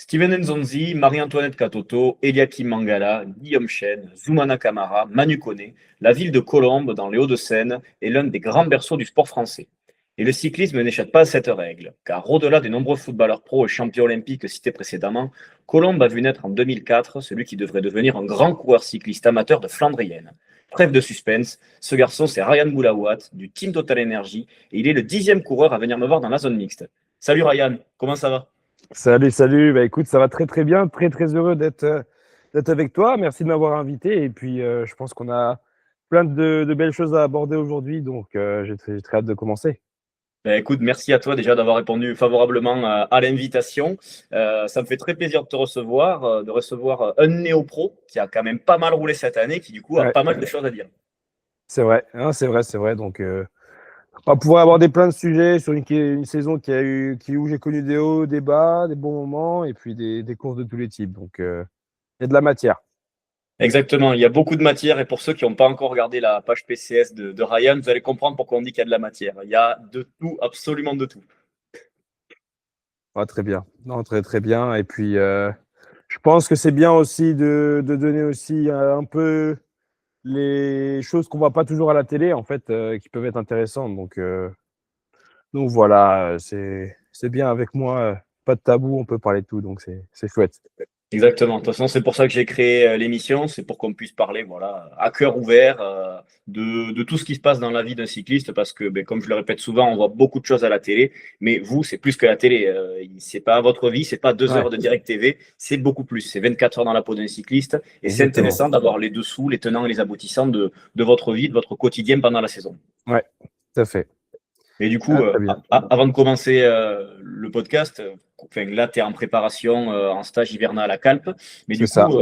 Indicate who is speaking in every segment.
Speaker 1: Steven Nzonzi, Marie-Antoinette Katoto, Eliakim Mangala, Guillaume Chêne, Zoumana Camara, Manu Koné, la ville de Colombes, dans les Hauts-de-Seine, est l'un des grands berceaux du sport français. Et le cyclisme n'échappe pas à cette règle, car au-delà des nombreux footballeurs pros et champions olympiques cités précédemment, Colombes a vu naître en 2004 celui qui devrait devenir un grand coureur cycliste amateur de Flandrienne. Trêve de suspense, ce garçon c'est Ryan Boulawat du Team Total Energy et il est le 10e coureur à venir me voir dans la zone mixte. Salut Ryan, comment ça va?
Speaker 2: Salut, salut. Bah, écoute, ça va très très bien. Très très heureux d'être avec toi. Merci de m'avoir invité. Et puis, je pense qu'on a plein de belles choses à aborder aujourd'hui. Donc, j'ai très hâte de commencer.
Speaker 1: Ben, écoute, merci à toi déjà d'avoir répondu favorablement à l'invitation. Ça me fait très plaisir de te recevoir, de recevoir un néo-pro qui a quand même pas mal roulé cette année, qui du coup a
Speaker 2: Ouais,
Speaker 1: pas mal de choses à dire.
Speaker 2: c'est vrai. Hein, c'est vrai, c'est vrai. Donc, on va pouvoir aborder plein de sujets sur une saison où j'ai connu des hauts, des bas, des bons moments et puis des courses de tous les types. Donc, il y a de la matière.
Speaker 1: Exactement, il y a beaucoup de matière et pour ceux qui n'ont pas encore regardé la page PCS de Ryan, vous allez comprendre pourquoi on dit qu'il y a de la matière. Il y a de tout, absolument de tout.
Speaker 2: Ah, très bien. Non, très très bien. Et puis, je pense que c'est bien aussi de donner aussi un peu les choses qu'on voit pas toujours à la télé, en fait, qui peuvent être intéressantes. Donc voilà, c'est bien avec moi, pas de tabou, on peut parler de tout, donc c'est chouette.
Speaker 1: Exactement. De toute façon, c'est pour ça que j'ai créé l'émission, c'est pour qu'on puisse parler, voilà, à cœur ouvert de tout ce qui se passe dans la vie d'un cycliste, parce que, ben, comme je le répète souvent, on voit beaucoup de choses à la télé, mais vous, c'est plus que la télé. C'est pas votre vie, c'est pas 2 heures
Speaker 2: Ouais,
Speaker 1: de direct TV, c'est beaucoup plus. C'est 24 heures dans la peau d'un cycliste, et c'est
Speaker 2: exactement.
Speaker 1: intéressant d'avoir les dessous, les tenants et les aboutissants de votre vie, de votre quotidien pendant la saison.
Speaker 2: Ouais, tout à fait.
Speaker 1: Et du coup,
Speaker 2: Ah, très bien.
Speaker 1: avant de commencer le podcast, enfin, là, tu es en préparation en stage hivernal à Calpe. Mais
Speaker 2: C'est
Speaker 1: du
Speaker 2: ça.
Speaker 1: coup,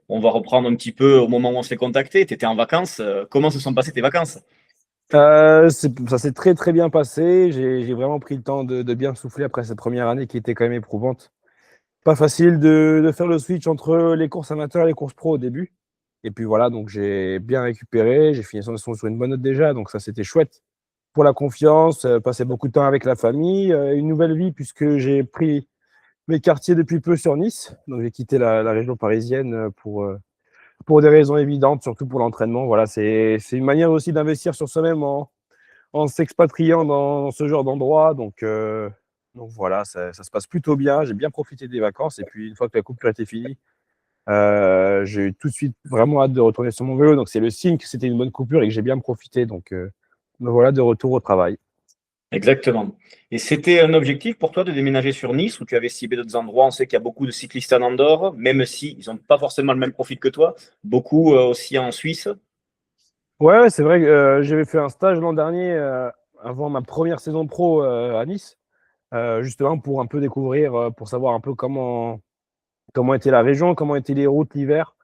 Speaker 1: on va reprendre un petit peu au moment où on s'est contacté. Tu étais en vacances. Comment se sont passées tes vacances?
Speaker 2: Ça s'est très très bien passé. J'ai vraiment pris le temps de bien souffler après cette première année qui était quand même éprouvante. Pas facile de faire le switch entre les courses amateurs et les courses pro au début. Et puis voilà, donc j'ai bien récupéré. J'ai fini sur une bonne note déjà, donc ça c'était chouette. Pour la confiance, passer beaucoup de temps avec la famille, une nouvelle vie puisque j'ai pris mes quartiers depuis peu sur Nice. Donc j'ai quitté la région parisienne pour des raisons évidentes, surtout pour l'entraînement. Voilà, c'est une manière aussi d'investir sur soi-même en s'expatriant dans ce genre d'endroit. Donc voilà, ça se passe plutôt bien. J'ai bien profité des vacances. Et puis une fois que la coupure était finie, j'ai eu tout de suite vraiment hâte de retourner sur mon vélo. Donc c'est le signe que c'était une bonne coupure et que j'ai bien profité. Donc me voilà de retour au travail.
Speaker 1: Exactement. Et c'était un objectif pour toi de déménager sur Nice, où tu avais ciblé d'autres endroits. On sait qu'il y a beaucoup de cyclistes en Andorre, même si ils n'ont pas forcément le même profil que toi. Beaucoup aussi en Suisse.
Speaker 2: Ouais, ouais, c'est vrai que j'avais fait un stage l'an dernier avant ma première saison pro à Nice, justement pour un peu découvrir, pour savoir un peu comment était la région, comment étaient les routes l'hiver,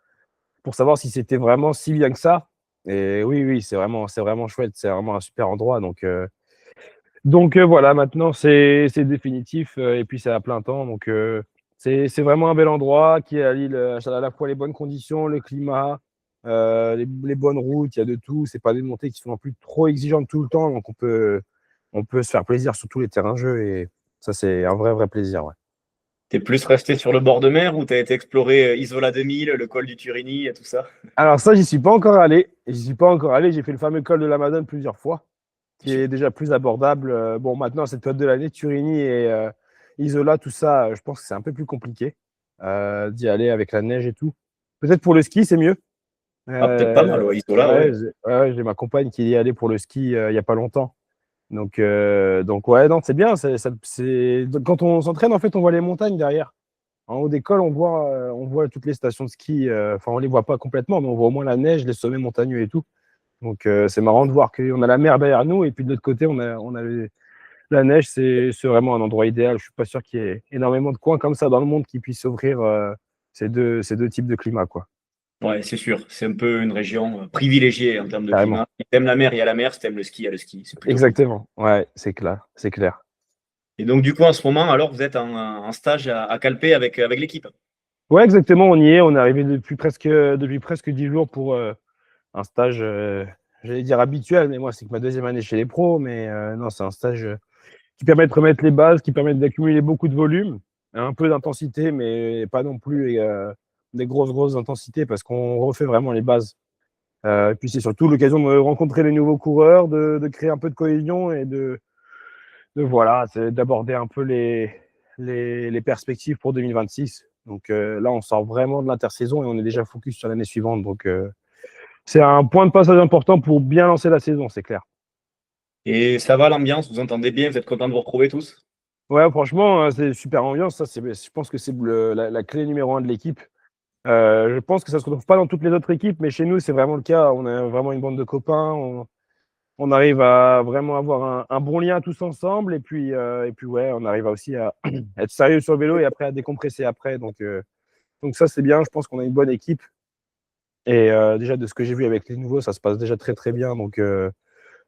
Speaker 2: pour savoir si c'était vraiment si bien que ça. Et oui, oui, c'est vraiment chouette, c'est vraiment un super endroit. Donc voilà, maintenant c'est définitif et puis c'est à plein temps. Donc c'est vraiment un bel endroit qui allie à la fois les bonnes conditions, le climat, les bonnes routes, il y a de tout. C'est pas des montées qui sont non plus trop exigeantes tout le temps, donc on peut se faire plaisir sur tous les terrains de jeu et ça c'est un vrai plaisir. Ouais.
Speaker 1: T'es plus resté sur le bord de mer ou t'as été explorer Isola 2000, le col du Turini et tout ça?
Speaker 2: Alors ça, j'y suis pas encore allé. J'y suis pas encore allé. J'ai fait le fameux col de la Madone plusieurs fois, qui est déjà plus abordable. Bon, maintenant, à cette période de l'année, Turini et Isola, tout ça, je pense que c'est un peu plus compliqué d'y aller avec la neige et tout. Peut-être pour le ski, c'est mieux.
Speaker 1: Ah, peut-être pas mal,
Speaker 2: Euh,
Speaker 1: ouais, Isola,
Speaker 2: ouais,
Speaker 1: ouais.
Speaker 2: j'ai ma compagne qui y est allée pour le ski il y a pas longtemps. Donc ouais, non, c'est bien. Quand on s'entraîne, en fait, on voit les montagnes derrière. En haut d'école, on voit toutes les stations de ski. Enfin, on les voit pas complètement, mais on voit au moins la neige, les sommets montagneux et tout. Donc, c'est marrant de voir qu'on a la mer derrière nous et puis de l'autre côté, on a la neige. C'est vraiment un endroit idéal. Je suis pas sûr qu'il y ait énormément de coins comme ça dans le monde qui puissent offrir ces deux types de climat, quoi.
Speaker 1: Ouais, c'est sûr. C'est un peu une région privilégiée en termes de
Speaker 2: Carrément.
Speaker 1: climat. Si t'aimes la mer, il y a la mer. Si t'aimes le ski, il y a le ski. C'est plutôt cool.
Speaker 2: Exactement. Ouais, c'est clair. C'est clair.
Speaker 1: Et donc, du coup, en ce moment, alors, vous êtes en stage à Calpe avec l'équipe.
Speaker 2: Ouais, exactement. On y est. On est arrivé depuis presque 10 jours pour un stage, j'allais dire habituel, mais moi, c'est que ma deuxième année chez les pros. Mais non, c'est un stage qui permet de remettre les bases, qui permet d'accumuler beaucoup de volume. un peu d'intensité, mais pas non plus des grosses intensités parce qu'on refait vraiment les bases. Et puis c'est surtout l'occasion de rencontrer les nouveaux coureurs, de créer un peu de cohésion et voilà, d'aborder un peu les perspectives pour 2026. Donc là, on sort vraiment de l'intersaison et on est déjà focus sur l'année suivante. Donc c'est un point de passage important pour bien lancer la saison, c'est clair.
Speaker 1: Et ça va l'ambiance, vous entendez bien, vous êtes content de vous retrouver tous?
Speaker 2: Ouais, franchement, c'est super ambiance. Ça, je pense que c'est la clé numéro un de l'équipe. Je pense que ça se retrouve pas dans toutes les autres équipes, mais chez nous, c'est vraiment le cas. On est vraiment une bande de copains. On arrive à vraiment avoir un bon lien tous ensemble. Et puis ouais, on arrive aussi à être sérieux sur le vélo et après à décompresser après. Donc ça, c'est bien. Je pense qu'on a une bonne équipe. Et déjà, de ce que j'ai vu avec les nouveaux, ça se passe déjà très, très bien. Donc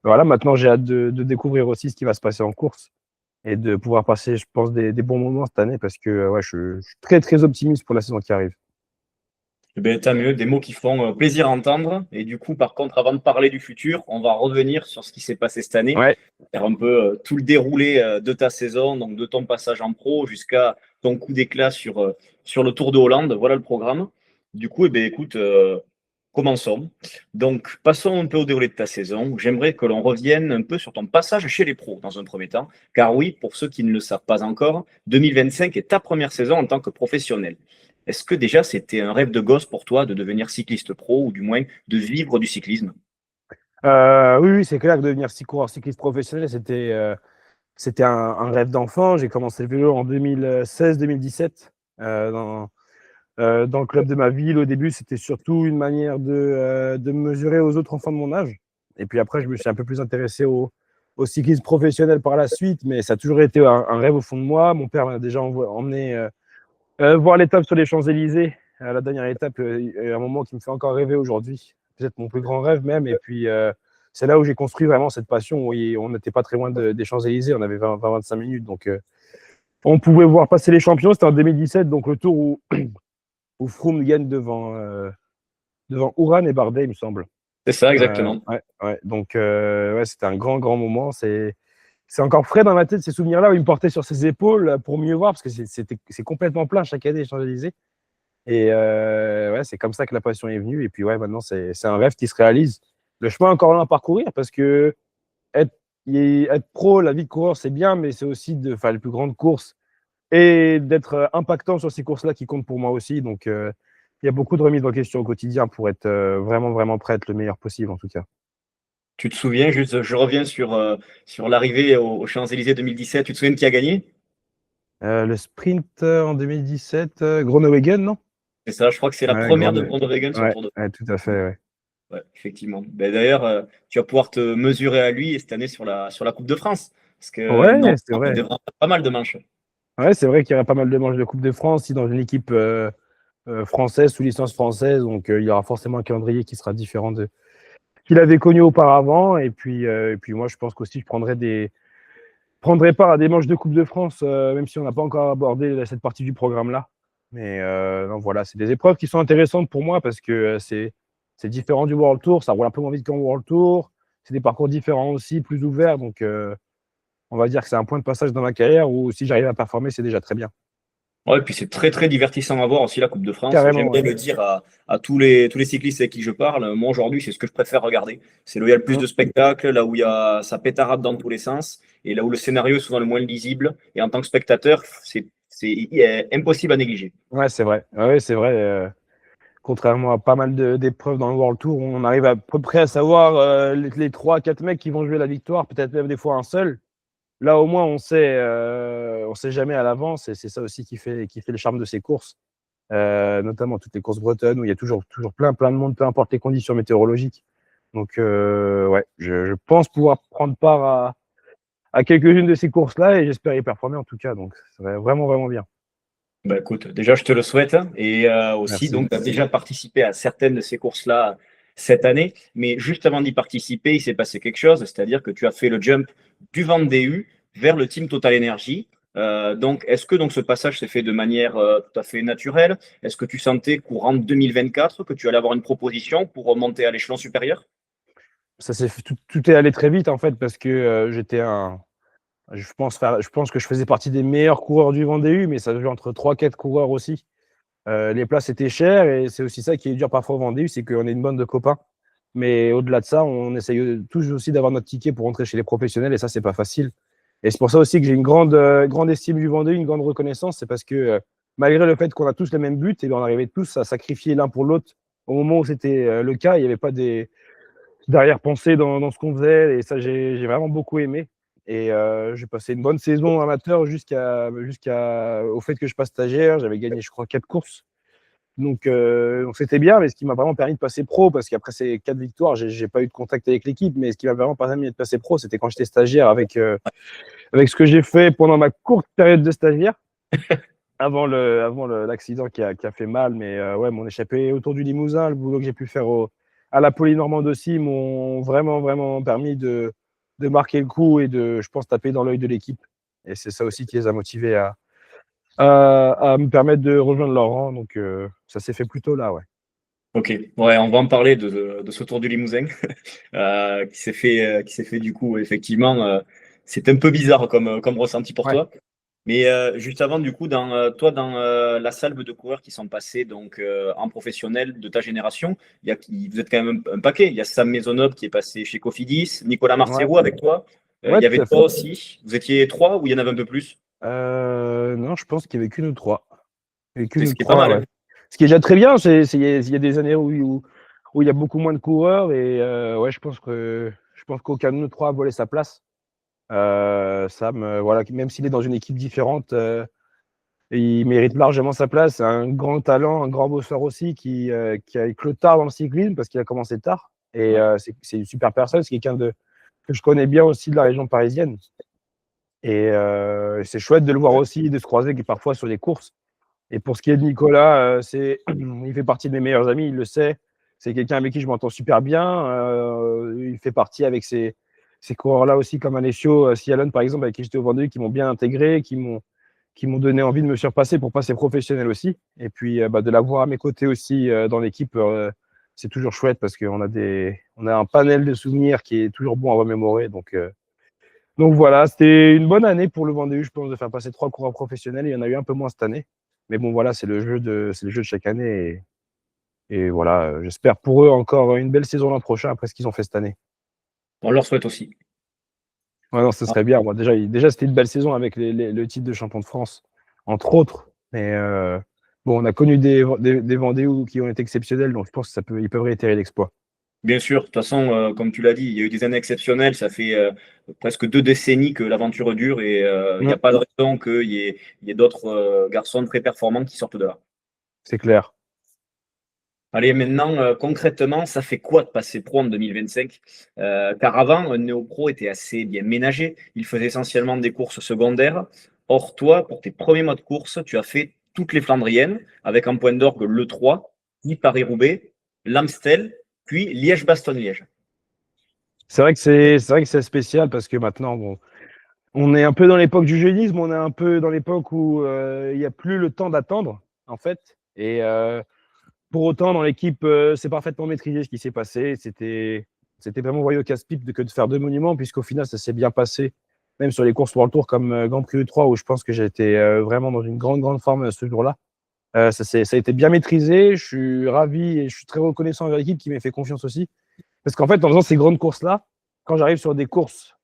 Speaker 2: voilà, maintenant, j'ai hâte de découvrir aussi ce qui va se passer en course et de pouvoir passer, je pense, des bons moments cette année parce que ouais, je suis très, très optimiste pour la saison qui arrive.
Speaker 1: Eh bien, tant mieux, des mots qui font plaisir à entendre. Et du coup, par contre, avant de parler du futur, on va revenir sur ce qui s'est passé cette année,
Speaker 2: Ouais.
Speaker 1: faire un peu tout le déroulé de ta saison, donc de ton passage en pro jusqu'à ton coup d'éclat sur le Tour de Hollande. Voilà le programme. Du coup, eh bien, écoute, commençons. Donc, passons un peu au déroulé de ta saison. J'aimerais que l'on revienne un peu sur ton passage chez les pros dans un premier temps. Car oui, pour ceux qui ne le savent pas encore, 2025 est ta première saison en tant que professionnel. Est-ce que déjà c'était un rêve de gosse pour toi de devenir cycliste pro ou du moins de vivre du cyclisme?
Speaker 2: Oui, oui, c'est clair que devenir coureur cycliste professionnel, c'était un rêve d'enfant. J'ai commencé le vélo en 2016-2017 dans le club de ma ville. Au début, c'était surtout une manière de me mesurer aux autres enfants de mon âge. Et puis après, je me suis un peu plus intéressé au cyclisme professionnel par la suite, mais ça a toujours été un rêve au fond de moi. Mon père m'a déjà emmené voir l'étape sur les Champs-Élysées, la dernière étape, un moment qui me fait encore rêver aujourd'hui, peut-être mon plus grand rêve même. Et puis, c'est là où j'ai construit vraiment cette passion. On n'était pas très loin des Champs-Élysées, on avait 20-25 minutes. Donc, on pouvait voir passer les champions. C'était en 2017, donc le tour où Froome gagne devant Uran et Bardet, il me semble.
Speaker 1: C'est ça, exactement.
Speaker 2: Ouais, ouais. Donc, ouais, c'était un grand, grand moment. C'est encore frais dans ma tête ces souvenirs-là où il me portait sur ses épaules pour mieux voir, parce que c'est complètement plein chaque année les Champs-Élysées. Et ouais, c'est comme ça que la passion est venue. Et puis ouais, maintenant, c'est un rêve qui se réalise. Le chemin est encore long à parcourir parce que être, être pro, la vie de coureur, c'est bien, mais c'est aussi de faire les plus grandes courses et d'être impactant sur ces courses-là qui comptent pour moi aussi. Donc, il y a beaucoup de remises en question au quotidien pour être vraiment, vraiment prêt à être le meilleur possible, en tout cas.
Speaker 1: Tu te souviens, juste, je reviens sur l'arrivée aux Champs-Élysées 2017, tu te souviens de qui a gagné?
Speaker 2: Le sprint en 2017, Groenewegen, non?
Speaker 1: C'est ça, je crois que c'est la
Speaker 2: Ouais,
Speaker 1: première de Groenewegen sur le
Speaker 2: ouais,
Speaker 1: Tour de
Speaker 2: ouais, tout à fait. Ouais.
Speaker 1: Ouais, effectivement. Ben, d'ailleurs, tu vas pouvoir te mesurer à lui cette année sur la Coupe de France. Parce que
Speaker 2: Ouais,
Speaker 1: non,
Speaker 2: c'est
Speaker 1: il
Speaker 2: vrai.
Speaker 1: devrait avoir pas mal de manches.
Speaker 2: Ouais, c'est vrai qu'il y aurait pas mal de manches de Coupe de France si dans une équipe française, sous licence française. Donc, il y aura forcément un calendrier qui sera différent de qu'il avait connu auparavant. Et puis moi, je pense qu'aussi, prendrais part à des manches de Coupe de France, même si on n'a pas encore abordé cette partie du programme-là. Mais non, voilà, c'est des épreuves qui sont intéressantes pour moi parce que c'est différent du World Tour. Ça roule un peu moins vite qu'en World Tour. C'est des parcours différents aussi, plus ouverts. Donc, on va dire que c'est un point de passage dans ma carrière où si j'arrive à performer, c'est déjà très bien.
Speaker 1: Ouais, et puis c'est très très divertissant à voir aussi la Coupe de France. J'aime
Speaker 2: Carrément,
Speaker 1: bien
Speaker 2: ouais.
Speaker 1: le dire à tous les cyclistes avec qui je parle. Moi aujourd'hui, c'est ce que je préfère regarder. C'est là où il y a le plus
Speaker 2: Mmh.
Speaker 1: de spectacles, là où il y a ça pétarade dans tous les sens, et là où le scénario est souvent le moins lisible. Et en tant que spectateur, c'est impossible à négliger.
Speaker 2: Ouais, c'est vrai. Ouais, c'est vrai. Contrairement à pas mal d'épreuves dans le World Tour, on arrive à peu près à savoir les 3-4 mecs qui vont jouer la victoire, peut-être même des fois un seul. Là, au moins, on sait jamais à l'avance, et c'est ça aussi qui fait le charme de ces courses, notamment toutes les courses bretonnes où il y a toujours plein de monde, peu importe les conditions météorologiques. Donc, ouais, je pense pouvoir prendre part à quelques-unes de ces courses-là et j'espère y performer en tout cas. Donc, ça va vraiment, vraiment bien.
Speaker 1: Bah écoute, déjà je te le souhaite et aussi
Speaker 2: Merci.
Speaker 1: donc tu as déjà participé à certaines de ces courses-là cette année, mais juste avant d'y participer, il s'est passé quelque chose, c'est-à-dire que tu as fait le jump du Vendée U vers le team Total Energy. Donc est-ce que donc ce passage s'est fait de manière tout à fait naturelle? Est-ce que tu sentais courant 2024 que tu allais avoir une proposition pour remonter à l'échelon supérieur?
Speaker 2: Tout est allé très vite en fait parce que j'étais Je pense que je faisais partie des meilleurs coureurs du Vendée U, mais ça se joue entre 3-4 coureurs aussi. Les places étaient chères et c'est aussi ça qui est dur parfois au Vendée U, c'est qu'on est une bande de copains. Mais au-delà de ça, on essaye tous aussi d'avoir notre ticket pour rentrer chez les professionnels et ça, c'est pas facile. Et c'est pour ça aussi que j'ai une grande estime du Vendée U, une grande reconnaissance. C'est parce que malgré le fait qu'on a tous le même but, et bien on arrivait tous à sacrifier l'un pour l'autre au moment où c'était le cas. Il n'y avait pas d'arrière-pensée dans ce qu'on faisait et ça, j'ai vraiment beaucoup aimé. Et j'ai passé une bonne saison amateur jusqu'au fait que je passe stagiaire. J'avais gagné, je crois, 4 courses. Donc c'était bien, mais ce qui m'a vraiment permis de passer pro, parce qu'après ces 4 victoires, j'ai pas eu de contact avec l'équipe, mais ce qui m'a vraiment permis de passer pro, c'était quand j'étais stagiaire avec ce que j'ai fait pendant ma courte période de stagiaire, avant l'accident qui a fait mal. Mais ouais, mon échappée autour du Limousin, le boulot que j'ai pu faire à la Polynormande aussi, m'ont vraiment, vraiment permis de marquer le coup et de, je pense, taper dans l'œil de l'équipe. Et c'est ça aussi qui les a motivés à me permettre de rejoindre leur rang. Donc, ça s'est fait plutôt là, ouais.
Speaker 1: Ok, ouais, on va en parler de ce Tour du Limousin qui s'est fait du coup, effectivement, c'est un peu bizarre comme ressenti pour
Speaker 2: Ouais,
Speaker 1: toi. Mais juste avant, du coup, dans la salve de coureurs qui sont passés donc en professionnel de ta génération, vous êtes quand même un paquet. Il y a Sam Maisonneuve qui est passé chez Cofidis, Nicolas
Speaker 2: ouais,
Speaker 1: Marcero avec toi. Il
Speaker 2: ouais,
Speaker 1: y avait
Speaker 2: tout à
Speaker 1: toi
Speaker 2: fait.
Speaker 1: aussi. Vous étiez trois ou il y en avait un peu plus?
Speaker 2: Non, je pense qu'il n'y avait qu'une ou trois. Il y avait
Speaker 1: C'est
Speaker 2: qu'une
Speaker 1: ce
Speaker 2: ou
Speaker 1: qui est pas
Speaker 2: trois,
Speaker 1: mal,
Speaker 2: ouais.
Speaker 1: hein.
Speaker 2: Ce qui est déjà très bien, il y a des années où il y a beaucoup moins de coureurs et ouais, je pense qu'aucun de nous trois a volé sa place. Sam, voilà, même s'il est dans une équipe différente, il mérite largement sa place. C'est un grand talent, un grand bosseur aussi qui a éclos tard dans le cyclisme parce qu'il a commencé tard. Et
Speaker 1: Ouais.
Speaker 2: c'est une super personne, c'est quelqu'un que je connais bien aussi de la région parisienne. Et c'est chouette de le voir aussi, de se croiser parfois sur les courses. Et pour ce qui est de Nicolas, il fait partie de mes meilleurs amis, il le sait. C'est quelqu'un avec qui je m'entends super bien. Il fait partie avec ces coureurs-là aussi, comme Alessio Cialon, par exemple, avec qui j'étais au Vendée, qui m'ont bien intégré, qui m'ont donné envie de me surpasser pour passer professionnel aussi. Et puis de l'avoir à mes côtés aussi dans l'équipe, c'est toujours chouette parce on a un panel de souvenirs qui est toujours bon à remémorer. Donc voilà, c'était une bonne année pour le Vendée U, je pense, de faire passer 3 coureurs professionnels. Il y en a eu un peu moins cette année. Mais bon, voilà, c'est le jeu de chaque année. Et voilà, j'espère pour eux encore une belle saison l'an prochain après ce qu'ils ont fait cette année.
Speaker 1: On leur souhaite aussi.
Speaker 2: Ouais, non, ce
Speaker 1: Ah,
Speaker 2: serait bien. Moi, déjà c'était une belle saison avec le titre de champion de France, entre autres. Mais bon, on a connu des Vendée U qui ont été exceptionnels, donc je pense qu'ils peuvent réitérer l'exploit.
Speaker 1: bien sûr, de toute façon, comme tu l'as dit, il y a eu des années exceptionnelles. Ça fait presque 2 décennies que l'aventure dure et il n'y a
Speaker 2: Mm,
Speaker 1: pas de raison il y ait d'autres garçons très performants qui sortent de là.
Speaker 2: c'est clair.
Speaker 1: Allez, maintenant, concrètement, ça fait quoi de passer pro en 2025? Car avant, un néo-pro était assez bien ménagé. Il faisait essentiellement des courses secondaires. Or, toi, pour tes premiers mois de course, tu as fait toutes les Flandriennes avec en point d'orgue le 3, puis Paris-Roubaix, l'Amstel, puis Liège-Bastogne-Liège.
Speaker 2: C'est vrai que c'est spécial parce que maintenant, bon, on est un peu dans l'époque du jeunisme, on est un peu dans l'époque où il n'y a plus le temps d'attendre, en fait. Et pour autant, dans l'équipe, c'est parfaitement maîtrisé ce qui s'est passé. C'était vraiment voyou au casse-pipe que de faire 2 monuments, puisqu'au final, ça s'est bien passé, même sur les courses World Tour comme Grand Prix E3, où je pense que j'ai été vraiment dans une grande, grande forme ce jour-là. Ça a été bien maîtrisé. Je suis ravi et je suis très reconnaissant envers l'équipe qui m'a fait confiance aussi. Parce qu'en fait, en faisant ces grandes courses-là, quand j'arrive sur des courses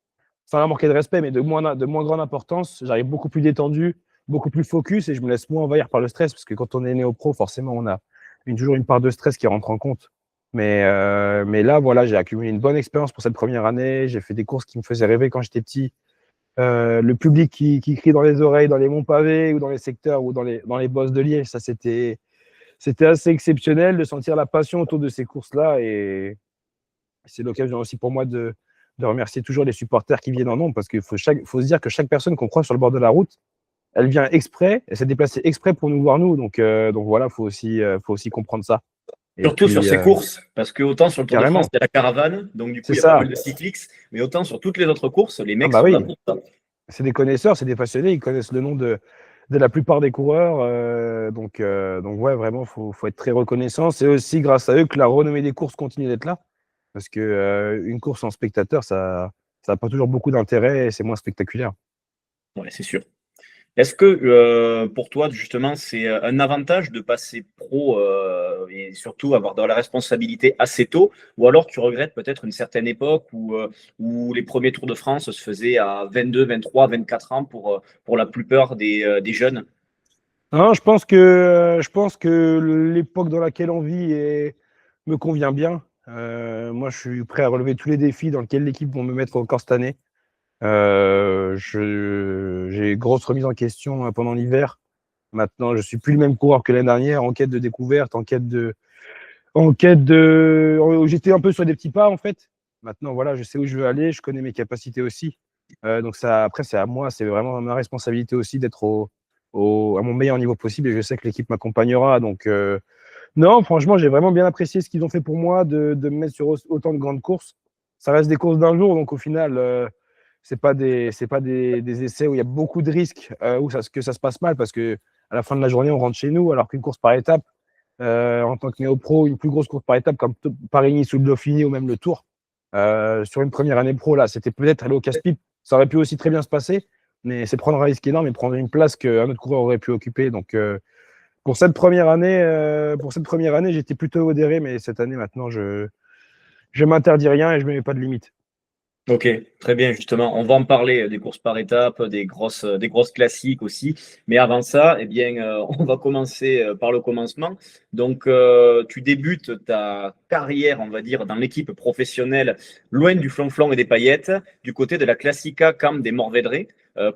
Speaker 2: sans leur manquer de respect, mais de moins grande importance, j'arrive beaucoup plus détendu, beaucoup plus focus et je me laisse moins envahir par le stress parce que quand on est néo-pro, forcément, on a toujours une part de stress qui rentre en compte. Mais là, voilà, j'ai accumulé une bonne expérience pour cette première année. J'ai fait des courses qui me faisaient rêver quand j'étais petit. Le public qui crie dans les oreilles, dans les monts pavés ou dans les secteurs ou dans les bosses de Liège, ça c'était assez exceptionnel de sentir la passion autour de ces courses-là et c'est l'occasion aussi pour moi de remercier toujours les supporters qui viennent en nombre parce qu'il faut se dire que chaque personne qu'on croise sur le bord de la route, elle vient exprès, elle s'est déplacée exprès pour nous voir nous. Donc voilà, faut aussi comprendre ça. Et
Speaker 1: Surtout sur
Speaker 2: puis,
Speaker 1: ces courses, parce que autant sur le Tour de France,
Speaker 2: carrément,
Speaker 1: il y a la caravane, donc du coup,
Speaker 2: c'est
Speaker 1: il y a pas mal
Speaker 2: ça.
Speaker 1: de cyclistes, mais autant sur toutes les autres courses, les
Speaker 2: Ah
Speaker 1: mecs
Speaker 2: bah
Speaker 1: sont là
Speaker 2: oui,
Speaker 1: pour ça.
Speaker 2: c'est des connaisseurs, c'est des passionnés, ils connaissent le nom de la plupart des coureurs. Donc ouais, vraiment, faut être très reconnaissant. C'est aussi grâce à eux que la renommée des courses continue d'être là. Parce que une course en spectateur, ça n'a pas toujours beaucoup d'intérêt et c'est moins spectaculaire.
Speaker 1: Ouais, c'est sûr. Est-ce que pour toi, justement, c'est un avantage de passer pro et surtout avoir de la responsabilité assez tôt, ou alors tu regrettes peut-être une certaine époque où les premiers Tours de France se faisaient à 22, 23, 24 ans pour la plupart des jeunes?
Speaker 2: Non, je pense que l'époque dans laquelle on vit me convient bien. Moi, je suis prêt à relever tous les défis dans lesquels l'équipe vont me mettre encore cette année. J'ai grosse remise en question pendant l'hiver. Maintenant, je suis plus le même coureur que l'année dernière, en quête de découverte, j'étais un peu sur des petits pas en fait. Maintenant, voilà, je sais où je veux aller, je connais mes capacités aussi. Donc ça, après, c'est à moi, c'est vraiment ma responsabilité aussi d'être à mon meilleur niveau possible. Et je sais que l'équipe m'accompagnera. Donc non, franchement, j'ai vraiment bien apprécié ce qu'ils ont fait pour moi de me mettre sur autant de grandes courses. Ça reste des courses d'un jour, donc au final, c'est pas des essais où il y a beaucoup de risques, que ça se passe mal, parce que à la fin de la journée, on rentre chez nous, alors qu'une course par étape, en tant que néo-pro, une plus grosse course par étape comme Paris-Nice ou le Dauphiné ou même le Tour, sur une première année pro, là, c'était peut-être aller au casse-pipe. Ça aurait pu aussi très bien se passer, mais c'est prendre un risque énorme et prendre une place qu'un autre coureur aurait pu occuper. Donc, pour cette première année, j'étais plutôt modéré, mais cette année, maintenant, je m'interdis rien et je me mets pas de limite.
Speaker 1: Ok, très bien, justement. On va en parler des courses par étapes, des grosses classiques aussi. Mais avant ça, eh bien, on va commencer par le commencement. Donc, tu débutes ta carrière, on va dire, dans l'équipe professionnelle, loin du flonflon et des paillettes, du côté de la Classica Camp des Morvedrés.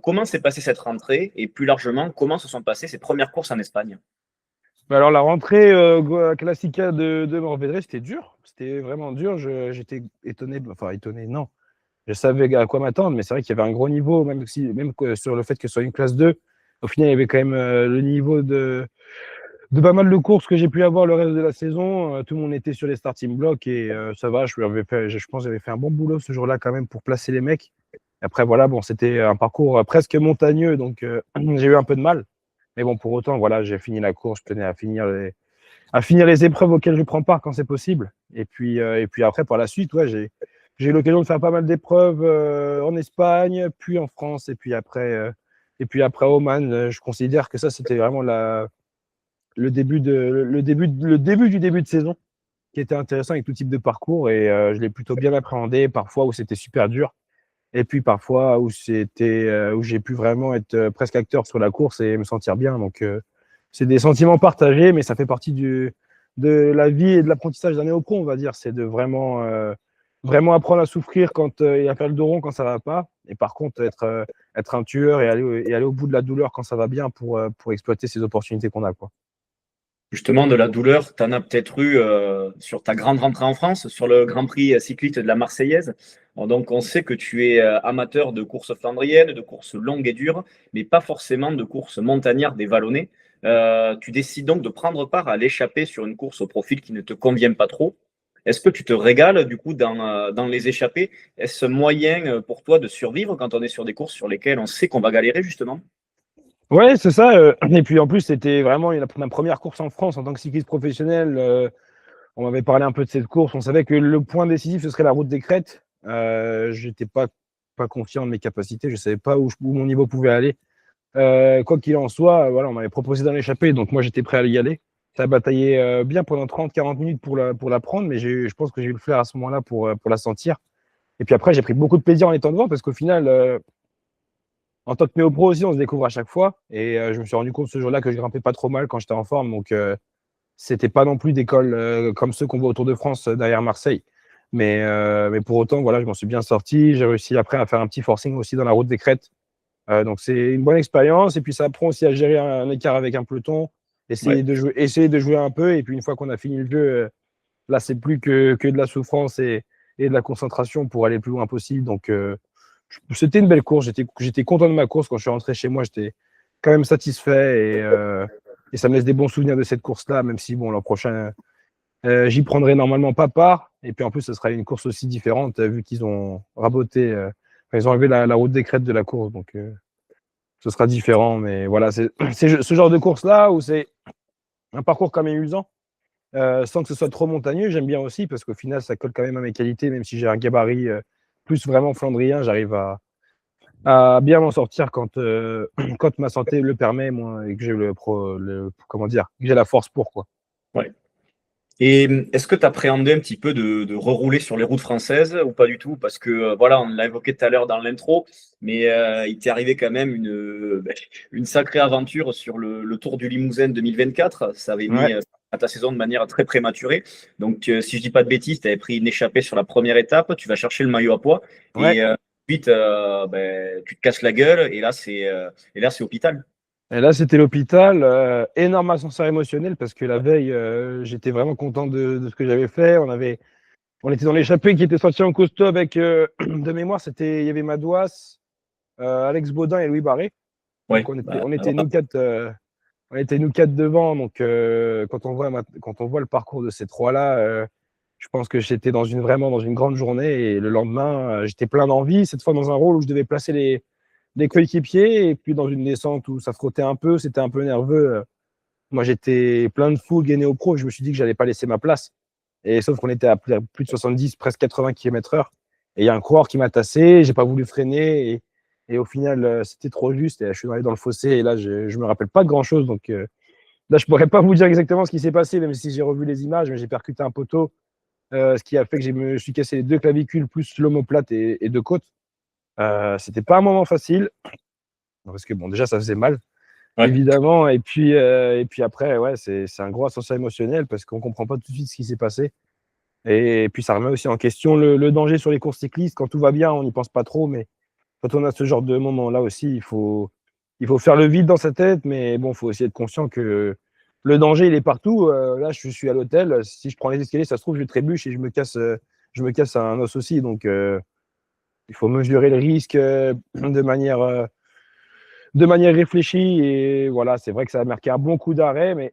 Speaker 1: Comment s'est passée cette rentrée et plus largement, comment se sont passées ces premières courses en Espagne?
Speaker 2: Alors, la rentrée Classica de Morvedre, c'était dur. C'était vraiment dur. J'étais étonné, enfin étonné, non. Je savais à quoi m'attendre, mais c'est vrai qu'il y avait un gros niveau, même sur le fait que ce soit une classe 2. Au final, il y avait quand même le niveau de pas mal de courses que j'ai pu avoir le reste de la saison. Tout le monde était sur les starting blocks et ça va. Je pense que j'avais fait un bon boulot ce jour-là quand même pour placer les mecs. Après, voilà, bon, c'était un parcours presque montagneux, donc j'ai eu un peu de mal. Mais bon, pour autant, voilà, j'ai fini la course. Je tenais à finir les épreuves auxquelles je prends part quand c'est possible. Et puis après, par la suite, ouais, j'ai eu l'occasion de faire pas mal d'épreuves en Espagne, puis en France, et puis après Oman. Je considère que ça, c'était vraiment le début du début de saison, qui était intéressant avec tout type de parcours. Et je l'ai plutôt bien appréhendé, parfois où c'était super dur, et puis parfois où j'ai pu vraiment être presque acteur sur la course et me sentir bien. Donc c'est des sentiments partagés, mais ça fait partie de la vie et de l'apprentissage d'un néo-pro, on va dire. C'est de vraiment apprendre à souffrir et à faire le dos rond quand ça va pas. Et par contre, être un tueur et aller au bout de la douleur quand ça va bien pour exploiter ces opportunités qu'on a, quoi.
Speaker 1: Justement, de la douleur, tu en as peut-être eu sur ta grande rentrée en France, sur le Grand Prix cycliste de la Marseillaise. Bon, donc, on sait que tu es amateur de courses flandriennes, de courses longues et dures, mais pas forcément de courses montagnardes et vallonnées. Tu décides donc de prendre part à l'échappée sur une course au profil qui ne te convient pas trop. Est-ce que tu te régales du coup dans les échappées? Est-ce moyen pour toi de survivre quand on est sur des courses sur lesquelles on sait qu'on va galérer justement?
Speaker 2: Ouais, c'est ça. Et puis en plus, c'était vraiment ma première course en France en tant que cycliste professionnel. On m'avait parlé un peu de cette course. On savait que le point décisif, ce serait la route des Crêtes. J'étais pas confiant de mes capacités. Je savais pas où mon niveau pouvait aller. Quoi qu'il en soit, voilà, on m'avait proposé d'en échapper. Donc moi, j'étais prêt à y aller. Ça a bataillé bien pendant 30-40 minutes pour la prendre. Mais je pense que j'ai eu le flair à ce moment-là pour la sentir. Et puis après, j'ai pris beaucoup de plaisir en étant devant parce qu'au final, en tant que néo-pro aussi, on se découvre à chaque fois. Et je me suis rendu compte ce jour-là que je grimpais pas trop mal quand j'étais en forme. Donc, c'était pas non plus des cols comme ceux qu'on voit autour de France derrière Marseille. Mais pour autant, voilà, je m'en suis bien sorti. J'ai réussi après à faire un petit forcing aussi dans la route des Crêtes. Donc, c'est une bonne expérience. Et puis, ça apprend aussi à gérer un écart avec un peloton,
Speaker 1: Ouais.
Speaker 2: essayer de jouer un peu. Et puis, une fois qu'on a fini le jeu, là, c'est plus que de la souffrance et de la concentration pour aller le plus loin possible. Donc, c'était une belle course. J'étais content de ma course. Quand je suis rentré chez moi, j'étais quand même satisfait et ça me laisse des bons souvenirs de cette course-là, même si bon, l'an prochain, j'y prendrai normalement pas part. Et puis en plus, ce sera une course aussi différente vu qu'ils ont raboté, ils ont enlevé la route des crêtes de la course. Donc ce sera différent. Mais voilà, c'est ce genre de course-là où c'est un parcours quand même amusant. Sans que ce soit trop montagneux, j'aime bien aussi parce qu'au final, ça colle quand même à mes qualités, même si j'ai un gabarit plus vraiment flandrien, à bien m'en sortir quand, quand ma santé le permet, moi, et que j'ai comment dire, que j'ai la force pour, quoi.
Speaker 1: Ouais. Et est-ce que tu appréhendais un petit peu de rerouler sur les routes françaises ou pas du tout? Parce que, voilà, on l'a évoqué tout à l'heure dans l'intro, mais il t'est arrivé quand même une sacrée aventure sur le Tour du Limousin 2024. Ça avait mis,
Speaker 2: Ouais,
Speaker 1: à ta saison de manière très prématurée. Donc, si je dis pas de bêtises, tu avais pris une échappée sur la première étape, tu vas chercher le maillot à pois
Speaker 2: ouais.
Speaker 1: et ensuite, tu te casses la gueule et là, c'est hôpital.
Speaker 2: Et là, c'était l'hôpital. Énorme ascenseur émotionnel parce que la veille, j'étais vraiment content de ce que j'avais fait. On était dans l'échappée qui était sorti en costaud avec, de mémoire, il y avait Madouas, Alex Baudin et Louis Barré. Donc
Speaker 1: Ouais, bah, voilà.
Speaker 2: on était nous quatre devant. Donc quand on voit le parcours de ces trois-là, je pense que j'étais vraiment dans une grande journée. Et le lendemain, j'étais plein d'envie. Cette fois dans un rôle où je devais placer les coéquipiers. Et puis dans une descente où ça frottait un peu, c'était un peu nerveux. Moi, j'étais plein de fougue et néo-pro. Je me suis dit que j'allais pas laisser ma place. Et sauf qu'on était à plus de 70, presque 80 km/h. Et il y a un coureur qui m'a tassé. J'ai pas voulu freiner. Et au final, c'était trop juste. Et je suis allé dans le fossé. Et là, je me rappelle pas de grand-chose. Donc là, je pourrais pas vous dire exactement ce qui s'est passé, même si j'ai revu les images. Mais j'ai percuté un poteau, ce qui a fait que je me suis cassé les deux clavicules, plus l'omoplate et deux côtes. C'était pas un moment facile. Parce que bon, déjà, ça faisait mal,
Speaker 1: Ouais.
Speaker 2: évidemment. Et puis après, ouais, c'est un gros ascenseur émotionnel parce qu'on comprend pas tout de suite ce qui s'est passé. Et puis ça remet aussi en question le danger sur les courses cyclistes. Quand tout va bien, on n'y pense pas trop, mais quand on a ce genre de moment-là aussi, il faut faire le vide dans sa tête, mais bon, il faut aussi être conscient que le danger, il est partout. Là, je suis à l'hôtel. Si je prends les escaliers, ça se trouve, je trébuche et je me casse un os aussi. Donc, il faut mesurer le risque de manière réfléchie. Et voilà, c'est vrai que ça a marqué un bon coup d'arrêt, mais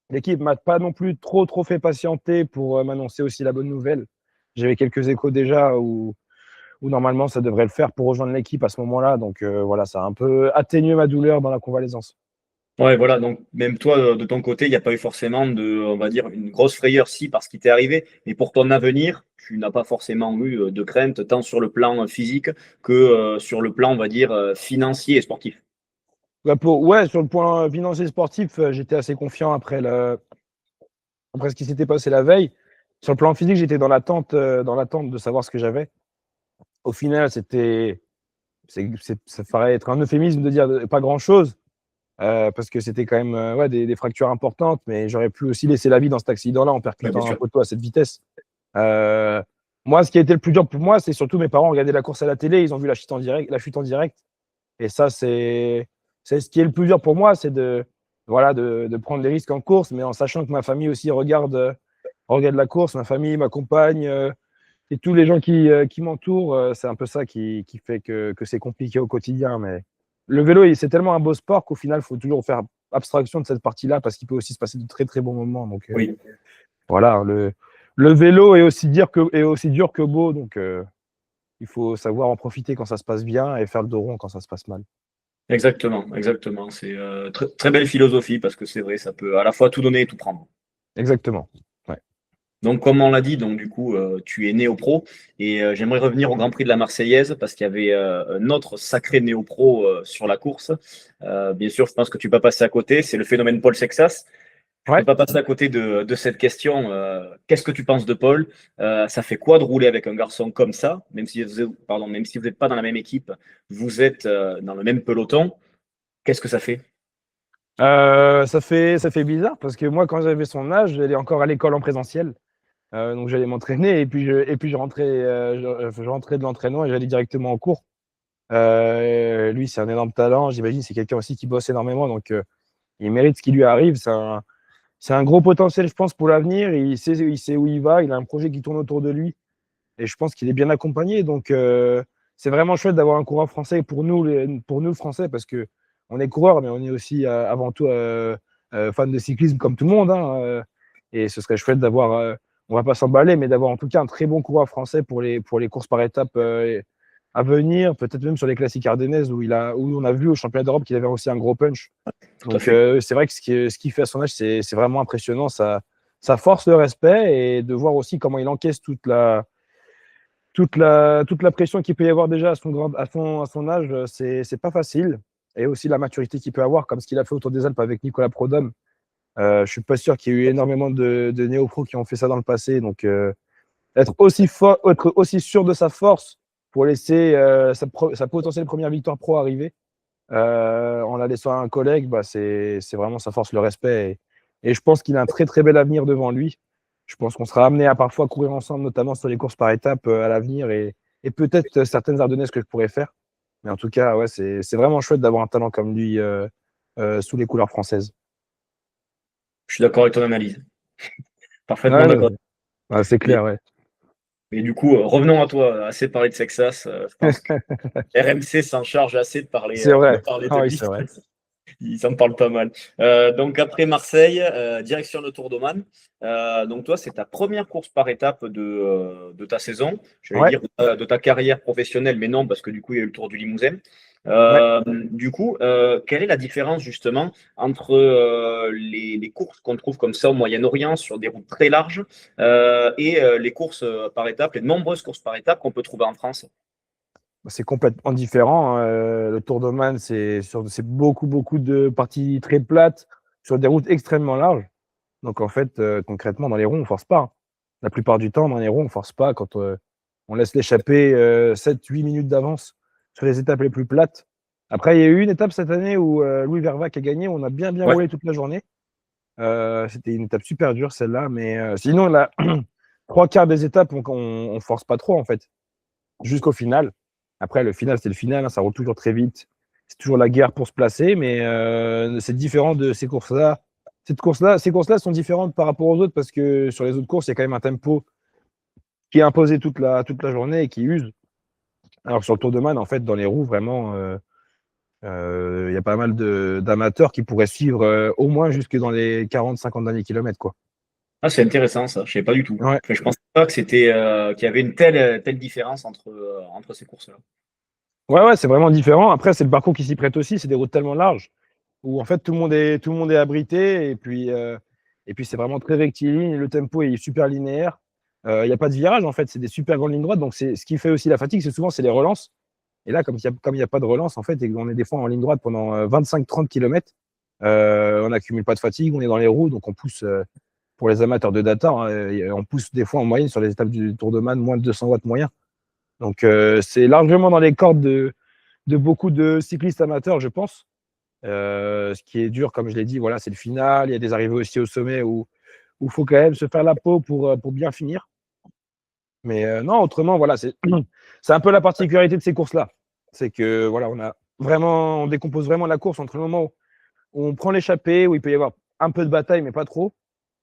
Speaker 2: l'équipe m'a pas non plus trop fait patienter pour m'annoncer aussi la bonne nouvelle. J'avais quelques échos déjà où normalement ça devrait le faire pour rejoindre l'équipe à ce moment-là. Donc voilà, ça a un peu atténué ma douleur dans la convalescence.
Speaker 1: Ouais, voilà, donc même toi, de ton côté, il n'y a pas eu forcément on va dire, une grosse frayeur, si, parce qu'il t'est arrivé, mais pour ton avenir, tu n'as pas forcément eu de crainte, tant sur le plan physique que sur le plan, on va dire, financier et sportif.
Speaker 2: Bah, ouais, sur le point financier sportif, j'étais assez confiant après ce qui s'était passé la veille. Sur le plan physique, j'étais dans l'attente de savoir ce que j'avais. Au final, ça paraît être un euphémisme de dire pas grand-chose. Parce que c'était quand même ouais, des fractures importantes, mais j'aurais pu aussi laisser la vie dans cet accident-là en
Speaker 1: Ouais, bien
Speaker 2: percutant un
Speaker 1: sûr.
Speaker 2: poteau à cette vitesse. Euh, Moi, ce qui a été le plus dur pour moi, c'est surtout mes parents regardaient la course à la télé, ils ont vu la chute en direct. Et ça, c'est ce qui est le plus dur pour moi, c'est voilà, de prendre les risques en course, mais en sachant que ma famille aussi regarde la course, ma famille, ma compagne et tous les gens qui m'entourent. C'est un peu ça qui fait que c'est compliqué au quotidien. Mais le vélo, c'est tellement un beau sport qu'au final, il faut toujours faire abstraction de cette partie-là parce qu'il peut aussi se passer de très très bons moments. Donc
Speaker 1: Oui,
Speaker 2: voilà, le vélo est aussi dur que beau. Donc il faut savoir en profiter quand ça se passe bien et faire le dos rond quand ça se passe mal.
Speaker 1: exactement, exactement. C'est très, très belle philosophie parce que c'est vrai, ça peut à la fois tout donner et tout prendre.
Speaker 2: Exactement. Ouais.
Speaker 1: Donc, comme on l'a dit, donc du coup, tu es néo-pro et j'aimerais revenir au Grand Prix de la Marseillaise parce qu'il y avait un autre sacré néo-pro sur la course. Bien sûr, je pense que tu peux pas passer à côté. C'est le phénomène Paul Sexas. Je peux
Speaker 2: Ouais.
Speaker 1: pas passer à côté de cette question. Qu'est-ce que tu penses de Paul? Ça fait quoi de rouler avec un garçon comme ça? Même si vous n'êtes pas dans la même équipe, vous êtes dans le même peloton. Qu'est-ce que ça fait?
Speaker 2: Ça fait bizarre parce que moi, quand j'avais son âge, j'allais encore à l'école en présentiel. Donc j'allais m'entraîner et puis je rentrais de l'entraînement et j'allais directement en cours. Lui, c'est un énorme talent. J'imagine c'est quelqu'un aussi qui bosse énormément. Donc il mérite ce qui lui arrive. C'est un gros potentiel, je pense, pour l'avenir. Il sait où il va. Il a un projet qui tourne autour de lui. Et je pense qu'il est bien accompagné. Donc c'est vraiment chouette d'avoir un coureur français pour nous Français, parce que on est coureur, mais on est aussi avant tout fan de cyclisme comme tout le monde. Hein, et ce serait chouette d'avoir, on va pas s'emballer, mais d'avoir en tout cas un très bon coureur français pour les courses par étapes à venir, peut-être même sur les classiques ardennaises où on a vu au championnat d'Europe qu'il avait aussi un gros punch.
Speaker 1: Tout à
Speaker 2: Donc
Speaker 1: fait.
Speaker 2: c'est vrai que ce qu'il fait à son âge, c'est vraiment impressionnant. Ça force le respect et de voir aussi comment il encaisse toute la pression qu'il peut y avoir déjà à son âge, c'est pas facile. Et aussi la maturité qu'il peut avoir, comme ce qu'il a fait autour des Alpes avec Nicolas Prodhomme. Je suis pas sûr qu'il y ait eu énormément de néo-pros qui ont fait ça dans le passé. Donc, être aussi fort, être aussi sûr de sa force pour laisser sa potentielle première victoire pro arriver en la laissant à un collègue, bah, c'est vraiment sa force, le respect. Et je pense qu'il a un très très bel avenir devant lui. Je pense qu'on sera amené à parfois courir ensemble, notamment sur les courses par étapes à l'avenir et peut-être certaines ardennaises que je pourrais faire. Mais en tout cas, ouais, c'est vraiment chouette d'avoir un talent comme lui sous les couleurs françaises.
Speaker 1: Je suis d'accord avec ton analyse. Parfaitement
Speaker 2: Ouais,
Speaker 1: d'accord.
Speaker 2: ouais, c'est
Speaker 1: Mais,
Speaker 2: clair, ouais.
Speaker 1: mais du coup, revenons à toi. Assez parlé de Texas. Je pense que RMC s'en charge assez
Speaker 2: C'est
Speaker 1: de
Speaker 2: vrai.
Speaker 1: parler de
Speaker 2: Ah oui,
Speaker 1: lui.
Speaker 2: c'est vrai.
Speaker 1: Ils en parlent pas mal. Donc après Marseille, direction le Tour d'Oman. Donc toi, c'est ta première course par étape de ta saison. J'allais
Speaker 2: Ouais,
Speaker 1: dire de ta carrière professionnelle, mais non, parce que du coup, il y a eu le Tour du Limousin.
Speaker 2: ouais.
Speaker 1: Du coup, quelle est la différence justement entre les courses qu'on trouve comme ça au Moyen-Orient sur des routes très larges et les courses par étapes, les nombreuses courses par étapes qu'on peut trouver en France?
Speaker 2: C'est complètement différent, hein. Le Tour d'Oman, c'est beaucoup, beaucoup de parties très plates sur des routes extrêmement larges. Donc, en fait, concrètement, dans les ronds, on ne force pas, hein. La plupart du temps, dans les ronds, on ne force pas quand on laisse l'échapper 7-8 minutes d'avance sur les étapes les plus plates. Après, il y a eu une étape cette année où Louis Vervac a gagné, où on a bien, bien
Speaker 1: Ouais.
Speaker 2: roulé toute la journée. C'était une étape super dure, celle-là. Mais sinon, la trois quarts des étapes, on force pas trop, en fait, jusqu'au final. Après, le final, c'est le final, hein, ça roule toujours très vite. C'est toujours la guerre pour se placer, mais c'est différent de ces courses-là. Ces courses-là sont différentes par rapport aux autres parce que sur les autres courses, il y a quand même un tempo qui est imposé toute la journée et qui use. Alors que sur le Tour de Man, en fait, dans les roues, vraiment, il y a pas mal d'amateurs qui pourraient suivre au moins jusque dans les 40-50 derniers kilomètres, quoi.
Speaker 1: Ah, c'est intéressant ça, je ne savais pas du tout.
Speaker 2: Ouais.
Speaker 1: Enfin, je pensais pas que qu'il y avait une telle différence entre ces courses-là.
Speaker 2: Ouais, c'est vraiment différent. Après, c'est le parcours qui s'y prête aussi. C'est des routes tellement larges où en fait tout le monde est abrité et puis c'est vraiment très rectiligne. Le tempo est super linéaire. Il n'y a pas de virage en fait. C'est des super grandes lignes droites. Donc c'est ce qui fait aussi la fatigue. C'est souvent c'est les relances. Et là, comme il y a pas de relance en fait et qu'on est des fois en ligne droite pendant 25-30 km, on n'accumule pas de fatigue. On est dans les roues, donc on pousse. Pour les amateurs de data, hein, on pousse des fois en moyenne sur les étapes du Tour de Man moins de 200 watts moyen. Donc c'est largement dans les cordes de beaucoup de cyclistes amateurs, je pense. Ce qui est dur, comme je l'ai dit, voilà, c'est le final. Il y a des arrivées aussi au sommet où il faut quand même se faire la peau pour bien finir. Mais non, autrement, voilà, c'est un peu la particularité de ces courses-là. C'est que voilà, on décompose vraiment la course entre le moment où on prend l'échappée, où il peut y avoir un peu de bataille, mais pas trop.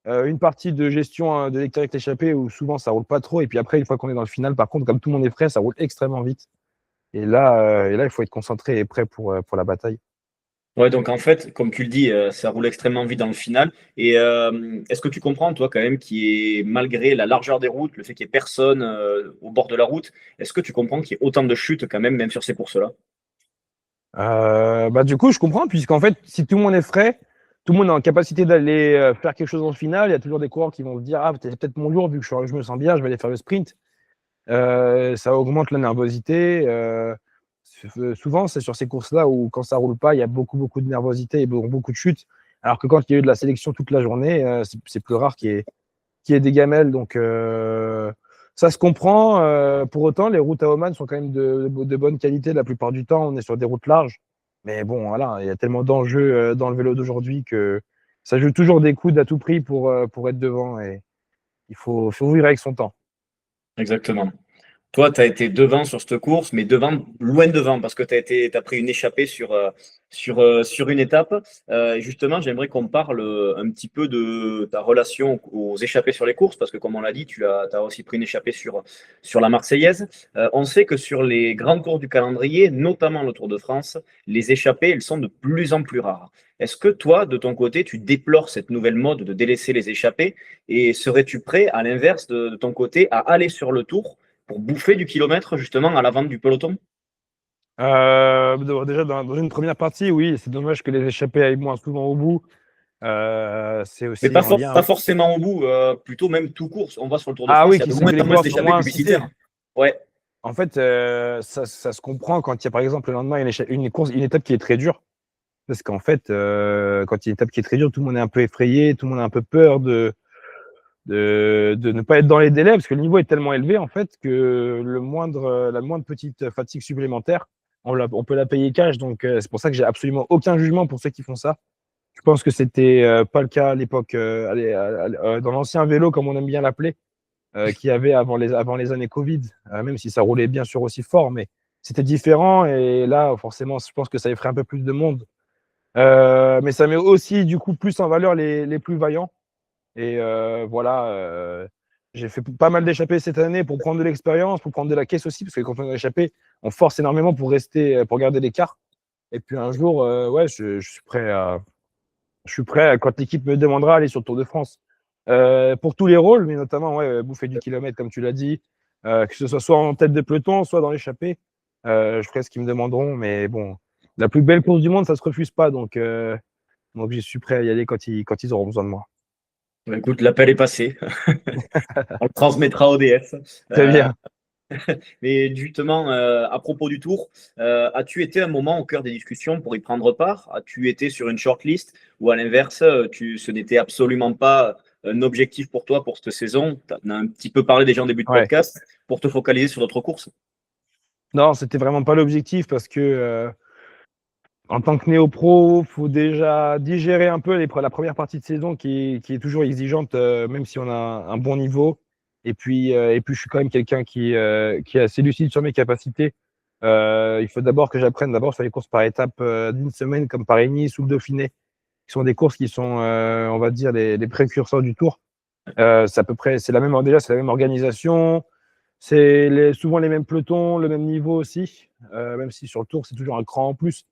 Speaker 2: Une partie de gestion de lecteur avec l'échappée où souvent ça roule pas trop. Et puis après, une fois qu'on est dans le final, par contre, comme tout le monde est prêt, ça roule extrêmement vite. Et là, il faut être concentré et prêt pour la bataille.
Speaker 1: Ouais, donc en fait, comme tu le dis, ça roule extrêmement vite dans le final. Et est-ce que tu comprends, toi, quand même, qui est malgré la largeur des routes, le fait qu'il n'y ait personne au bord de la route, est-ce que tu comprends qu'il y ait autant de chutes quand même, même sur ces courses-là?
Speaker 2: Bah, du coup, je comprends, puisqu'en fait, si tout le monde est frais, tout le monde est en capacité d'aller faire quelque chose dans le final. Il y a toujours des coureurs qui vont se dire: ah, c'est peut-être mon jour, vu que je me sens bien, je vais aller faire le sprint. Ça augmente la nervosité. Souvent, c'est sur ces courses-là où, quand ça roule pas, il y a beaucoup, beaucoup de nervosité et beaucoup de chutes. Alors que quand il y a eu de la sélection toute la journée, c'est plus rare qu'il y ait des gamelles. Donc, ça se comprend. Pour autant, les routes à Oman sont quand même de bonne qualité la plupart du temps. On est sur des routes larges. Mais bon, voilà, il y a tellement d'enjeux dans le vélo d'aujourd'hui que ça joue toujours des coudes à tout prix pour être devant. Et faut vivre avec son temps.
Speaker 1: Exactement. Toi, tu as été devant sur cette course, mais devant, loin devant, parce que t'as pris une échappée sur une étape. Et justement, j'aimerais qu'on parle un petit peu de ta relation aux échappées sur les courses, parce que comme on l'a dit, t'as aussi pris une échappée sur la Marseillaise. On sait que sur les grandes courses du calendrier, notamment le Tour de France, les échappées, elles sont de plus en plus rares. Est-ce que toi, de ton côté, tu déplores cette nouvelle mode de délaisser les échappées et serais-tu prêt, à l'inverse de ton côté, à aller sur le Tour pour bouffer du kilomètre justement à l'avant du peloton?
Speaker 2: Déjà, dans une première partie, oui, c'est dommage que les échappées aillent moins souvent au bout. C'est
Speaker 1: Mais
Speaker 2: aussi en lien.
Speaker 1: pas forcément au bout, plutôt même tout court. On va sur le Tour de
Speaker 2: Ah
Speaker 1: France,
Speaker 2: oui,
Speaker 1: il y a
Speaker 2: qui
Speaker 1: de
Speaker 2: sont,
Speaker 1: moins
Speaker 2: que les
Speaker 1: en moins
Speaker 2: coureurs sont
Speaker 1: d'échappées
Speaker 2: moins incités.
Speaker 1: publicitaires. Ouais,
Speaker 2: En fait, ça se comprend quand il y a, par exemple, le lendemain, une étape qui est très dure. Parce qu'en fait, quand il y a une étape qui est très dure, tout le monde est un peu effrayé, tout le monde a un peu peur de ne pas être dans les délais, parce que le niveau est tellement élevé, en fait, que la moindre petite fatigue supplémentaire, on peut la payer cash. Donc, c'est pour ça que j'ai absolument aucun jugement pour ceux qui font ça. Je pense que c'était pas le cas à l'époque, dans l'ancien vélo, comme on aime bien l'appeler, qu'il y avait avant les années Covid, même si ça roulait bien sûr aussi fort, mais c'était différent. Et là, forcément, je pense que ça effraie un peu plus de monde. Mais ça met aussi, du coup, plus en valeur les plus vaillants. Et voilà, j'ai fait pas mal d'échappées cette année pour prendre de l'expérience, pour prendre de la caisse aussi, parce que quand on est échappé, on force énormément pour rester, pour garder l'écart. Et puis un jour, ouais, je suis prêt quand l'équipe me demandera aller sur le Tour de France. Pour tous les rôles, mais notamment ouais, bouffer du kilomètre, comme tu l'as dit, que ce soit en tête de peloton, soit dans l'échappée. Je ferai ce qu'ils me demanderont, mais bon, la plus belle course du monde, ça se refuse pas, donc je suis prêt à y aller quand ils auront besoin de moi.
Speaker 1: bah, écoute, l'appel est passé. On le transmettra au DS.
Speaker 2: Très
Speaker 1: Euh,
Speaker 2: bien.
Speaker 1: mais justement, à propos du tour, as-tu été un moment au cœur des discussions pour y prendre part? As-tu été sur une shortlist ou à l'inverse, ce n'était absolument pas un objectif pour toi pour cette saison? Tu en as un petit peu parlé déjà en début de
Speaker 2: Ouais.
Speaker 1: podcast pour te focaliser sur d'autres courses.
Speaker 2: Non, c'était vraiment pas l'objectif parce que en tant que néo-pro, faut déjà digérer un peu la première partie de saison qui est toujours exigeante, même si on a un bon niveau. Et puis, je suis quand même quelqu'un qui est assez lucide sur mes capacités. Il faut d'abord que j'apprenne d'abord sur les courses par étapes d'une semaine, comme Paris-Nice ou le Dauphiné, qui sont des courses qui sont, on va dire, les précurseurs du Tour. C'est à peu près, c'est la même organisation, souvent les mêmes pelotons, le même niveau aussi, même si sur le Tour, c'est toujours un cran en plus.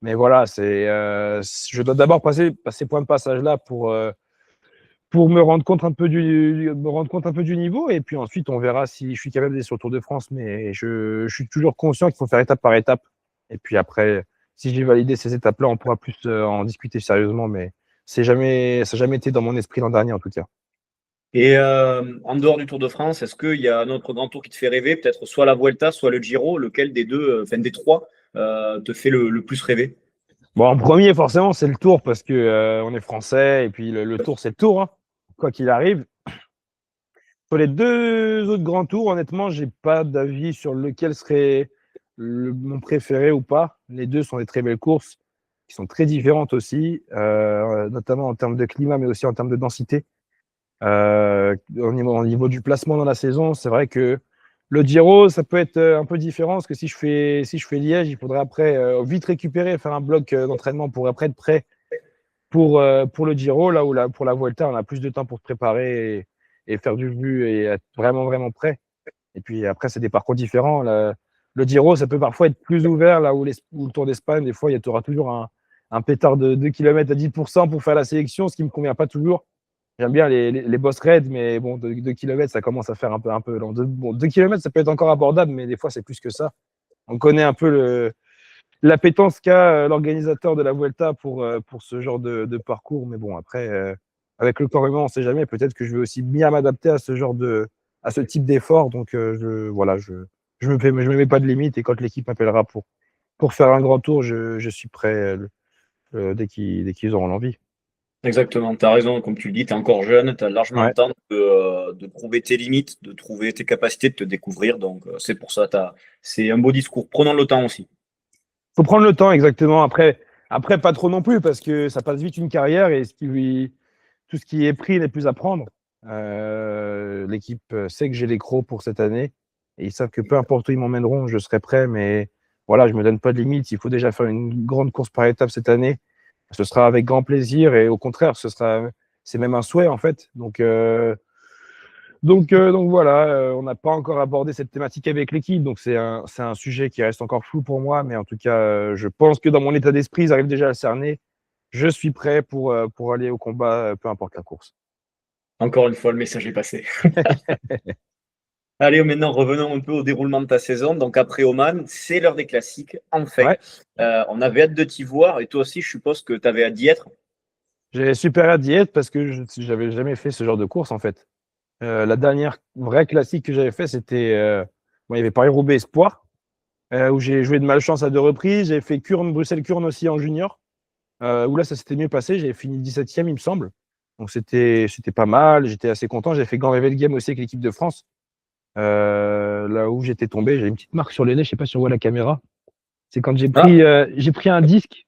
Speaker 2: Mais voilà, je dois d'abord passer par ces points de passage-là pour me rendre compte un peu du niveau. Et puis ensuite, on verra si je suis capable d'aller sur le Tour de France. Mais je suis toujours conscient qu'il faut faire étape par étape. Et puis après, si j'ai validé ces étapes-là, on pourra plus en discuter sérieusement. Mais ça n'a jamais été dans mon esprit l'an dernier, en tout cas.
Speaker 1: Et en dehors du Tour de France, est-ce qu'il y a un autre grand tour qui te fait rêver? Peut-être soit la Vuelta, soit le Giro. Lequel des deux, enfin des trois, te fait le plus rêver?
Speaker 2: Bon, en premier, forcément, c'est le Tour parce que on est français et puis le Tour, c'est le Tour, hein, quoi qu'il arrive. Sur les deux autres grands tours, honnêtement, j'ai pas d'avis sur lequel serait mon préféré ou pas. Les deux sont des très belles courses qui sont très différentes aussi, notamment en termes de climat, mais aussi en termes de densité. Au niveau du placement dans la saison, c'est vrai que le Giro, ça peut être un peu différent parce que si je fais Liège, il faudrait après vite récupérer, faire un bloc d'entraînement pour après être prêt pour le Giro, là où pour la Vuelta, on a plus de temps pour se préparer et faire du vu et être vraiment, vraiment prêt. Et puis après, c'est des parcours différents. Le Giro, ça peut parfois être plus ouvert, là où le Tour d'Espagne, des fois, tu auras toujours un pétard de 2 km à 10% pour faire la sélection, ce qui ne me convient pas toujours. J'aime bien les boss raids, mais bon, 2 km, ça commence à faire un peu long. 2 km, ça peut être encore abordable, mais des fois, c'est plus que ça. On connaît un peu l'appétence qu'a l'organisateur de la Vuelta pour ce genre de parcours. Mais bon, après, avec le corps humain, on ne sait jamais. Peut-être que je vais aussi bien m'adapter à ce type d'effort. Donc, voilà, je me mets pas de limite. Et quand l'équipe m'appellera pour faire un grand tour, je suis prêt dès qu'ils auront l'envie.
Speaker 1: Exactement, tu as raison, comme tu le dis, tu es encore jeune, tu as largement le
Speaker 2: Ouais.
Speaker 1: temps de prouver tes limites, de trouver tes capacités, de te découvrir. Donc, c'est pour ça, c'est un beau discours. Prenons le temps aussi.
Speaker 2: Faut prendre le temps, exactement. Après, pas trop non plus, parce que ça passe vite une carrière et tout ce qui est pris n'est plus à prendre. L'équipe sait que j'ai les crocs pour cette année et ils savent que peu importe où ils m'emmèneront, je serai prêt. Mais voilà, je me donne pas de limite. Il faut déjà faire une grande course par étape cette année. Ce sera avec grand plaisir et au contraire, c'est même un souhait en fait. Donc voilà, on n'a pas encore abordé cette thématique avec l'équipe, donc c'est un sujet qui reste encore flou pour moi, mais en tout cas, je pense que dans mon état d'esprit, j'arrive déjà à le cerner. Je suis prêt pour aller au combat, peu importe la course.
Speaker 1: Encore une fois, le message est passé. Allez, maintenant, revenons un peu au déroulement de ta saison. Donc, après Oman, c'est l'heure des classiques, enfin.
Speaker 2: Ouais,
Speaker 1: On avait hâte de t'y voir et toi aussi, je suppose que tu avais hâte d'y être.
Speaker 2: j'ai super hâte d'y être parce que je n'avais jamais fait ce genre de course en fait. La dernière vraie classique que j'avais fait, c'était Bon, il y avait Paris-Roubaix Espoir, où j'ai joué de malchance à 2 reprises. J'ai fait Kurn, Bruxelles-Kurn aussi en junior, où là, ça s'était mieux passé. J'avais fini 17e, il me semble. Donc, c'était pas mal. J'étais assez content. J'ai fait Gand-Wevelgem aussi avec l'équipe de France. Là où j'étais tombé, j'ai une petite marque sur le nez. Je sais pas si on voit la caméra. C'est quand
Speaker 1: Ah,
Speaker 2: j'ai pris un disque.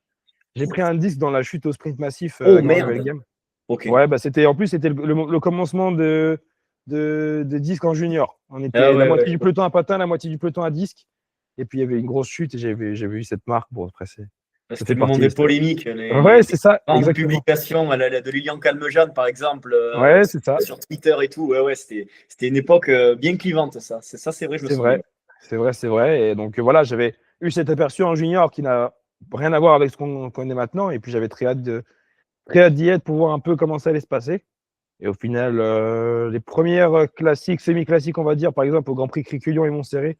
Speaker 2: J'ai pris un disque dans la chute au sprint massif
Speaker 1: oh
Speaker 2: à
Speaker 1: merde.
Speaker 2: Gand-Wevelgem.
Speaker 1: Ok.
Speaker 2: Ouais, bah c'était en plus c'était le commencement de disque en junior. On
Speaker 1: Ah
Speaker 2: était la
Speaker 1: ouais,
Speaker 2: moitié
Speaker 1: ouais.
Speaker 2: du peloton à patin, la moitié du peloton à disque. Et puis il y avait une grosse chute et j'avais eu cette marque. Bon, après, ça
Speaker 1: C'était
Speaker 2: fait
Speaker 1: le moment
Speaker 2: partie de
Speaker 1: des
Speaker 2: l'histoire.
Speaker 1: polémiques,
Speaker 2: Ouais, c'est
Speaker 1: les
Speaker 2: ça,
Speaker 1: grandes
Speaker 2: exactement.
Speaker 1: publications de Lilian Calmejane, par exemple,
Speaker 2: Ouais, c'est ça.
Speaker 1: sur Twitter et tout. Ouais, ouais, c'était une époque bien clivante, ça. C'est vrai, je me
Speaker 2: C'est
Speaker 1: souviens.
Speaker 2: vrai. C'est vrai, c'est vrai. Et donc voilà, j'avais eu cet aperçu en junior qui n'a rien à voir avec ce qu'on connaît maintenant. Et puis j'avais très hâte d'y être pour voir un peu comment ça allait se passer. Et au final, les premières classiques, semi-classiques, on va dire, par exemple au Grand Prix Criculion et Montserrat,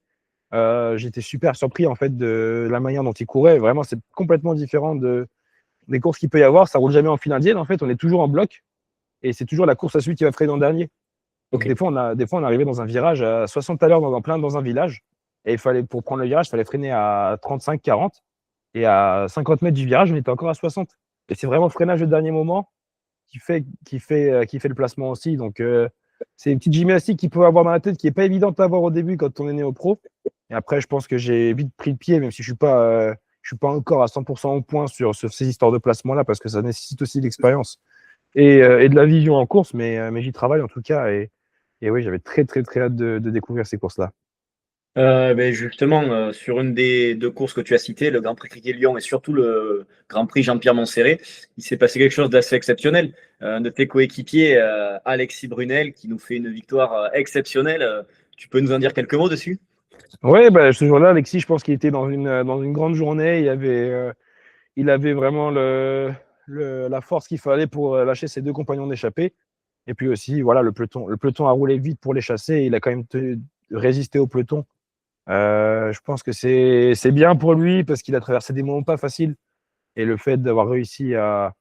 Speaker 2: j'étais super surpris en fait de la manière dont ils couraient. Vraiment, c'est complètement différent des courses qu'il peut y avoir. Ça roule jamais en file indienne. En fait, on est toujours en bloc et c'est toujours la course à celui qui va freiner en dernier. Donc
Speaker 1: Ok.
Speaker 2: des fois, on arrivait dans un virage à 60 à l'heure dans un village et il fallait pour prendre le virage, il fallait freiner à 35, 40 et à 50 mètres du virage, on était encore à 60. Et c'est vraiment le freinage au dernier moment qui fait le placement aussi. Donc, c'est une petite gymnastique qu'il peut avoir dans la tête qui n'est pas évidente à avoir au début quand on est né au pro. Et après, je pense que j'ai vite pris le pied, même si je suis pas encore à 100% au point sur ces histoires de placement-là, parce que ça nécessite aussi de l'expérience et de la vision en course, mais j'y travaille en tout cas. Et oui, j'avais très, très, très hâte de découvrir ces courses-là.
Speaker 1: Ben justement, sur une des 2 courses que tu as citées, le Grand Prix Cricket-Lyon et surtout le Grand Prix Jean-Pierre Montserrat, il s'est passé quelque chose d'assez exceptionnel. Un de tes coéquipiers, Alexis Brunel, qui nous fait une victoire exceptionnelle. Tu peux nous en dire quelques mots dessus?
Speaker 2: Ouais, bah, ce jour-là, Alexis, je pense qu'il était dans une grande journée. Il avait vraiment la force qu'il fallait pour lâcher ses 2 compagnons d'échappée. Et puis aussi, voilà, le peloton a roulé vite pour les chasser. Il a quand même résisté au peloton. Je pense que c'est bien pour lui parce qu'il a traversé des moments pas faciles. Et le fait d'avoir réussi à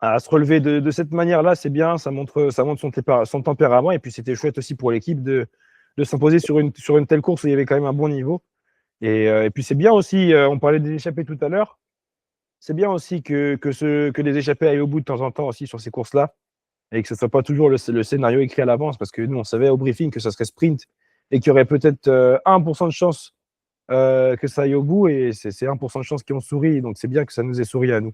Speaker 2: se relever de cette manière-là, c'est bien. Ça montre son tempérament. Et puis, c'était chouette aussi pour l'équipe de s'imposer sur une telle course où il y avait quand même un bon niveau. Et puis, c'est bien aussi, on parlait des échappées tout à l'heure. C'est bien aussi que les échappées aillent au bout de temps en temps aussi sur ces courses-là et que ce ne soit pas toujours le scénario écrit à l'avance parce que nous, on savait au briefing que ça serait sprint et qu'il y aurait peut-être 1% de chance que ça aille au bout et c'est 1% de chance qui ont souri. Donc, c'est bien que ça nous ait souri à nous.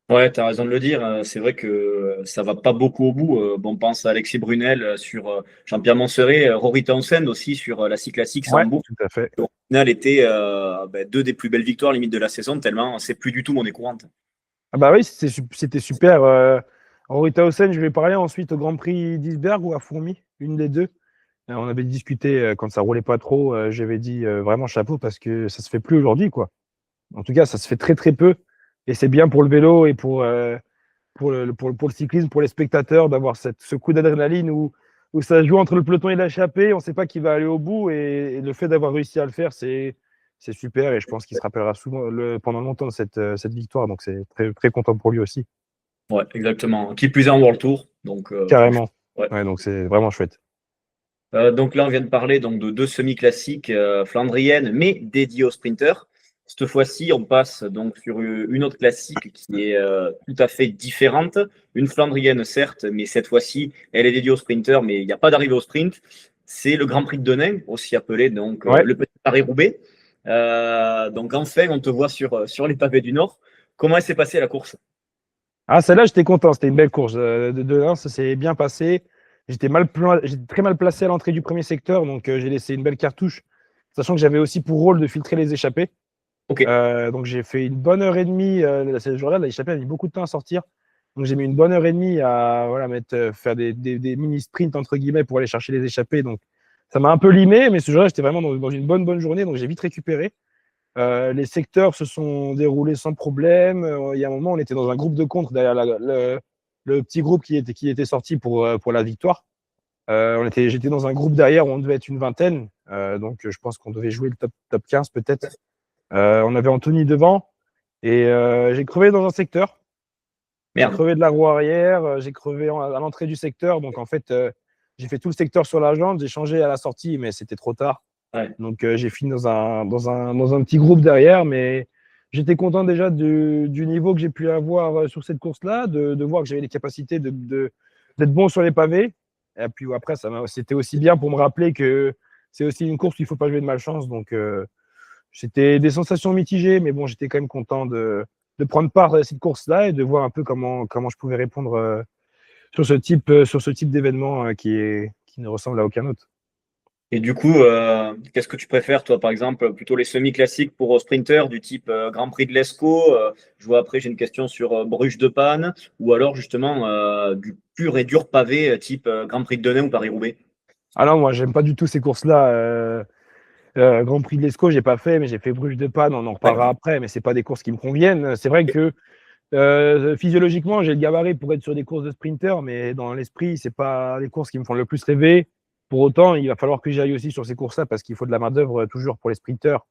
Speaker 1: Ouais, tu as raison de le dire. C'est vrai que ça va pas beaucoup au bout. Bon, on pense à Alexis Brunel sur Jean-Pierre Montserrat, Rory Townsend aussi sur la cyclassique
Speaker 2: Ouais,
Speaker 1: Sambourg.
Speaker 2: tout à fait.
Speaker 1: Au final, était 2 des plus belles victoires limite de la saison, tellement c'est plus du tout monnaie courante.
Speaker 2: Ah bah oui, c'était super. Henri Tausen, je vais parler ensuite au Grand Prix d'Isberg ou à Fourmi, une des deux. On avait discuté quand ça roulait pas trop. J'avais dit vraiment chapeau parce que ça se fait plus aujourd'hui, quoi. En tout cas, ça se fait très très peu. Et c'est bien pour le vélo et pour le cyclisme, pour les spectateurs, d'avoir ce coup d'adrénaline où ça se joue entre le peloton et l'échappée. On ne sait pas qui va aller au bout. Et le fait d'avoir réussi à le faire, c'est super. Et je pense qu'il se rappellera souvent pendant longtemps de cette victoire. Donc, c'est très, très content pour lui aussi.
Speaker 1: Ouais, exactement. Qui plus est en World Tour. Donc, franchement,
Speaker 2: Carrément.
Speaker 1: ouais.
Speaker 2: Ouais, donc, c'est vraiment chouette.
Speaker 1: Donc là, on vient de parler donc, de 2 semi-classiques flandriennes, mais dédiées aux sprinters. Cette fois-ci, on passe donc sur une autre classique qui est tout à fait différente. Une flandrienne, certes, mais cette fois-ci, elle est dédiée aux sprinters, mais il n'y a pas d'arrivée au sprint. C'est le Grand Prix de Denain, aussi appelé donc
Speaker 2: Ouais.
Speaker 1: le Petit Paris-Roubaix. Donc enfin, on te voit sur les pavés du Nord. Comment elle s'est passée la course?
Speaker 2: Ah, celle-là, j'étais content. C'était une belle course. De 1, ça s'est bien passé. J'étais très mal placé à l'entrée du premier secteur, donc j'ai laissé une belle cartouche, sachant que j'avais aussi pour rôle de filtrer les échappées.
Speaker 1: Ok.
Speaker 2: Donc j'ai fait une bonne heure et demie. Ce jour-là, l'échappée a mis beaucoup de temps à sortir. Donc j'ai mis une bonne heure et demie à voilà, faire des mini-sprints entre guillemets pour aller chercher les échappées. Donc ça m'a un peu limé, mais ce jour-là, j'étais vraiment dans une bonne journée, donc j'ai vite récupéré. Les secteurs se sont déroulés sans problème. Il y a un moment, on était dans un groupe de contre derrière le petit groupe qui était sorti pour la victoire. J'étais dans un groupe derrière où on devait être une vingtaine. Donc, je pense qu'on devait jouer le top 15 peut-être. On avait Anthony devant. Et j'ai crevé dans un secteur. J'ai
Speaker 1: Merde.
Speaker 2: crevé de la roue arrière. J'ai crevé à l'entrée du secteur. Donc, en fait, J'ai fait tout le secteur sur la jambe, j'ai changé à la sortie, mais c'était trop tard.
Speaker 1: Ouais.
Speaker 2: Donc, j'ai fini dans un petit groupe derrière, mais j'étais content déjà du niveau que j'ai pu avoir sur cette course-là, de voir que j'avais les capacités d'être bon sur les pavés. Et puis après, c'était aussi bien pour me rappeler que c'est aussi une course où il ne faut pas jouer de malchance. Donc, c'était des sensations mitigées, mais bon, j'étais quand même content de prendre part à cette course-là et de voir un peu comment je pouvais répondre sur ce type d'événement qui ne ressemble à aucun autre.
Speaker 1: Et du coup, qu'est-ce que tu préfères, toi, par exemple, plutôt les semi-classiques pour sprinters du type Grand Prix de l'Escaut je vois après, j'ai une question sur Bruges de Panne, ou alors justement du pur et dur pavé type Grand Prix de Denain ou Paris-Roubaix.
Speaker 2: Alors, moi, j'aime pas du tout ces courses-là. Grand Prix de l'Escaut, j'ai pas fait, mais j'ai fait Bruges de Panne, on en reparlera
Speaker 1: Ouais.
Speaker 2: après, mais c'est pas des courses qui me conviennent. C'est vrai que physiologiquement, j'ai le gabarit pour être sur des courses de sprinter, mais dans l'esprit, c'est pas les courses qui me font le plus rêver. Pour autant, il va falloir que j'aille aussi sur ces courses-là parce qu'il faut de la main-d'œuvre toujours pour les sprinters.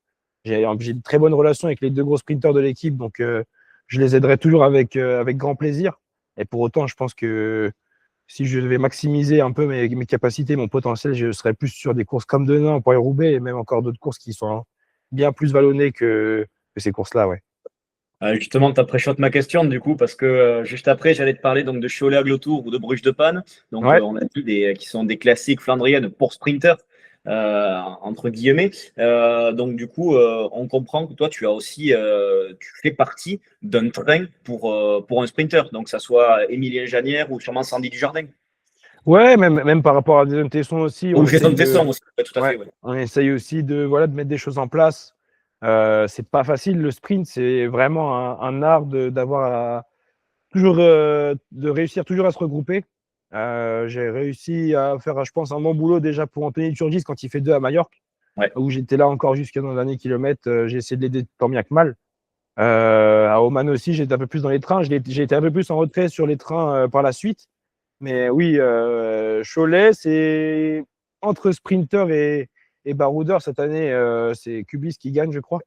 Speaker 2: J'ai de très bonnes relations avec les deux gros sprinters de l'équipe, donc je les aiderai toujours avec grand plaisir. Et pour autant, je pense que si je devais maximiser un peu mes capacités, mon potentiel, je serais plus sur des courses comme Denain, Paris-Roubaix et même encore d'autres courses qui sont bien plus vallonnées que ces courses-là. Ouais.
Speaker 1: Justement, tu as pré-shot ma question du coup, parce que juste après, j'allais te parler donc de Cholet-Aglotour ou de Bruges de Panne. Donc,
Speaker 2: Ouais.
Speaker 1: on a dit qui sont des classiques flandriennes pour sprinters, entre guillemets. Donc, du coup, on comprend que toi, tu fais partie d'un train pour un sprinter. Donc, que ça soit Émilien Janière ou sûrement Sandy Dujardin.
Speaker 2: Ouais, même par rapport à des Tesson aussi,
Speaker 1: Ou Jason Tesson aussi, ouais, tout à
Speaker 2: ouais,
Speaker 1: fait. Ouais.
Speaker 2: on essaye aussi de mettre des choses en place. C'est pas facile, le sprint, c'est vraiment un art toujours, de réussir toujours à se regrouper. J'ai réussi à faire, je pense, un bon boulot déjà pour Anthony Turgis quand il fait 2 à Majorque,
Speaker 1: Ouais.
Speaker 2: où j'étais là encore jusqu'à dans le dernier kilomètre. J'ai essayé de l'aider tant bien que mal. À Oman aussi, j'étais un peu plus dans les trains. J'ai été un peu plus en retrait sur les trains par la suite. Mais oui, Cholet, c'est entre sprinter et baroudeur cette année, c'est Kubis qui gagne, je crois.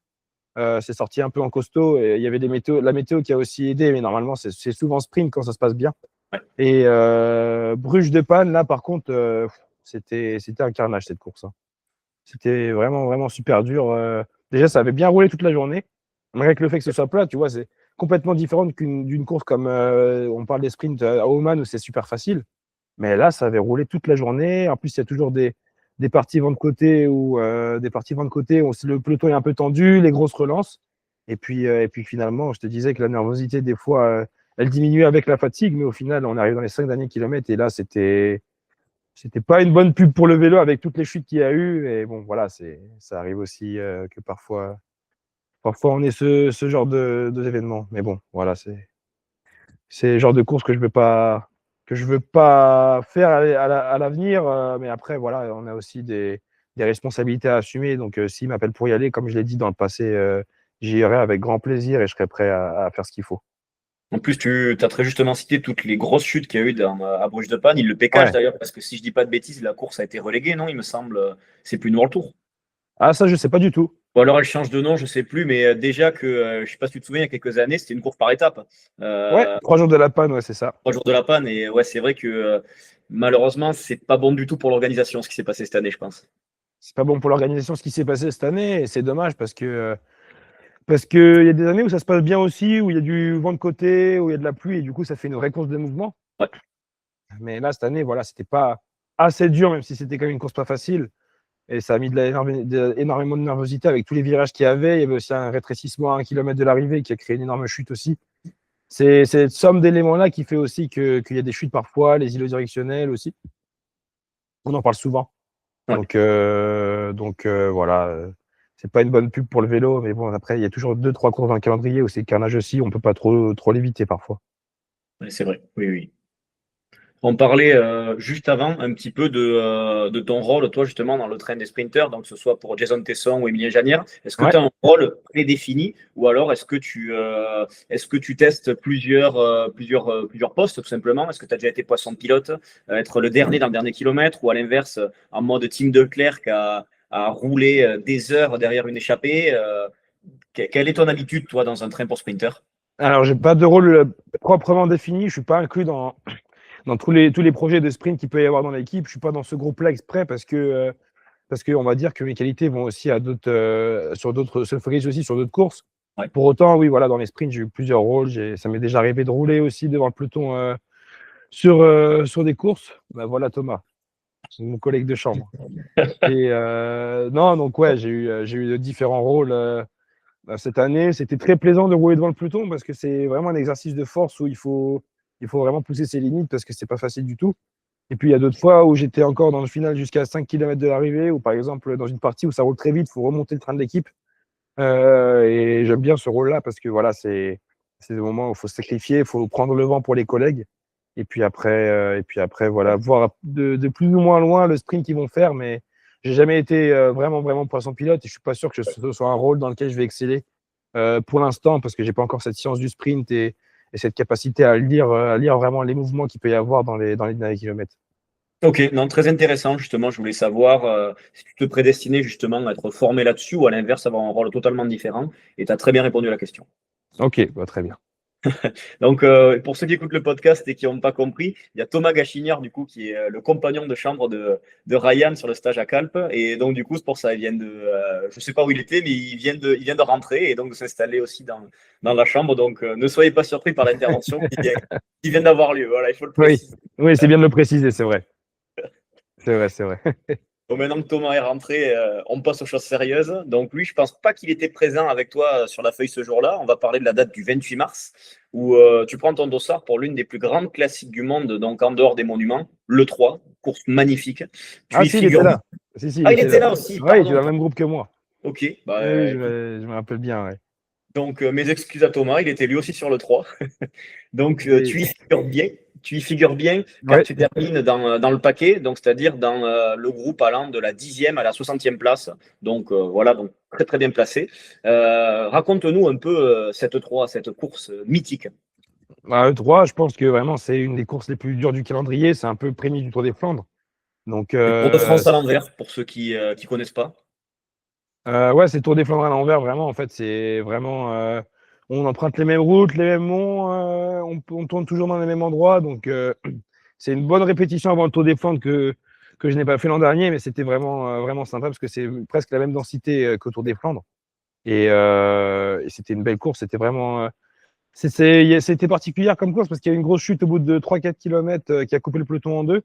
Speaker 2: C'est sorti un peu en costaud. Et il y avait la météo qui a aussi aidé, mais normalement, c'est souvent sprint quand ça se passe bien.
Speaker 1: Ouais.
Speaker 2: Et Bruges de Panne, là, par contre, c'était un carnage cette course, hein. C'était vraiment, vraiment super dur. Déjà, ça avait bien roulé toute la journée. Malgré que le fait que ce soit plat, tu vois, c'est complètement différent d'une course comme on parle des sprints à Oman où c'est super facile. Mais là, ça avait roulé toute la journée. En plus, il y a toujours des parties vent de côté où le peloton est un peu tendu, les grosses relances. Et puis finalement, je te disais que la nervosité, des fois, elle diminuait avec la fatigue, mais au final, on arrive dans les 5 derniers kilomètres et là, c'était pas une bonne pub pour le vélo avec toutes les chutes qu'il y a eu. Et bon, voilà, ça arrive aussi que parfois on est ce genre d'événement. Mais bon, voilà, c'est le genre de course que je veux pas faire à l'avenir. Mais après, voilà, on a aussi des responsabilités à assumer. Donc, s'il m'appelle pour y aller, comme je l'ai dit dans le passé, j'y irai avec grand plaisir et je serai prêt à faire ce qu'il faut.
Speaker 1: En plus, tu as très justement cité toutes les grosses chutes qu'il y a eu à Bruges de Panne. Il le pécage
Speaker 2: Ouais.
Speaker 1: d'ailleurs, parce que si je dis pas de bêtises, la course a été reléguée, non? Il me semble, c'est plus Noir le Tour.
Speaker 2: Ah, ça, je sais pas du tout.
Speaker 1: Ou alors elle change de nom, je sais plus, mais déjà que, je sais pas si tu te souviens, il y a quelques années, c'était une course par étapes.
Speaker 2: Ouais, 3 jours de la panne, ouais, c'est ça.
Speaker 1: 3 jours de la panne, et ouais, c'est vrai que malheureusement, c'est pas bon du tout pour l'organisation ce qui s'est passé cette année, je pense.
Speaker 2: C'est pas bon pour l'organisation ce qui s'est passé cette année. Et c'est dommage parce que il y a des années où ça se passe bien aussi, où il y a du vent de côté, où il y a de la pluie, et du coup, ça fait une vraie course de mouvement.
Speaker 1: Ouais.
Speaker 2: Mais là, cette année, voilà, c'était pas assez dur, même si c'était quand même une course pas facile. Et ça a mis énormément de nervosité avec tous les virages qu'il y avait. Il y avait aussi un rétrécissement à 1 kilomètre de l'arrivée qui a créé une énorme chute aussi. C'est cette somme d'éléments-là qui fait aussi qu'il y a des chutes parfois, les îlots directionnels aussi. On en parle souvent.
Speaker 1: Ouais.
Speaker 2: Donc, voilà. C'est pas une bonne pub pour le vélo, mais bon, après, il y a toujours 2, 3 courses dans le calendrier où c'est carnage aussi. On peut pas trop l'éviter parfois.
Speaker 1: Ouais, c'est vrai, oui, oui. On parlait juste avant un petit peu de ton rôle, toi justement, dans le train des sprinters, donc que ce soit pour Jason Tesson ou Emilien Janière. Est-ce que
Speaker 2: Ouais.
Speaker 1: tu as un rôle prédéfini ou alors est-ce que tu testes plusieurs postes tout simplement? Est-ce que tu as déjà été poisson de pilote, être le dernier dans le dernier kilomètre ou à l'inverse, en mode Team de Klerk à rouler des heures derrière une échappée? Quelle est ton habitude, toi, dans un train pour sprinter?
Speaker 2: Alors, j'ai pas de rôle proprement défini. Je suis pas inclus dans tous les projets de sprint qu'il peut y avoir dans l'équipe, je suis pas dans ce groupe-là exprès parce que on va dire que mes qualités vont aussi à d'autres, sur d'autres, se focaliser aussi sur d'autres courses.
Speaker 1: Ouais.
Speaker 2: Pour autant, oui, voilà, dans les sprints, j'ai eu plusieurs rôles. Ça m'est déjà arrivé de rouler aussi devant le peloton sur des courses. Ben voilà, Thomas, c'est mon collègue de chambre. Et non, donc ouais, j'ai eu différents rôles cette année. C'était très plaisant de rouler devant le peloton parce que c'est vraiment un exercice de force où il faut vraiment pousser ses limites parce que c'est pas facile du tout. Et puis il y a d'autres fois où j'étais encore dans le final jusqu'à 5 km de l'arrivée, ou par exemple dans une partie où ça roule très vite, il faut remonter le train de l'équipe. Et j'aime bien ce rôle-là parce que voilà, c'est des moments où il faut se sacrifier, il faut prendre le vent pour les collègues. Et puis après voilà, voir de plus ou moins loin le sprint qu'ils vont faire. Mais j'ai jamais été vraiment, vraiment poisson pilote et je suis pas sûr que ce soit un rôle dans lequel je vais exceller pour l'instant parce que j'ai pas encore cette science du sprint et cette capacité à lire vraiment les mouvements qu'il peut y avoir dans les derniers kilomètres.
Speaker 1: Ok, non, très intéressant, justement. Je voulais savoir si tu te prédestinais justement à être formé là-dessus ou à l'inverse, avoir un rôle totalement différent. Et tu as très bien répondu à la question.
Speaker 2: Ok, bah, très bien.
Speaker 1: Donc, pour ceux qui écoutent le podcast et qui n'ont pas compris, il y a Thomas Gachignard, du coup, qui est le compagnon de chambre de Ryan sur le stage à Calpe. Et donc, du coup, c'est pour ça, je ne sais pas où il était, mais il vient de rentrer et donc de s'installer aussi dans la chambre. Donc, ne soyez pas surpris par l'intervention qui vient d'avoir lieu. Voilà, il faut le
Speaker 2: Oui,
Speaker 1: préciser.
Speaker 2: oui, c'est bien de le préciser, c'est vrai. C'est vrai, c'est vrai.
Speaker 1: Bon, maintenant que Thomas est rentré, on passe aux choses sérieuses. Donc lui, je pense pas qu'il était présent avec toi sur la feuille ce jour-là. On va parler de la date du 28 mars, où tu prends ton dossard pour l'une des plus grandes classiques du monde, donc en dehors des monuments, le 3, course magnifique. Tu
Speaker 2: Ah
Speaker 1: y
Speaker 2: si, il était
Speaker 1: figures bien.
Speaker 2: là. Si, si, il
Speaker 1: Ah, il
Speaker 2: était
Speaker 1: était
Speaker 2: là.
Speaker 1: là aussi,
Speaker 2: Oui, il était
Speaker 1: pardon.
Speaker 2: dans le même groupe que moi.
Speaker 1: Ok, bah,
Speaker 2: Oui, oui,
Speaker 1: écoute.
Speaker 2: je me rappelle bien, ouais.
Speaker 1: Donc mes excuses à Thomas, il était lui aussi sur le 3. Donc,
Speaker 2: Et-
Speaker 1: tu y figures bien car
Speaker 2: ouais.
Speaker 1: tu termines dans le paquet, donc c'est-à-dire dans le groupe allant de la 10e à la 60e place. Donc, voilà, donc très très bien placé. Raconte-nous un peu cette 3, cette course mythique.
Speaker 2: Bah, E3, je pense que vraiment, c'est une des courses les plus dures du calendrier. C'est un peu prémisse du Tour des Flandres. Donc,
Speaker 1: Le Tour de France à l'envers, pour ceux qui connaissent pas.
Speaker 2: ouais, c'est Tour des Flandres à l'envers, vraiment. En fait, c'est vraiment. On emprunte les mêmes routes, les mêmes monts, on tourne toujours dans les mêmes endroits. Donc, c'est une bonne répétition avant le Tour des Flandres que je n'ai pas fait l'an dernier, mais c'était vraiment sympa parce que c'est presque la même densité qu'au Tour des Flandres. Et c'était une belle course. C'était vraiment. C'était particulier comme course parce qu'il y a eu une grosse chute au bout de 3-4 km qui a coupé le peloton en deux.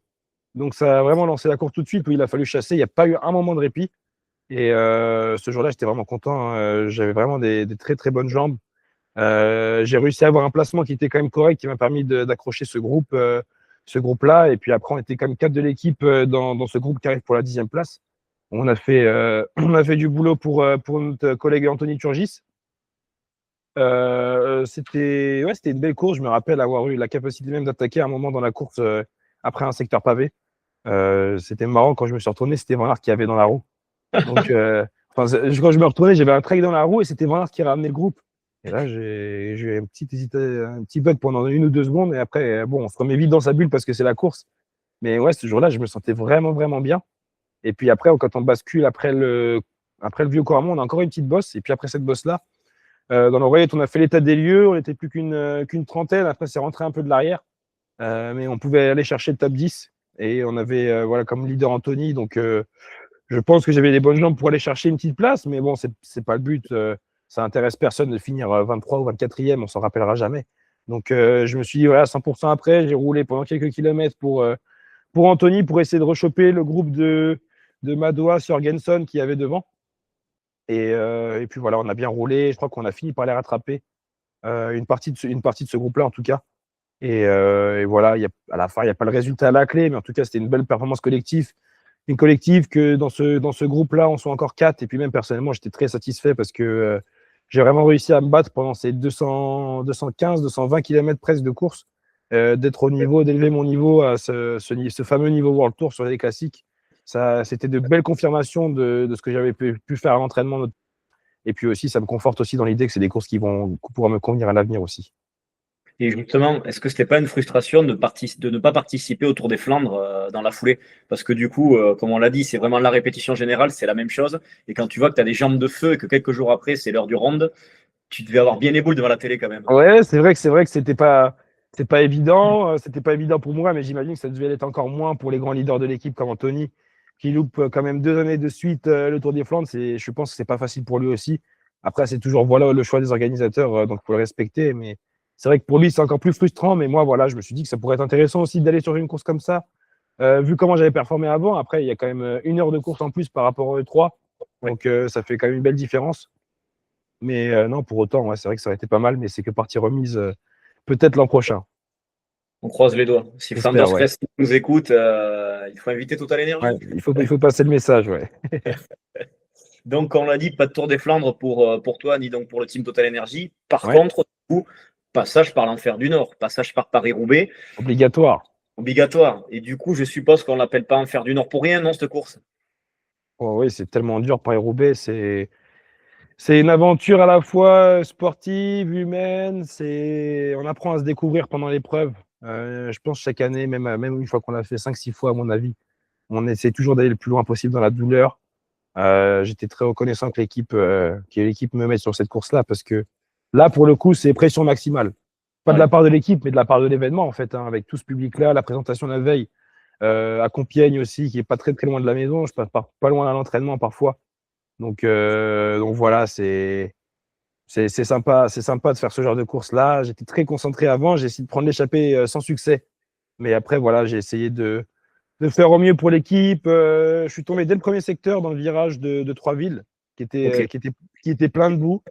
Speaker 2: Donc, ça a vraiment lancé la course tout de suite où il a fallu chasser. Il n'y a pas eu un moment de répit. Et ce jour-là, j'étais vraiment content, hein. J'avais vraiment des très, très bonnes jambes. J'ai réussi à avoir un placement qui était quand même correct, qui m'a permis d'accrocher ce groupe-là. Et puis après, on était quand même quatre de l'équipe dans ce groupe qui arrive pour la 10e place. On a fait du boulot pour notre collègue Anthony Turgis. C'était une belle course. Je me rappelle avoir eu la capacité même d'attaquer à un moment dans la course après un secteur pavé. C'était marrant quand je me suis retourné, c'était Van Aert qui avait dans la roue. Donc, quand je me retournais, j'avais un trail dans la roue et c'était Van Aert qui ramenait le groupe. Et là, j'ai eu un petit bug pendant 1 ou 2 secondes. Et après, bon, on se remet vite dans sa bulle parce que c'est la course. Mais ouais, ce jour-là, je me sentais vraiment, vraiment bien. Et puis après, quand on bascule après le vieux Cormont, on a encore une petite bosse. Et puis après cette bosse-là, dans l'oreillette, on a fait l'état des lieux. On n'était plus qu'une trentaine. Après, c'est rentré un peu de l'arrière. Mais on pouvait aller chercher le top 10. Et on avait voilà, comme leader Anthony. Donc, je pense que j'avais des bonnes jambes pour aller chercher une petite place, mais bon, c'est pas le but. Ça intéresse personne de finir 23 ou 24e, on s'en rappellera jamais. Donc, je me suis dit, voilà, 100% après, j'ai roulé pendant quelques kilomètres pour Anthony, pour essayer de rechoper le groupe de Madoua, Jorgensen qui avait devant. Et puis voilà, on a bien roulé. Je crois qu'on a fini par les rattraper, une partie de ce groupe-là, en tout cas. Et voilà, à la fin, il n'y a pas le résultat à la clé, mais en tout cas, c'était une belle performance collective. Une collective que dans ce groupe-là, on soit encore quatre. Et puis même personnellement, j'étais très satisfait parce que j'ai vraiment réussi à me battre pendant ces 215, 220 km presque de course, d'être au niveau, d'élever mon niveau à ce fameux niveau World Tour sur les classiques. Ça, c'était de belles confirmations de ce que j'avais pu faire à l'entraînement. Et puis aussi, ça me conforte aussi dans l'idée que c'est des courses qui vont pouvoir me convenir à l'avenir aussi.
Speaker 1: Et justement, est-ce que c'était pas une frustration de ne pas participer au Tour des Flandres dans la foulée? Parce que du coup, comme on l'a dit, c'est vraiment la répétition générale, c'est la même chose. Et quand tu vois que tu as des jambes de feu et que quelques jours après, c'est l'heure du ronde, tu devais avoir bien les boules devant la télé quand même.
Speaker 2: Ouais, c'est vrai que c'était pas évident pour moi, mais j'imagine que ça devait l'être encore moins pour les grands leaders de l'équipe comme Anthony, qui loupe quand même 2 années de suite le Tour des Flandres. Je pense que c'est pas facile pour lui aussi. Après, c'est toujours voilà le choix des organisateurs, donc faut le respecter. Mais c'est vrai que pour lui, c'est encore plus frustrant. Mais moi, voilà, je me suis dit que ça pourrait être intéressant aussi d'aller sur une course comme ça. Vu comment j'avais performé avant, après, il y a quand même 1 heure de course en plus par rapport aux 3.
Speaker 1: Ouais.
Speaker 2: Donc, ça fait quand même une belle différence. Mais non, pour autant, ouais, c'est vrai que ça aurait été pas mal, mais c'est que partie remise peut-être l'an prochain.
Speaker 1: On croise les doigts. Si
Speaker 2: J'espère,
Speaker 1: Flanders
Speaker 2: ouais.
Speaker 1: Racing nous écoute, il faut inviter Total
Speaker 2: Ouais,
Speaker 1: Energy.
Speaker 2: il faut passer le message, ouais.
Speaker 1: Donc, on l'a dit, pas de Tour des Flandres pour toi, ni donc pour le team Total Energy. Par
Speaker 2: Ouais,
Speaker 1: contre, du coup, passage par l'enfer du Nord, passage par Paris-Roubaix,
Speaker 2: obligatoire.
Speaker 1: obligatoire. Et du coup, je suppose qu'on l'appelle pas enfer du Nord pour rien, non, cette course?
Speaker 2: Oh, oui, c'est tellement dur, Paris-Roubaix. C'est une aventure à la fois sportive, humaine. On apprend à se découvrir pendant l'épreuve. Je pense chaque année, même une fois qu'on l'a fait 5, 6 fois, à mon avis, on essaie toujours d'aller le plus loin possible dans la douleur. J'étais très reconnaissant que l'équipe me mette sur cette course-là parce que là, pour le coup, c'est pression maximale. Pas de
Speaker 1: Ouais.
Speaker 2: la part de l'équipe, mais de la part de l'événement, en fait, hein, avec tout ce public-là, la présentation la veille, à Compiègne aussi, qui est pas très très loin de la maison. Je passe pas loin à l'entraînement parfois. Donc voilà, c'est sympa de faire ce genre de course-là. J'étais très concentré avant, j'ai essayé de prendre l'échappée sans succès. Mais après, voilà, j'ai essayé de faire au mieux pour l'équipe. Je suis tombé dès le premier secteur dans le virage de Trois-Villes, qui était,
Speaker 1: Ok.
Speaker 2: euh, qui était, qui était plein de boue.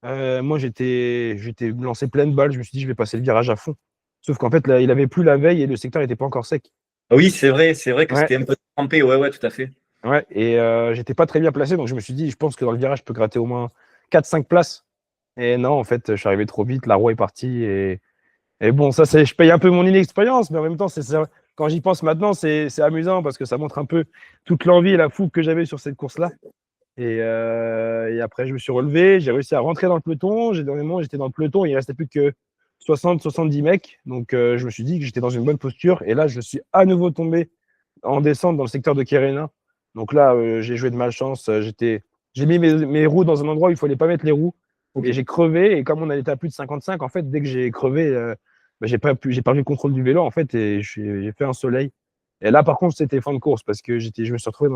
Speaker 2: Moi, j'étais lancé pleine balle. Je me suis dit, je vais passer le virage à fond. Sauf qu'en fait, là, il avait plu la veille et le secteur n'était pas encore sec.
Speaker 1: Ah oui, c'est vrai que
Speaker 2: Ouais,
Speaker 1: c'était un peu trempé. Ouais, ouais, tout à fait.
Speaker 2: ouais. Et j'étais pas très bien placé. Donc, je me suis dit, je pense que dans le virage, je peux gratter au moins 4, 5 places. Et non, en fait, je suis arrivé trop vite. La roue est partie. Et bon, ça, je paye un peu mon inexpérience. Mais en même temps, quand j'y pense maintenant, c'est amusant parce que ça montre un peu toute l'envie et la fougue que j'avais sur cette course-là. Et après, je me suis relevé, j'ai réussi à rentrer dans le peloton. J'étais dans le peloton, il ne restait plus que 60, 70 mecs. Donc, je me suis dit que j'étais dans une bonne posture. Et là, je suis à nouveau tombé en descente dans le secteur de Kérena. Donc là, j'ai joué de malchance. J'ai mis mes roues dans un endroit où il ne fallait pas mettre les roues.
Speaker 1: Ok.
Speaker 2: Et j'ai crevé. Et comme on était à plus de 55, en fait, dès que j'ai crevé, bah, j'ai perdu le contrôle du vélo, en fait, et j'ai fait un soleil. Et là, par contre, c'était fin de course parce que je me suis retrouvé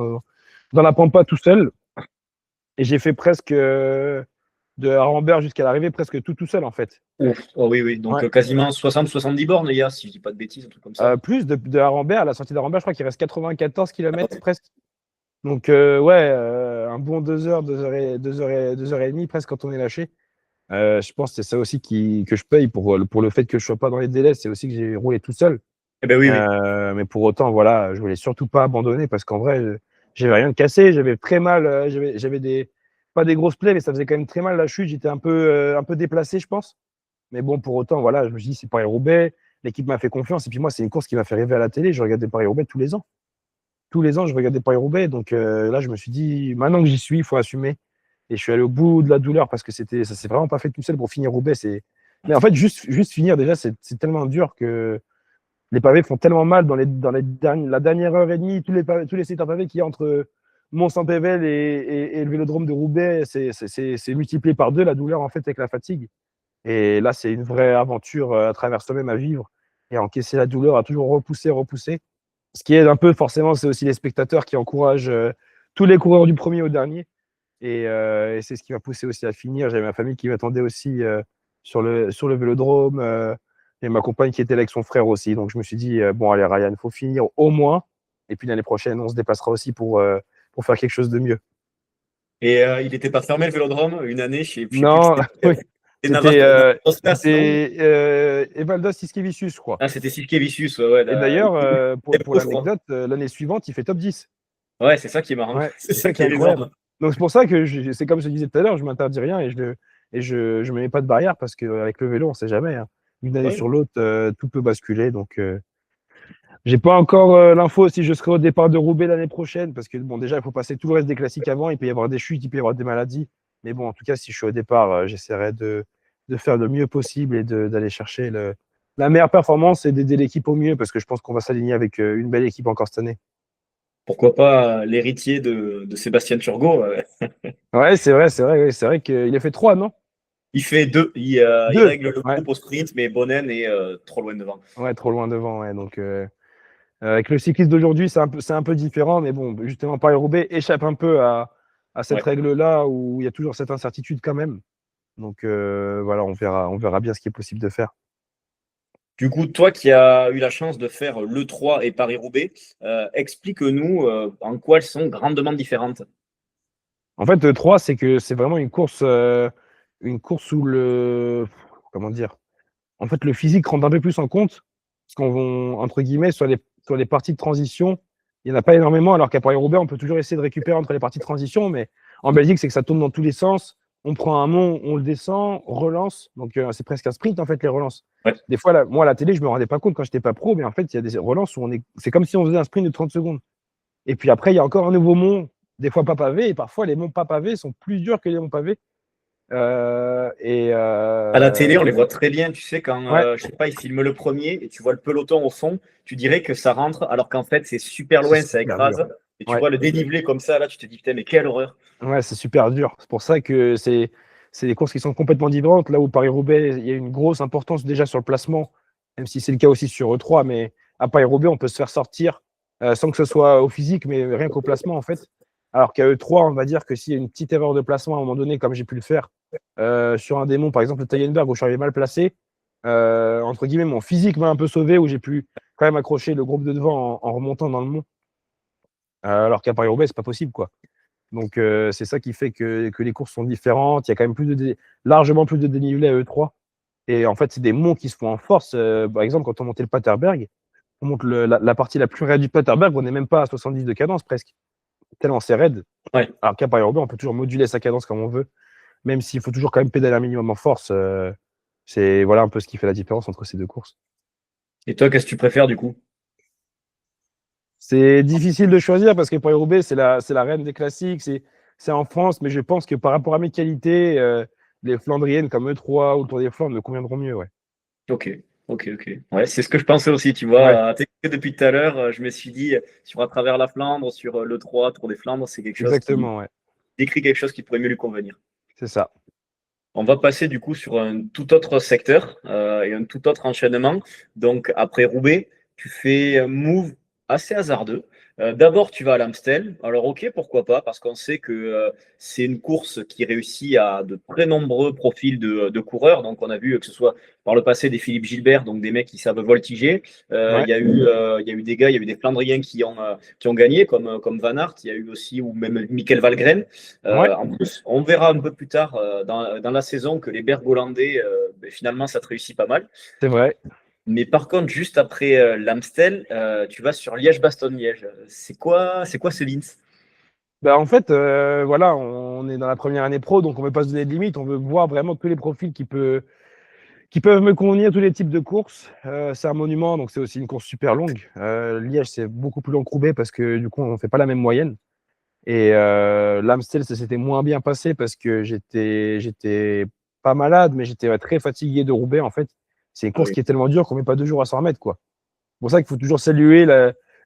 Speaker 2: dans la pampa tout seul. Et j'ai fait presque de Harambert jusqu'à l'arrivée, presque tout seul en fait.
Speaker 1: Ouf. Oh oui, oui. Donc
Speaker 2: Ouais.
Speaker 1: quasiment 60-70 bornes, les gars, si je dis pas de bêtises, un truc comme ça.
Speaker 2: Plus de Harambert, à la sortie d'Harambert, je crois qu'il reste 94 km presque. Donc, ouais, un bon 2 heures, 2 heures et demie presque quand on est lâché. Je pense que c'est ça aussi que je paye pour le fait que je ne sois pas dans les délais. C'est aussi que j'ai roulé tout seul.
Speaker 1: Eh ben oui, oui.
Speaker 2: Mais pour autant, voilà, je voulais surtout pas abandonner parce qu'en vrai, j'avais rien de cassé. J'avais très mal. J'avais pas des grosses plaies, mais ça faisait quand même très mal la chute. J'étais un peu déplacé, je pense. Mais bon, pour autant, voilà, je me suis dit, c'est Paris-Roubaix. L'équipe m'a fait confiance. Et puis moi, c'est une course qui m'a fait rêver à la télé. Je regardais Paris-Roubaix tous les ans. Tous les ans, je regardais Paris-Roubaix. Donc là, je me suis dit, maintenant que j'y suis, il faut assumer. Et je suis allé au bout de la douleur parce que ça s'est vraiment pas fait tout seul pour finir Roubaix. Mais en fait, juste finir, déjà, c'est tellement dur que les pavés font tellement mal la dernière heure et demie. Tous les secteurs pavés qu'il y a entre Mont-Saint-Pével et le vélodrome de Roubaix, c'est multiplié par 2 la douleur, en fait, avec la fatigue. Et là, c'est une vraie aventure à travers soi-même à vivre et à encaisser la douleur, à toujours repousser. Ce qui aide un peu, forcément, c'est aussi les spectateurs qui encouragent tous les coureurs du premier au dernier. Et c'est ce qui m'a poussé aussi à finir. J'avais ma famille qui m'attendait aussi sur le vélodrome et ma compagne qui était là avec son frère aussi. Donc je me suis dit, bon, allez, Ryan, il faut finir au moins. Et puis l'année prochaine, on se dépassera aussi pour faire quelque chose de mieux.
Speaker 1: Et il n'était pas fermé le vélodrome une année, je sais plus,
Speaker 2: Non, oui,
Speaker 1: c'était
Speaker 2: c'était
Speaker 1: Navas, non?
Speaker 2: c'était Evaldos Tiskevicius, je crois.
Speaker 1: Ah, c'était Sivkevicius, ouais, ouais,
Speaker 2: Et
Speaker 1: là,
Speaker 2: d'ailleurs,
Speaker 1: c'était
Speaker 2: pour
Speaker 1: beau, je crois.
Speaker 2: l'anecdote, l'année suivante, il fait top 10.
Speaker 1: Ouais, c'est ça qui est marrant.
Speaker 2: Ouais,
Speaker 1: C'est
Speaker 2: c'est
Speaker 1: ça
Speaker 2: ça qui
Speaker 1: qui
Speaker 2: est
Speaker 1: est
Speaker 2: incroyable.
Speaker 1: énorme.
Speaker 2: Donc c'est pour ça que c'est comme je disais tout à l'heure, je m'interdis rien et je me mets pas de barrière parce qu'avec le vélo, on sait jamais, hein. D'une année
Speaker 1: Ouais.
Speaker 2: sur l'autre, tout peut basculer. Donc j'ai pas encore l'info si je serai au départ de Roubaix l'année prochaine parce que bon déjà il faut passer tout le reste des classiques avant, il peut y avoir des chutes, il peut y avoir des maladies. Mais bon, en tout cas, si je suis au départ, j'essaierai de faire le mieux possible et d'aller chercher la meilleure performance et d'aider l'équipe au mieux parce que je pense qu'on va s'aligner avec une belle équipe encore cette année.
Speaker 1: Pourquoi pas l'héritier de Sébastien Turgot.
Speaker 2: Ouais, c'est vrai, oui, c'est vrai qu'il a fait 3, non?
Speaker 1: Il fait deux. Il
Speaker 2: Deux.
Speaker 1: règle le
Speaker 2: Ouais,
Speaker 1: groupe au sprint, mais Bonnen est trop loin devant.
Speaker 2: ouais, trop loin devant. Ouais. Donc, avec le cyclisme d'aujourd'hui, c'est un peu différent, mais bon, justement, Paris-Roubaix échappe un peu à cette
Speaker 1: Ouais.
Speaker 2: règle-là où il y a toujours cette incertitude quand même. Donc, voilà, on verra bien ce qui est possible de faire.
Speaker 1: Du coup, toi qui as eu la chance de faire l'E3 et Paris-Roubaix, explique-nous en quoi elles sont grandement différentes.
Speaker 2: En fait, 3, c'est que c'est vraiment une course où comment dire? En fait, le physique rentre un peu plus en compte, parce qu'on va, entre guillemets, sur les parties de transition, il n'y en a pas énormément, alors qu'à Paris-Roubaix, on peut toujours essayer de récupérer entre les parties de transition, mais en Belgique, c'est que ça tourne dans tous les sens. On prend un mont, on le descend, on relance, donc c'est presque un sprint, en fait, les relances.
Speaker 1: Ouais.
Speaker 2: Des fois, moi, à la télé, je me rendais pas compte quand j'étais pas pro, mais en fait, il y a des relances où c'est comme si on faisait un sprint de 30 secondes. Et puis après, il y a encore un nouveau mont, des fois pas pavé, et parfois, les monts pas pavés sont plus durs que les monts pavés.
Speaker 1: À la télé, on les voit très bien, tu sais, quand,
Speaker 2: Ouais,
Speaker 1: je sais pas, ils filment le premier et tu vois le peloton au fond, tu dirais que ça rentre, alors qu'en fait, c'est super
Speaker 2: c'est
Speaker 1: loin, ça
Speaker 2: super dur.
Speaker 1: écrase. Et tu
Speaker 2: Ouais.
Speaker 1: vois le dénivelé comme ça, là, tu te dis, putain, mais quelle horreur.
Speaker 2: Ouais, c'est super dur. C'est pour ça que c'est des courses qui sont complètement différentes. Là où Paris-Roubaix, il y a une grosse importance déjà sur le placement, même si c'est le cas aussi sur E3, mais à Paris-Roubaix, on peut se faire sortir sans que ce soit au physique, mais rien qu'au placement en fait. Alors qu'à E3, on va dire que s'il y a une petite erreur de placement à un moment donné, comme j'ai pu le faire sur un démon, par exemple le Taillenberg, où je suis arrivé mal placé, entre guillemets, mon physique m'a un peu sauvé, où j'ai pu quand même accrocher le groupe de devant en remontant dans le mont. Alors qu'à Paris-Roubaix, c'est pas possible, quoi. Donc, c'est ça qui fait que les courses sont différentes. Il y a quand même largement plus de dénivelé à E3. Et en fait, c'est des monts qui se font en force. Par exemple, quand on montait le Paterberg, on monte la partie la plus raide du Paterberg, on n'est même pas à 70 de cadence presque, tellement c'est raide.
Speaker 1: Ouais.
Speaker 2: Alors qu'à Paris-Roubaix, on peut toujours moduler sa cadence comme on veut, même s'il faut toujours quand même pédaler un minimum en force. C'est voilà un peu ce qui fait la différence entre ces deux courses.
Speaker 1: Et toi, qu'est-ce que tu préfères du coup?
Speaker 2: C'est difficile de choisir parce que Paris-Roubaix, c'est la reine des classiques, c'est en France, mais je pense que par rapport à mes qualités, les Flandriennes comme E3 ou le Tour des Flandres me conviendront mieux. Ouais,
Speaker 1: Ok, ok. Ouais, c'est ce que je pensais aussi, tu
Speaker 2: ouais,
Speaker 1: vois. Depuis tout à l'heure, je me suis dit, sur À travers la Flandre, sur l'E3, Tour des Flandres, c'est quelque chose qui
Speaker 2: exactement, ouais,
Speaker 1: décrit quelque chose qui pourrait mieux lui convenir.
Speaker 2: c'est ça.
Speaker 1: On va passer du coup sur un tout autre secteur et un tout autre enchaînement. Donc après Roubaix, tu fais un move assez hasardeux. D'abord, tu vas à l'Amstel. Alors ok, pourquoi pas, parce qu'on sait que c'est une course qui réussit à de très nombreux profils de coureurs. Donc on a vu que ce soit par le passé des Philippe Gilbert, donc des mecs qui savent voltiger.
Speaker 2: Ouais,
Speaker 1: Il y a eu des gars, il y a eu des Flandriens qui ont gagné, comme Van Aert. Il y a eu aussi, ou même Michael Valgren.
Speaker 2: ouais,
Speaker 1: En plus, on verra un peu plus tard dans la saison que les Bergs hollandais, finalement, ça te réussit pas mal.
Speaker 2: c'est vrai.
Speaker 1: Mais par contre, juste après l'Amstel, tu vas sur Liège-Bastogne-Liège. C'est quoi ce Linz?
Speaker 2: Bah, en fait, voilà, on est dans la première année pro, donc on ne veut pas se donner de limite. On veut voir vraiment tous les profils qui peuvent me convenir, tous les types de courses. C'est un monument, donc c'est aussi une course super longue. Liège, c'est beaucoup plus long que Roubaix parce que du coup, on ne fait pas la même moyenne. Et l'Amstel, ça s'était moins bien passé parce que j'étais pas malade, mais j'étais très fatigué de Roubaix, en fait. C'est une
Speaker 1: Ah
Speaker 2: course
Speaker 1: oui.
Speaker 2: qui est tellement dure qu'on met pas 2 jours à s'en remettre, quoi. C'est pour ça qu'il faut toujours saluer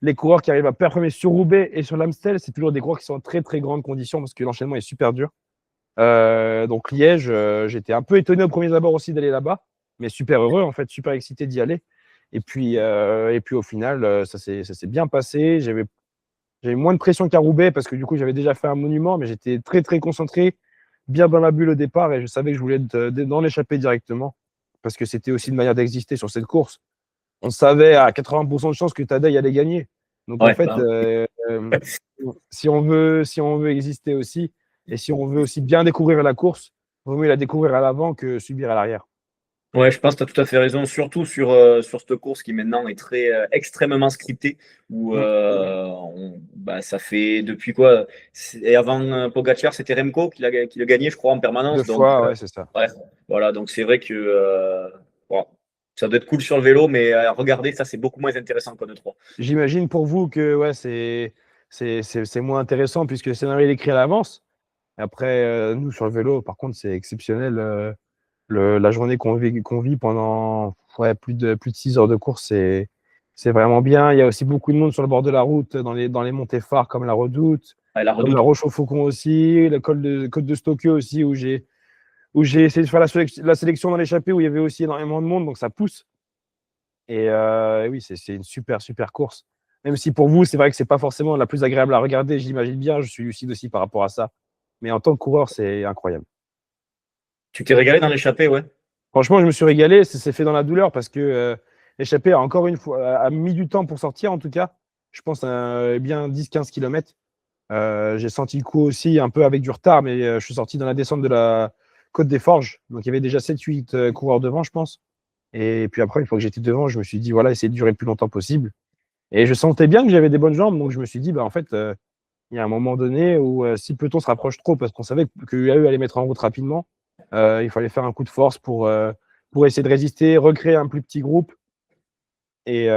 Speaker 2: les coureurs qui arrivent à performer sur Roubaix et sur l'Amstel. C'est toujours des coureurs qui sont en très, très grandes conditions parce que l'enchaînement est super dur. Donc Liège, j'étais un peu étonné au premier abord aussi d'aller là-bas, mais super heureux, en fait, super excité d'y aller. Et puis au final, ça s'est bien passé. J'avais moins de pression qu'à Roubaix parce que du coup, j'avais déjà fait un monument, mais j'étais très, très concentré, bien dans ma bulle au départ et je savais que je voulais être dans l'échappée directement parce que c'était aussi une manière d'exister sur cette course. On savait à 80% de chances que Tadej allait gagner. Donc en
Speaker 1: Ouais,
Speaker 2: fait,
Speaker 1: bah,
Speaker 2: si on veut exister aussi et si on veut aussi bien découvrir la course, il vaut mieux la découvrir à l'avant que subir à l'arrière.
Speaker 1: ouais, je pense que tu as tout à fait raison, surtout sur cette course qui maintenant est très extrêmement scriptée, où
Speaker 2: Mm.
Speaker 1: ça fait depuis quoi? Et avant Pogacar, c'était Remco qui le gagnait, je crois, en
Speaker 2: Deux
Speaker 1: permanence. Donc,
Speaker 2: fois, ouais, c'est ça.
Speaker 1: ouais, voilà, donc c'est vrai que bon, ça doit être cool sur le vélo, mais regardez, ça c'est beaucoup moins intéressant qu'en E3.
Speaker 2: J'imagine pour vous que ouais, c'est moins intéressant puisque le scénario est écrit à l'avance. Après, nous, sur le vélo, par contre, c'est exceptionnel. La journée qu'on vit pendant ouais, plus de 6 heures de course, c'est vraiment bien. Il y a aussi beaucoup de monde sur le bord de la route, dans les montées phares comme la Redoute,
Speaker 1: Ouais, la
Speaker 2: comme la
Speaker 1: Redoute.
Speaker 2: Roche au Faucon aussi, la côte de Stokio aussi, où où j'ai essayé de faire la sélection dans l'échappée où il y avait aussi énormément de monde, donc ça pousse. Et oui, c'est une super, super course. Même si pour vous, c'est vrai que c'est pas forcément la plus agréable à regarder, j'imagine bien, je suis lucide aussi par rapport à ça. Mais en tant que coureur, c'est incroyable.
Speaker 1: Tu t'es régalé dans l'échappée, ouais.
Speaker 2: Franchement, je me suis régalé, c'est fait dans la douleur parce que l'échappée a encore une fois a mis du temps pour sortir en tout cas. Je pense bien 10-15 km. J'ai senti le coup aussi un peu avec du retard, mais je suis sorti dans la descente de la Côte des Forges. Donc il y avait déjà 7-8 coureurs devant, je pense. Et puis après, une fois que j'étais devant, je me suis dit, voilà, essayer de durer le plus longtemps possible. Et je sentais bien que j'avais des bonnes jambes, donc je me suis dit, bah, en fait, il y a un moment donné où si le peloton se rapproche trop, parce qu'on savait que UAE allait mettre en route rapidement, il fallait faire un coup de force pour essayer de résister, recréer un plus petit groupe et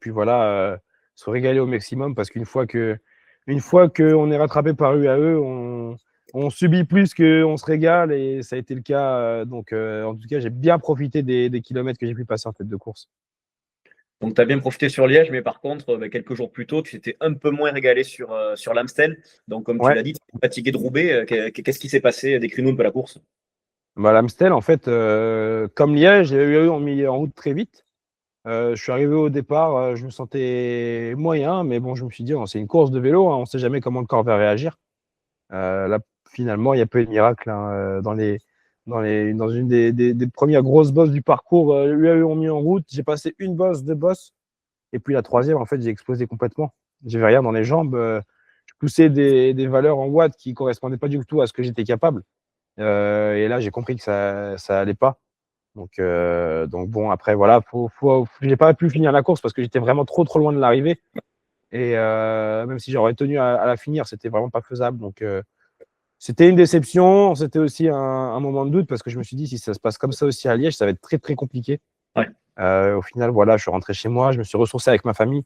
Speaker 2: puis voilà, se régaler au maximum parce une fois qu'on est rattrapé par UAE, on subit plus qu'on se régale et ça a été le cas. Donc, en tout cas, j'ai bien profité des kilomètres que j'ai pu passer en tête de course.
Speaker 1: Donc, tu as bien profité sur Liège, mais par contre, quelques jours plus tôt, tu t'étais un peu moins régalé sur l'Amstel. Donc, comme tu
Speaker 2: Ouais,
Speaker 1: l'as dit, tu es fatigué de Roubaix. Qu'est-ce qui s'est passé? Décris-nous un peu la course.
Speaker 2: bah, l'Amstel, en fait, comme Liège, UAE ont mis en route très vite. Je suis arrivé au départ, je me sentais moyen, mais bon, je me suis dit, oh, c'est une course de vélo, hein, on ne sait jamais comment le corps va réagir. Là, finalement, il y a peu de miracles hein, dans une des premières grosses bosses du parcours. UAE ont mis en route, j'ai passé une bosse, deux bosses, et puis la troisième, en fait, j'ai explosé complètement. J'avais rien dans les jambes, je poussais des valeurs en watts qui ne correspondaient pas du tout à ce que j'étais capable. Et là, j'ai compris que ça allait pas. Donc bon, après, voilà, j'ai pas pu finir la course parce que j'étais vraiment trop loin de l'arrivée. Et même si j'aurais tenu à la finir, c'était vraiment pas faisable. Donc c'était une déception. C'était aussi un moment de doute parce que je me suis dit, si ça se passe comme ça aussi à Liège, ça va être très compliqué.
Speaker 1: Ouais.
Speaker 2: Au final, voilà, je suis rentré chez moi, je me suis ressourcé avec ma famille.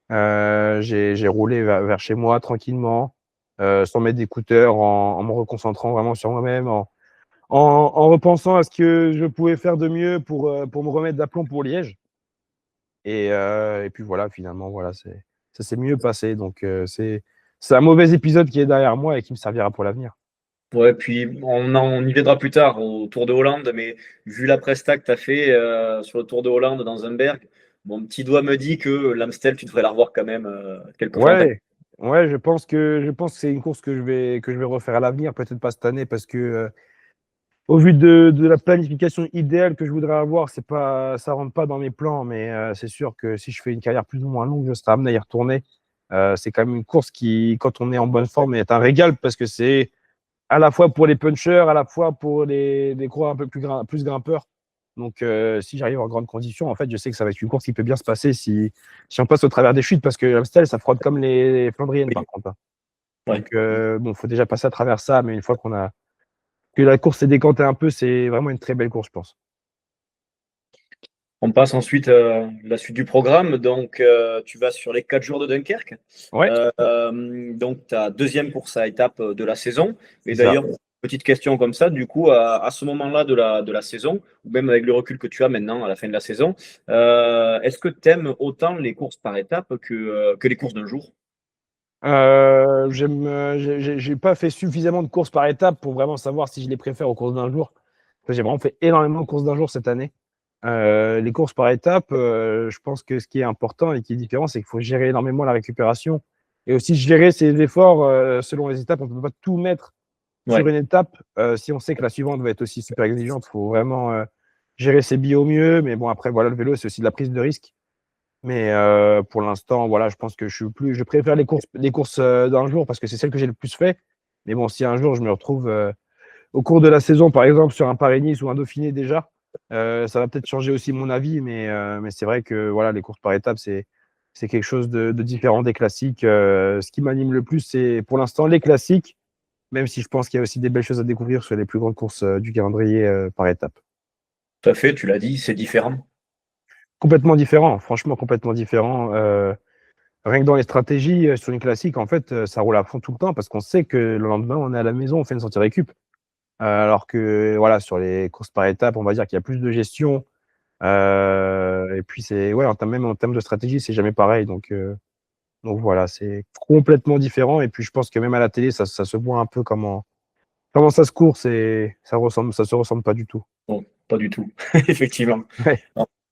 Speaker 2: J'ai roulé vers chez moi tranquillement, sans mettre d'écouteurs, en me reconcentrant vraiment sur moi-même, en repensant à ce que je pouvais faire de mieux pour me remettre d'aplomb pour Liège. Et puis voilà, finalement, voilà, ça s'est mieux passé. Donc, c'est un mauvais épisode qui est derrière moi et qui me servira pour l'avenir.
Speaker 1: Ouais, puis on y viendra plus tard au Tour de Hollande, mais vu la presta que tu as fait sur le Tour de Hollande dans un berg, mon petit doigt me dit que l'Amstel, tu devrais la revoir quand même quelques fois en tête.
Speaker 2: Ouais, ouais, je pense que c'est une course que je vais refaire à l'avenir, peut-être pas cette année, parce que au vu de la planification idéale que je voudrais avoir, ça rentre pas dans mes plans, mais c'est sûr que si je fais une carrière plus ou moins longue, je serai amené à y retourner. C'est quand même une course qui, quand on est en bonne forme, est un régal parce que c'est à la fois pour les punchers, à la fois pour les coureurs un peu plus grimpeurs. Donc, si j'arrive en grande condition, en fait, je sais que ça va être une course qui peut bien se passer si on passe au travers des chutes, parce que l'Amstel, ça frotte comme les Flandriennes, par
Speaker 1: Oui.
Speaker 2: contre, hein.
Speaker 1: Ouais.
Speaker 2: Donc, bon, faut déjà passer à travers ça, mais une fois que la course s'est décantée un peu, c'est vraiment une très belle course, je pense.
Speaker 1: On passe ensuite à la suite du programme. Donc, tu vas sur les 4 jours de Dunkerque.
Speaker 2: Ouais,
Speaker 1: Donc, ta deuxième course à étape de la saison.
Speaker 2: c'est
Speaker 1: Et
Speaker 2: ça.
Speaker 1: d'ailleurs, petite question comme ça, du coup, à ce moment-là de la saison, ou même avec le recul que tu as maintenant à la fin de la saison, est-ce que tu aimes autant les courses par étapes que les courses d'un jour?
Speaker 2: J'ai pas fait suffisamment de courses par étapes pour vraiment savoir si je les préfère aux courses d'un jour. J'ai vraiment fait énormément de courses d'un jour cette année. Les courses par étapes, je pense que ce qui est important et qui est différent, c'est qu'il faut gérer énormément la récupération et aussi gérer ses efforts selon les étapes. On ne peut pas tout mettre sur
Speaker 1: Ouais,
Speaker 2: une étape. Si on sait que la suivante va être aussi super exigeante, il faut vraiment gérer ses billes au mieux. Mais bon, après, voilà, le vélo, c'est aussi de la prise de risque. Mais pour l'instant, voilà, je pense que je préfère les courses d'un jour parce que c'est celles que j'ai le plus fait. Mais bon, si un jour je me retrouve au cours de la saison, par exemple, sur un Paris-Nice ou un Dauphiné déjà, ça va peut-être changer aussi mon avis. Mais c'est vrai que voilà, les courses par étapes, c'est quelque chose de différent des classiques. Ce qui m'anime le plus, c'est pour l'instant les classiques, même si je pense qu'il y a aussi des belles choses à découvrir sur les plus grandes courses du calendrier par étapes.
Speaker 1: tout à fait, tu l'as dit, c'est différent.
Speaker 2: Complètement différent, franchement complètement différent. Rien que dans les stratégies sur une classique, en fait, ça roule à fond tout le temps parce qu'on sait que le lendemain, on est à la maison, on fait une sortie récup. Alors que voilà, sur les courses par étapes, on va dire qu'il y a plus de gestion. Et puis c'est ouais, même en termes de stratégie, c'est jamais pareil. Donc voilà, c'est complètement différent. Et puis je pense que même à la télé, ça se voit un peu Comment ça se course et ça se ressemble pas du tout.
Speaker 1: Bon, pas du tout, effectivement.
Speaker 2: Ouais.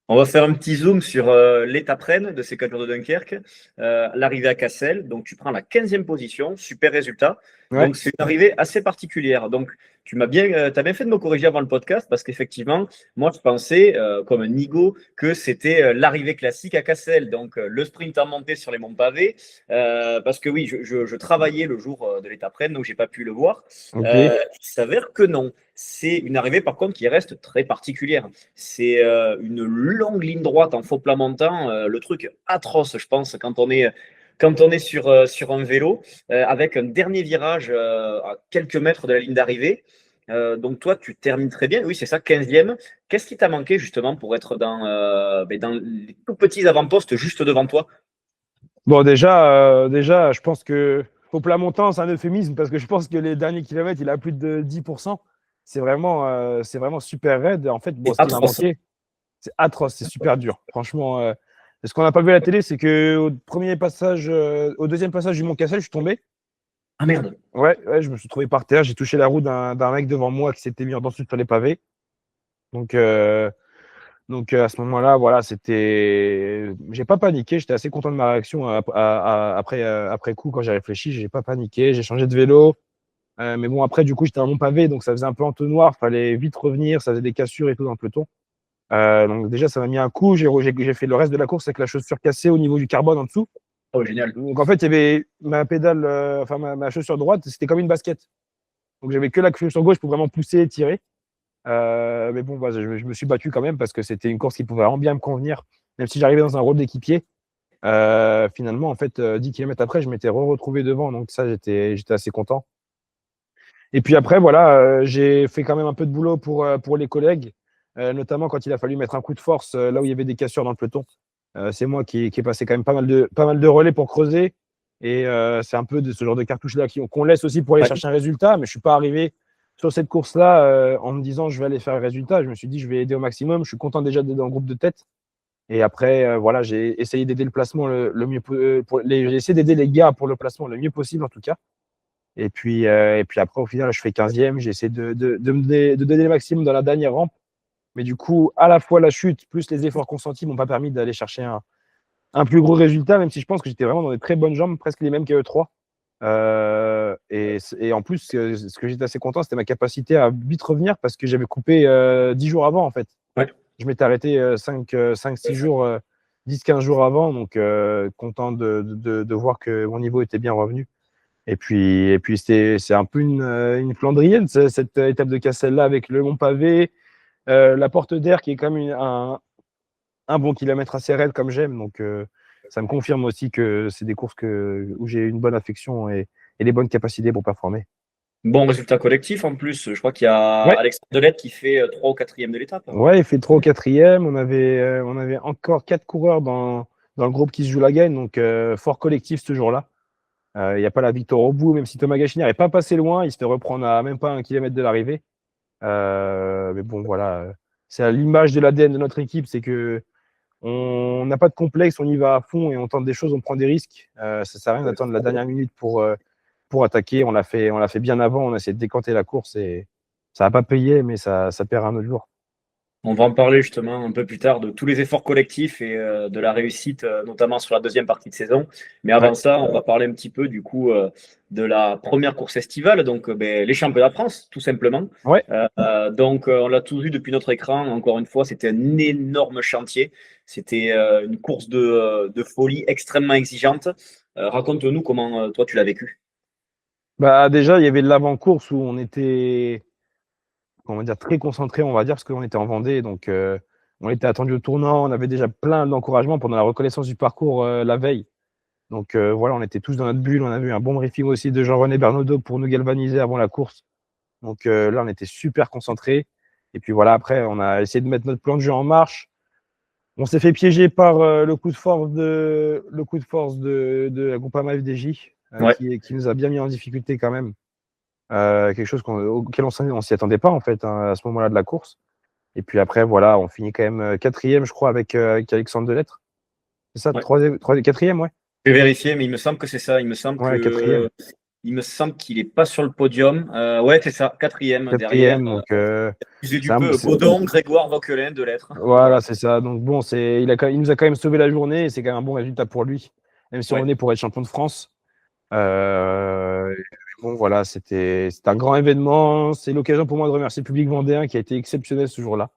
Speaker 1: On va faire un petit zoom sur l'étape reine de ces 4 jours de Dunkerque. L'arrivée à Cassel, donc tu prends la 15e position, super résultat.
Speaker 2: Ouais.
Speaker 1: Donc c'est une arrivée assez particulière. Donc t'as bien fait de me corriger avant le podcast parce qu'effectivement, moi je pensais, comme un nigo, que c'était l'arrivée classique à Cassel. Donc le sprint en montée sur les monts pavés. Parce que oui, je travaillais le jour de l'étape reine, donc j'ai pas pu le voir.
Speaker 2: Ok.
Speaker 1: Il s'avère que non. C'est une arrivée par contre qui reste très particulière. C'est une longue ligne droite en faux plat montant, le truc atroce, je pense, quand on est sur un vélo, avec un dernier virage à quelques mètres de la ligne d'arrivée. Donc toi, tu termines très bien. Oui, c'est ça, 15e. Qu'est-ce qui t'a manqué justement pour être dans les tout petits avant-postes juste devant toi?
Speaker 2: Bon, déjà, je pense que au plat montant, c'est un euphémisme parce que je pense que les derniers kilomètres, il a plus de 10%. C'est vraiment super raide. En fait, bon,
Speaker 1: C'est
Speaker 2: ce qui m'a
Speaker 1: atroce.
Speaker 2: manqué, c'est atroce, c'est super dur. Franchement, ce qu'on n'a pas vu à la télé, c'est que au deuxième passage du Mont Cassel, je suis tombé.
Speaker 1: Ah merde.
Speaker 2: Ouais, je me suis trouvé par terre. J'ai touché la roue d'un mec devant moi qui s'était mis en dessous sur les pavés. Donc, à ce moment-là, voilà, j'ai pas paniqué. J'étais assez content de ma réaction après coup quand j'ai réfléchi. J'ai pas paniqué. J'ai changé de vélo. Mais bon, après, du coup, j'étais dans mon pavé, donc ça faisait un peu entonnoir. Fallait vite revenir. Ça faisait des cassures et tout dans le peloton. Donc déjà, ça m'a mis un coup. J'ai fait le reste de la course avec la chaussure cassée au niveau du carbone en dessous.
Speaker 1: Oh, génial.
Speaker 2: Donc en fait, il y avait ma pédale, enfin ma chaussure droite, c'était comme une basket. Donc j'avais que la chaussure gauche pour vraiment pousser et tirer. Mais bon, bah, je me suis battu quand même parce que c'était une course qui pouvait vraiment bien me convenir, même si j'arrivais dans un rôle d'équipier. Finalement, en fait, 10 km après, je m'étais retrouvé devant, donc ça, j'étais assez content. Et puis après, voilà, j'ai fait quand même un peu de boulot pour les collègues, notamment quand il a fallu mettre un coup de force là où il y avait des cassures dans le peloton. C'est moi qui ai passé quand même pas mal de relais pour creuser. Et c'est un peu de ce genre de cartouche-là qu'on laisse aussi pour aller
Speaker 1: Ouais.
Speaker 2: chercher un résultat. Mais je ne suis pas arrivé sur cette course-là en me disant je vais aller faire le résultat. Je me suis dit je vais aider au maximum. Je suis content déjà d'être dans le groupe de tête. Et après, voilà, j'ai essayé d'aider le placement le mieux j'ai essayé d'aider les gars pour le placement le mieux possible en tout cas. Et puis après, au final, je fais 15e. J'ai essayé de donner le maximum dans la dernière rampe. Mais du coup, à la fois la chute plus les efforts consentis m'ont pas permis d'aller chercher un plus gros résultat, même si je pense que j'étais vraiment dans des très bonnes jambes, presque les mêmes qu'eux trois. Et en plus, ce que j'étais assez content, c'était ma capacité à vite revenir parce que j'avais coupé 10 jours avant, en fait.
Speaker 1: Ouais.
Speaker 2: Je m'étais arrêté 5-6 jours, 10-15 jours avant, donc content de voir que mon niveau était bien revenu. Et puis c'est un peu une flandrienne, cette étape de Cassel-là, avec le Mont Pavé, la porte d'air qui est quand même un bon kilomètre assez raide comme j'aime. Donc, ça me confirme aussi que c'est des courses où j'ai une bonne affection et les bonnes capacités pour performer.
Speaker 1: Bon résultat collectif en plus. Je crois qu'il y a
Speaker 2: Ouais,
Speaker 1: Alexandre Delette qui fait 3 ou 4e de l'étape.
Speaker 2: ouais, il fait 3 au 4e. On avait encore 4 coureurs dans le groupe qui se joue la gagne. Donc, fort collectif ce jour-là. Il n'y a pas la victoire au bout, même si Thomas Gachinière n'est pas passé loin. Il se fait reprendre à même pas 1 kilomètre de l'arrivée. Mais bon, voilà. C'est à l'image de l'ADN de notre équipe, c'est que on n'a pas de complexe, on y va à fond et on tente des choses, on prend des risques. Ça ne sert à rien d'attendre la dernière minute pour attaquer. On l'a fait bien avant, on a essayé de décanter la course et ça n'a pas payé, mais ça perd un autre jour.
Speaker 1: On va en parler justement un peu plus tard de tous les efforts collectifs et de la réussite, notamment sur la deuxième partie de saison. Mais
Speaker 2: Ouais,
Speaker 1: avant ça, on va parler un petit peu du coup de la première course estivale, donc les championnats de France, tout simplement.
Speaker 2: ouais.
Speaker 1: Donc on l'a tous vu depuis notre écran. Encore une fois, c'était un énorme chantier. C'était une course de folie extrêmement exigeante. Raconte-nous comment toi tu l'as vécu.
Speaker 2: Bah, déjà, il y avait de l'avant-course où on était comment dire, très concentré, on va dire, parce qu'on était en Vendée. Donc, on était attendu au tournant. On avait déjà plein d'encouragements pendant la reconnaissance du parcours la veille. Donc voilà, on était tous dans notre bulle. On a eu un bon briefing aussi de Jean-René Bernaudot pour nous galvaniser avant la course. Donc là, on était super concentrés. Et puis voilà, après, on a essayé de mettre notre plan de jeu en marche. On s'est fait piéger par le coup de force de la Groupama FDJ,
Speaker 1: Ouais.
Speaker 2: qui nous a bien mis en difficulté quand même. Quelque chose auquel on s'y attendait pas en fait hein, à ce moment-là de la course. Et puis après, voilà, on finit quand même 4e, je crois, avec Alexandre Delettre. C'est ça,
Speaker 1: Ouais.
Speaker 2: 4e, ouais.
Speaker 1: Je vais vérifier, mais il me semble que c'est ça. Il me semble
Speaker 2: Ouais,
Speaker 1: que
Speaker 2: 4e.
Speaker 1: il me semble qu'il n'est pas sur le podium. Ouais, c'est ça, quatrième derrière.
Speaker 2: Quatrième, donc
Speaker 1: Excusez du peu, Baudon, Grégoire, Vauquelin de l'être.
Speaker 2: voilà, c'est ça. Donc bon, il nous a quand même sauvé la journée et c'est quand même un bon résultat pour lui, même si on est pour être champion de France. Bon, voilà, c'était un grand événement. C'est l'occasion pour moi de remercier le public vendéen qui a été exceptionnel ce jour-là.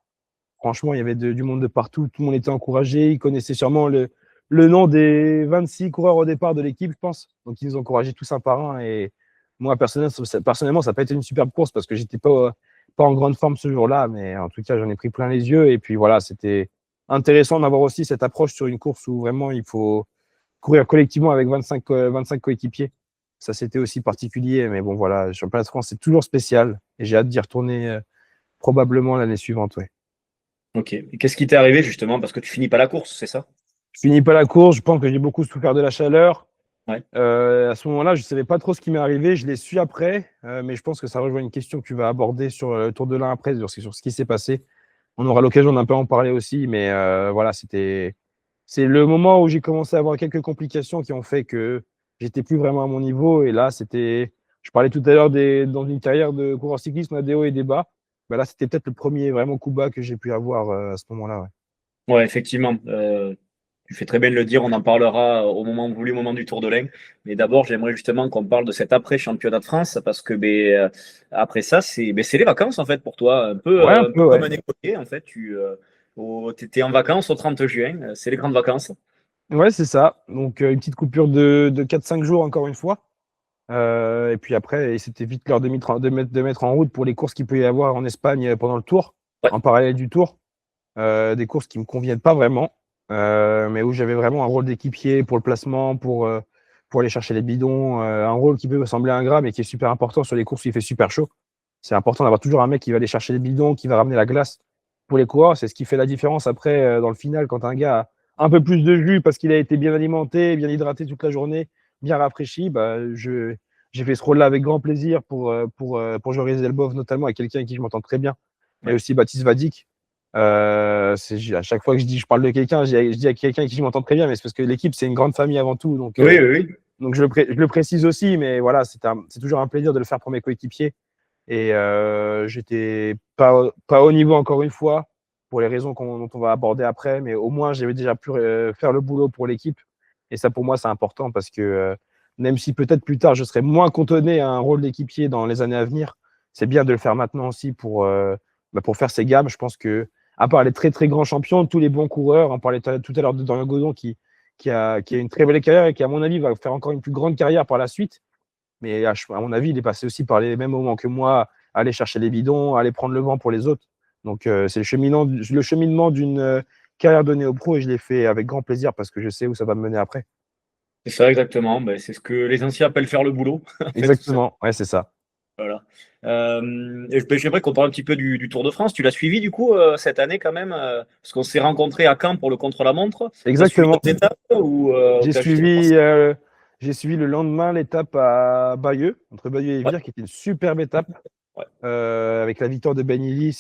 Speaker 2: Franchement, il y avait du monde de partout. Tout le monde était encouragé. Ils connaissaient sûrement le nom des 26 coureurs au départ de l'équipe, je pense. Donc, ils nous ont encouragés tous un par un. Et moi, personnellement, ça n'a pas été une superbe course parce que j'étais pas en grande forme ce jour-là. Mais en tout cas, j'en ai pris plein les yeux. Et puis voilà, c'était intéressant d'avoir aussi cette approche sur une course où vraiment il faut courir collectivement avec 25 coéquipiers. Ça, c'était aussi particulier. Mais bon, voilà, le championnat de France, c'est toujours spécial. Et j'ai hâte d'y retourner probablement l'année suivante. Ouais.
Speaker 1: Ok. Et qu'est-ce qui t'est arrivé justement? Parce que tu finis pas la course, c'est ça?
Speaker 2: Je finis pas la course. Je pense que j'ai beaucoup souffert de la chaleur.
Speaker 1: Ouais.
Speaker 2: À ce moment-là, je ne savais pas trop ce qui m'est arrivé. Je l'ai su après. Mais je pense que ça rejoint une question que tu vas aborder sur le Tour de l'Ain après, sur ce qui s'est passé. On aura l'occasion d'un peu en parler aussi. Mais voilà, c'est le moment où j'ai commencé à avoir quelques complications qui ont fait que j'étais plus vraiment à mon niveau. Et là, je parlais tout à l'heure dans une carrière de coureur cycliste, on a des hauts et des bas. Ben là, c'était peut-être le premier vraiment coup bas que j'ai pu avoir à ce moment-là. Ouais.
Speaker 1: Ouais, effectivement. Tu fais très bien de le dire, on en parlera au moment voulu, au moment du Tour de l'Ain. Mais d'abord, j'aimerais justement qu'on parle de cet après-championnat de France, parce que après ça, c'est les vacances en fait pour toi,
Speaker 2: Ouais, un
Speaker 1: un peu
Speaker 2: peu,
Speaker 1: comme
Speaker 2: ouais.
Speaker 1: un écolier en fait. Tu étais en vacances au 30 juin, c'est les grandes vacances.
Speaker 2: Ouais, c'est ça. Donc, une petite coupure de 4-5 jours, encore une fois. Et puis après, c'était vite l'heure de mettre en route pour les courses qu'il peut y avoir en Espagne pendant le Tour,
Speaker 1: Ouais.
Speaker 2: en parallèle du Tour. Des courses qui ne me conviennent pas vraiment, mais où j'avais vraiment un rôle d'équipier pour le placement, pour aller chercher les bidons. Un rôle qui peut me sembler ingrat, mais qui est super important sur les courses où il fait super chaud. C'est important d'avoir toujours un mec qui va aller chercher les bidons, qui va ramener la glace pour les coureurs. C'est ce qui fait la différence après, dans le final, quand un gars a un peu plus de jus parce qu'il a été bien alimenté, bien hydraté toute la journée, bien rafraîchi. J'ai fait ce rôle-là avec grand plaisir pour Joris Zelbov, notamment, avec quelqu'un avec qui je m'entends très bien, et
Speaker 1: Ouais.
Speaker 2: aussi Baptiste Vadik. À chaque fois que je parle de quelqu'un, je dis à quelqu'un avec qui je m'entends très bien, mais c'est parce que l'équipe, c'est une grande famille avant tout. Donc,
Speaker 1: Oui, oui, oui.
Speaker 2: donc je le précise aussi, mais voilà, c'est toujours un plaisir de le faire pour mes coéquipiers. Et j'étais pas au niveau encore une fois, pour les raisons dont on va aborder après, mais au moins j'avais déjà pu faire le boulot pour l'équipe. Et ça, pour moi, c'est important parce que même si peut-être plus tard je serai moins cantonné à un rôle d'équipier dans les années à venir, c'est bien de le faire maintenant aussi pour faire ses gammes. Je pense que, à part les très très grands champions, tous les bons coureurs, on parlait tout à l'heure de Dorian Godon qui a une très belle carrière et qui, à mon avis, va faire encore une plus grande carrière par la suite. Mais à mon avis, il est passé aussi par les mêmes moments que moi, aller chercher les bidons, aller prendre le vent pour les autres. Donc, c'est le cheminement d'une carrière de néo-pro et je l'ai fait avec grand plaisir parce que je sais où ça va me mener après.
Speaker 1: C'est ça, exactement. C'est ce que les anciens appellent faire le boulot. En fait, tout ça.
Speaker 2: Exactement, ouais, c'est ça.
Speaker 1: Voilà. J'aimerais qu'on parle un petit peu du Tour de France. Tu l'as suivi du coup cette année quand même, parce qu'on s'est rencontrés à Caen pour le contre-la-montre. Tu as suivi
Speaker 2: Exactement.
Speaker 1: d'autres étapes ou
Speaker 2: J'ai
Speaker 1: tu as juste été
Speaker 2: suivi, j'ai suivi le lendemain l'étape à Bayeux, entre Bayeux et
Speaker 1: Ouais,
Speaker 2: Vire, qui était une superbe étape.
Speaker 1: ouais.
Speaker 2: Avec la victoire de Ben Illy,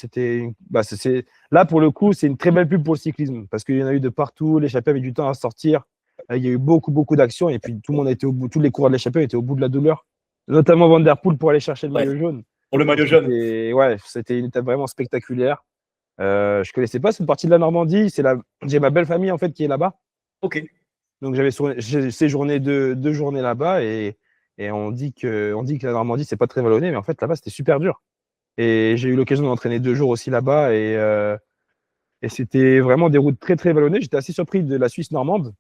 Speaker 2: là pour le coup, c'est une très belle pub pour le cyclisme parce qu'il y en a eu de partout. L'échappée avait du temps à sortir. Il y a eu beaucoup d'actions et puis tout le monde a été au bout. Tous les coureurs de l'échappée étaient au bout de la douleur, notamment Van Der Poel pour aller chercher le
Speaker 1: Ouais.
Speaker 2: maillot jaune.
Speaker 1: Pour le maillot
Speaker 2: Donc,
Speaker 1: jaune.
Speaker 2: c'était une étape vraiment spectaculaire. Je connaissais pas cette partie de la Normandie. J'ai ma belle famille en fait qui est là-bas.
Speaker 1: Ok.
Speaker 2: Donc j'ai séjourné deux journées là-bas et on dit que la Normandie c'est pas très vallonné, mais en fait là-bas c'était super dur. Et j'ai eu l'occasion d'entraîner 2 jours aussi là-bas et c'était vraiment des routes très très vallonnées. J'étais assez surpris de la Suisse normande.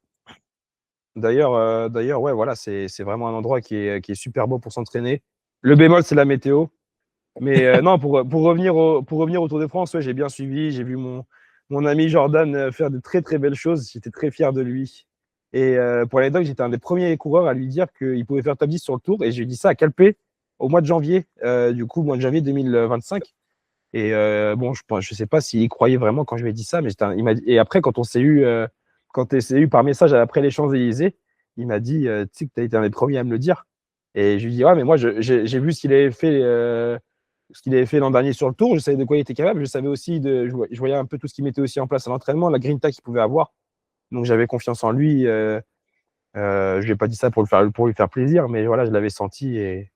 Speaker 2: D'ailleurs, ouais, voilà, c'est vraiment un endroit qui est super beau pour s'entraîner. Le bémol, c'est la météo. Mais non, pour revenir au Tour de France, ouais, j'ai bien suivi. J'ai vu mon ami Jordan faire de très très belles choses. J'étais très fier de lui. Et pour l'anecdote, j'étais un des premiers coureurs à lui dire qu'il pouvait faire top 10 sur le Tour. Et j'ai dit ça à Calpe au mois de janvier, du coup, mois de janvier 2025. Et bon, je sais pas s'il y croyait vraiment quand je lui ai dit ça, mais et après, quand on s'est eu par message après les Champs-Élysées, il m'a dit, tu sais que tu as été un des premiers à me le dire. Et je lui ai dit, ouais, mais moi, j'ai vu ce qu'il avait fait l'an dernier sur le Tour. Je savais de quoi il était capable. Je savais aussi, je voyais un peu tout ce qu'il mettait aussi en place à l'entraînement, la grinta qu'il pouvait avoir. Donc, j'avais confiance en lui. Je lui ai pas dit ça pour lui faire plaisir, mais voilà, je l'avais senti et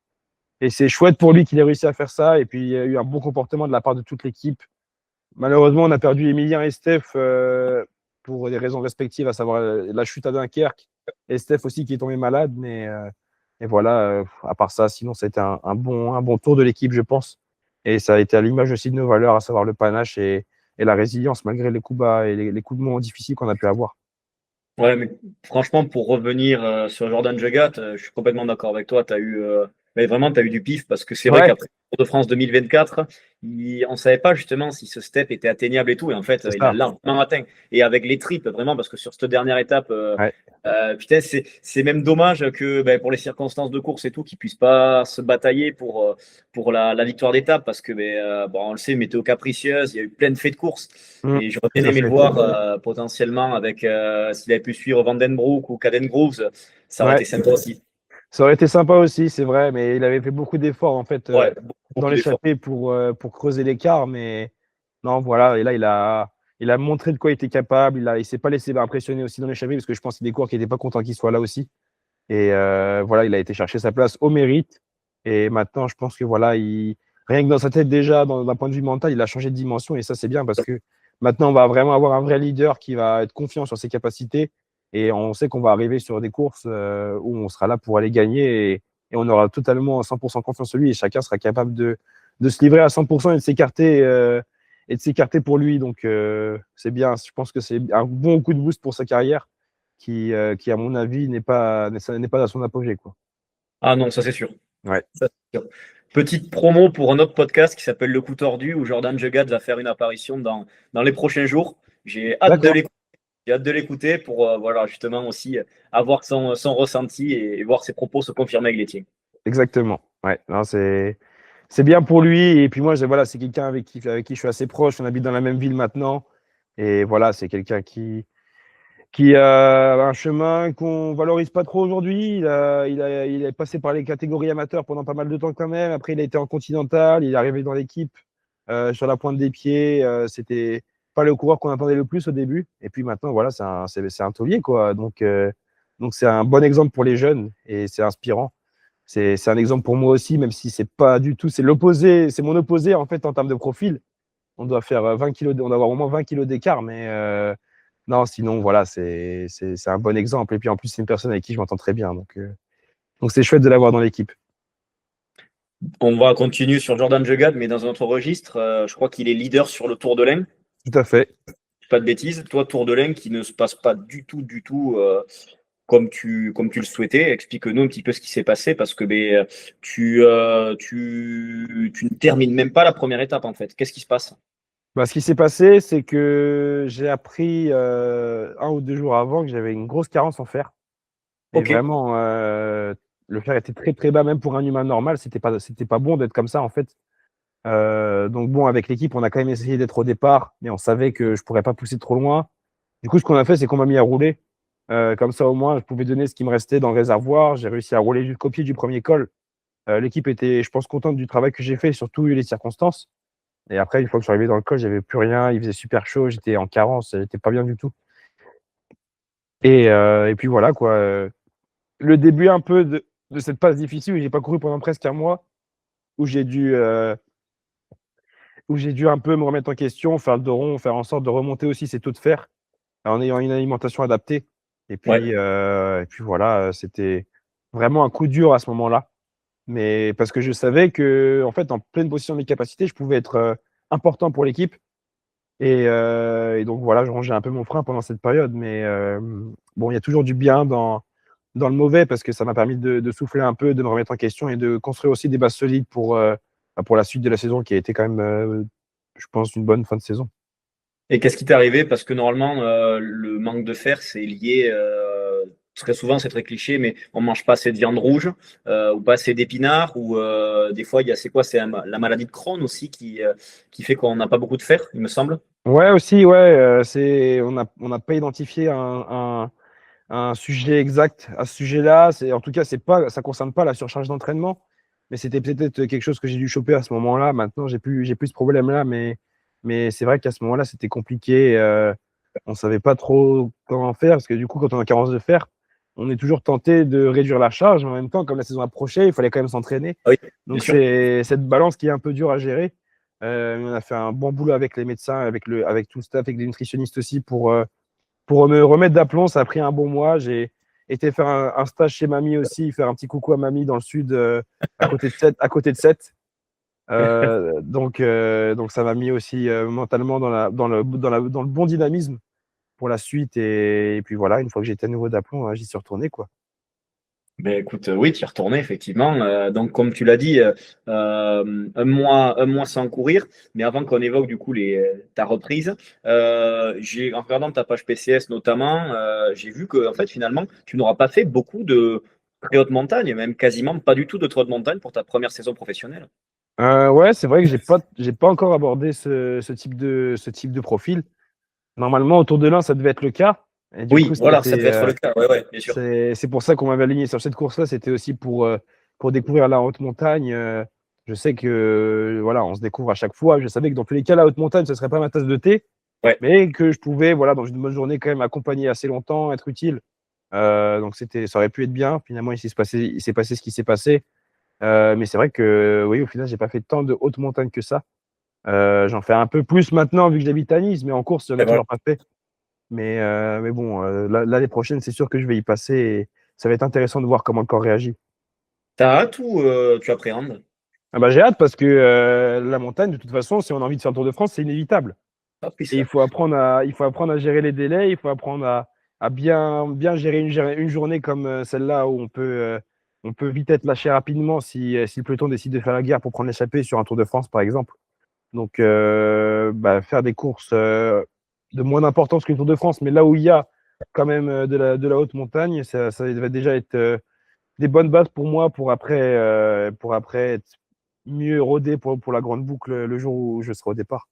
Speaker 2: c'est chouette pour lui qu'il ait réussi à faire ça. Et puis, il y a eu un bon comportement de la part de toute l'équipe. Malheureusement, on a perdu Emilien et Steph pour des raisons respectives, à savoir la chute à Dunkerque et Steph aussi qui est tombé malade. Mais et voilà, à part ça, sinon, ça a été un bon tour de l'équipe, je pense. Et ça a été à l'image aussi de nos valeurs, à savoir le panache et la résilience malgré les coups bas et les coups de moments difficiles qu'on a pu avoir.
Speaker 1: Ouais, mais franchement, pour revenir sur Jordan Jagat, je suis complètement d'accord avec toi. Mais vraiment, tu as eu du pif parce que c'est vrai
Speaker 2: Ouais,
Speaker 1: qu'après le Tour de France 2024, on ne savait pas justement si ce step était atteignable et tout. Et en fait,
Speaker 2: c'est
Speaker 1: il l'a
Speaker 2: ça.
Speaker 1: largement atteint. Et avec les tripes, vraiment, parce que sur cette dernière étape,
Speaker 2: Ouais.
Speaker 1: putain, c'est même dommage que ben, pour les circonstances de course et tout, qu'ils puissent pas se batailler pour la victoire d'étape parce que, ben, bon, on le sait, météo capricieuse, il y a eu plein de faits de course. Et j'aurais bien
Speaker 2: Tout à
Speaker 1: aimé le
Speaker 2: fait.
Speaker 1: voir potentiellement avec s'il avait pu suivre Vandenbroek ou Caden Groves, ça aurait
Speaker 2: Ouais.
Speaker 1: été sympa aussi.
Speaker 2: Ça aurait été sympa aussi, c'est vrai, mais il avait fait beaucoup d'efforts en fait
Speaker 1: Ouais,
Speaker 2: dans
Speaker 1: beaucoup d'efforts.
Speaker 2: l'échappée pour creuser l'écart. Mais non, voilà, et là il a montré de quoi il était capable. Il s'est pas laissé impressionner aussi dans l'échappée parce que je pense qu'il y a des coureurs qui n'étaient pas contents qu'il soit là aussi. Et voilà, il a été chercher sa place au mérite. Et maintenant, je pense que voilà, rien que dans sa tête déjà, d'un point de vue mental, il a changé de dimension. Et ça, c'est bien parce que maintenant, on va vraiment avoir un vrai leader qui va être confiant sur ses capacités. Et on sait qu'on va arriver sur des courses où on sera là pour aller gagner et on aura totalement 100% confiance en lui et chacun sera capable de se livrer à 100% et de s'écarter pour lui. Donc, c'est bien. Je pense que c'est un bon coup de boost pour sa carrière qui à mon avis, n'est pas à son apogée, quoi.
Speaker 1: Ah non, ça c'est sûr.
Speaker 2: Ouais.
Speaker 1: Ça, c'est sûr. Petite promo pour un autre podcast qui s'appelle Le Coup Tordu où Jordan Jegat va faire une apparition dans les prochains jours. J'ai hâte de
Speaker 2: D'accord.
Speaker 1: l'écouter. J'ai hâte de l'écouter pour voilà, justement aussi avoir son ressenti et voir ses propos se confirmer avec les tiens.
Speaker 2: Exactement. Ouais. Non, c'est bien pour lui. Et puis moi, voilà, c'est quelqu'un avec qui je suis assez proche. On habite dans la même ville maintenant. Et voilà, c'est quelqu'un qui a un chemin qu'on valorise pas trop aujourd'hui. Il est passé par les catégories amateurs pendant pas mal de temps quand même. Après, il a été en continental. Il est arrivé dans l'équipe sur la pointe des pieds. C'était pas le coureur qu'on attendait le plus au début. Et puis maintenant, voilà, c'est un taulier, quoi. Donc c'est un bon exemple pour les jeunes et c'est inspirant. C'est un exemple pour moi aussi, même si c'est pas du tout, c'est l'opposé, c'est mon opposé en fait en termes de profil. On doit faire 20 kilos, on doit avoir au moins 20 kilos d'écart, mais non, sinon voilà, c'est un bon exemple. Et puis en plus, c'est une personne avec qui je m'entends très bien, donc c'est chouette de l'avoir dans l'équipe.
Speaker 1: On va continuer sur Jordan Jegat, mais dans un autre registre. Je crois qu'il est leader sur le Tour de l'Ain.
Speaker 2: Tout à fait.
Speaker 1: Pas de bêtises. Toi, Tour de l'Ain qui ne se passe pas du tout comme tu le souhaitais. Explique-nous un petit peu ce qui s'est passé parce que ben, tu ne termines même pas la première étape en fait. Qu'est-ce qui se passe?
Speaker 2: Bah, ce qui s'est passé, c'est que j'ai appris 1 ou 2 jours avant que j'avais une grosse carence en fer. Et
Speaker 1: Ok.
Speaker 2: vraiment, le fer était très très bas, même pour un humain normal. C'était pas bon d'être comme ça en fait. Donc bon, avec l'équipe, on a quand même essayé d'être au départ, mais on savait que je pourrais pas pousser trop loin. Du coup, ce qu'on a fait, c'est qu'on m'a mis à rouler. Comme ça, au moins, je pouvais donner ce qui me restait dans le réservoir. J'ai réussi à rouler jusqu'au pied du premier col. L'équipe était, je pense, contente du travail que j'ai fait, surtout les circonstances. Et après, une fois que je suis arrivé dans le col, j'avais plus rien. Il faisait super chaud. J'étais en carence. J'étais pas bien du tout. Et puis voilà, quoi. Le début un peu de cette phase difficile où j'ai pas couru pendant presque un mois, où j'ai dû, euh, où j'ai dû un peu me remettre en question, faire le dos rond, faire en sorte de remonter aussi ces taux de fer en ayant une alimentation adaptée.
Speaker 1: Ouais.
Speaker 2: Et puis voilà, c'était vraiment un coup dur à ce moment-là. Mais parce que je savais que, en fait, en pleine position de mes capacités, je pouvais être important pour l'équipe. Et donc voilà, je rangeais un peu mon frein pendant cette période. Mais bon, il y a toujours du bien dans le mauvais parce que ça m'a permis de souffler un peu, de me remettre en question et de construire aussi des bases solides pour la suite de la saison qui a été quand même, je pense, une bonne fin de saison.
Speaker 1: Et qu'est-ce qui t'est arrivé? Parce que normalement, le manque de fer, c'est lié, très souvent, c'est très cliché, mais on mange pas assez de viande rouge ou pas assez d'épinards. Ou des fois, il y a, c'est quoi? La maladie de Crohn aussi qui fait qu'on n'a pas beaucoup de fer, il me semble.
Speaker 2: Ouais, aussi, ouais, on n'a pas identifié un sujet exact à ce sujet-là. En tout cas, ça concerne pas la surcharge d'entraînement, mais c'était peut-être quelque chose que j'ai dû choper à ce moment-là. Maintenant, j'ai plus ce problème-là, mais c'est vrai qu'à ce moment-là, c'était compliqué. On savait pas trop comment faire parce que du coup, quand on a carence de fer, on est toujours tenté de réduire la charge, mais en même temps, comme la saison approchait, il fallait quand même s'entraîner.
Speaker 1: Oui, bien
Speaker 2: Donc,
Speaker 1: sûr.
Speaker 2: c'est cette balance qui est un peu dure à gérer. On a fait un bon boulot avec les médecins, avec tout le staff, avec des nutritionnistes aussi pour me remettre d'aplomb. Ça a pris un bon mois. J'ai été faire un stage chez Mamie aussi, faire un petit coucou à Mamie dans le sud, à côté de Sète. À côté de Sète. Donc, ça m'a mis aussi mentalement dans le bon dynamisme pour la suite. Et puis voilà, une fois que j'étais à nouveau d'aplomb, j'y suis retourné, quoi.
Speaker 1: Ben écoute, oui, tu y es retourné, effectivement. Donc, comme tu l'as dit, un mois sans courir. Mais avant qu'on évoque du coup ta reprise, en regardant ta page PCS notamment, j'ai vu que en fait, finalement, tu n'auras pas fait beaucoup de très haute montagne, même quasiment pas du tout de très haute montagne pour ta première saison professionnelle.
Speaker 2: Ouais, c'est vrai que j'ai pas encore abordé ce type de profil. Normalement, autour de l'un, ça devait être le cas. Et du
Speaker 1: Oui,
Speaker 2: coup,
Speaker 1: voilà, ça devait être le cas. Ouais, ouais, bien sûr.
Speaker 2: c'est pour ça qu'on m'avait aligné sur cette course-là. C'était aussi pour découvrir la haute montagne. Je sais que voilà, on se découvre à chaque fois. Je savais que dans tous les cas, la haute montagne, ce ne serait pas ma tasse de thé,
Speaker 1: Ouais.
Speaker 2: mais que je pouvais, voilà, dans une bonne journée, quand même accompagner assez longtemps, être utile. Donc ça aurait pu être bien. Finalement, il s'est passé ce qui s'est passé. Mais c'est vrai que oui, au final, j'ai pas fait tant de haute montagne que ça. J'en fais un peu plus maintenant vu que j'habite à Nice, mais en course, j'en
Speaker 1: Et
Speaker 2: ai
Speaker 1: voilà.
Speaker 2: toujours pas fait. Mais bon, l'année prochaine, c'est sûr que je vais y passer et ça va être intéressant de voir comment le corps réagit.
Speaker 1: T'as hâte ou tu appréhendes?
Speaker 2: Ah bah, j'ai hâte parce que la montagne, de toute façon, si on a envie de faire le Tour de France, c'est inévitable.
Speaker 1: Pas pris
Speaker 2: Et
Speaker 1: ça.
Speaker 2: il faut apprendre à gérer les délais, il faut apprendre à bien gérer une journée comme celle-là où on peut vite être lâché rapidement si le peloton décide de faire la guerre pour prendre l'échappée sur un Tour de France, par exemple. Donc, bah, faire des courses de moins d'importance qu'une Tour de France, mais là où il y a quand même de la haute montagne, ça va déjà être des bonnes bases pour moi pour après être mieux rodé pour la grande boucle le jour où je serai au départ.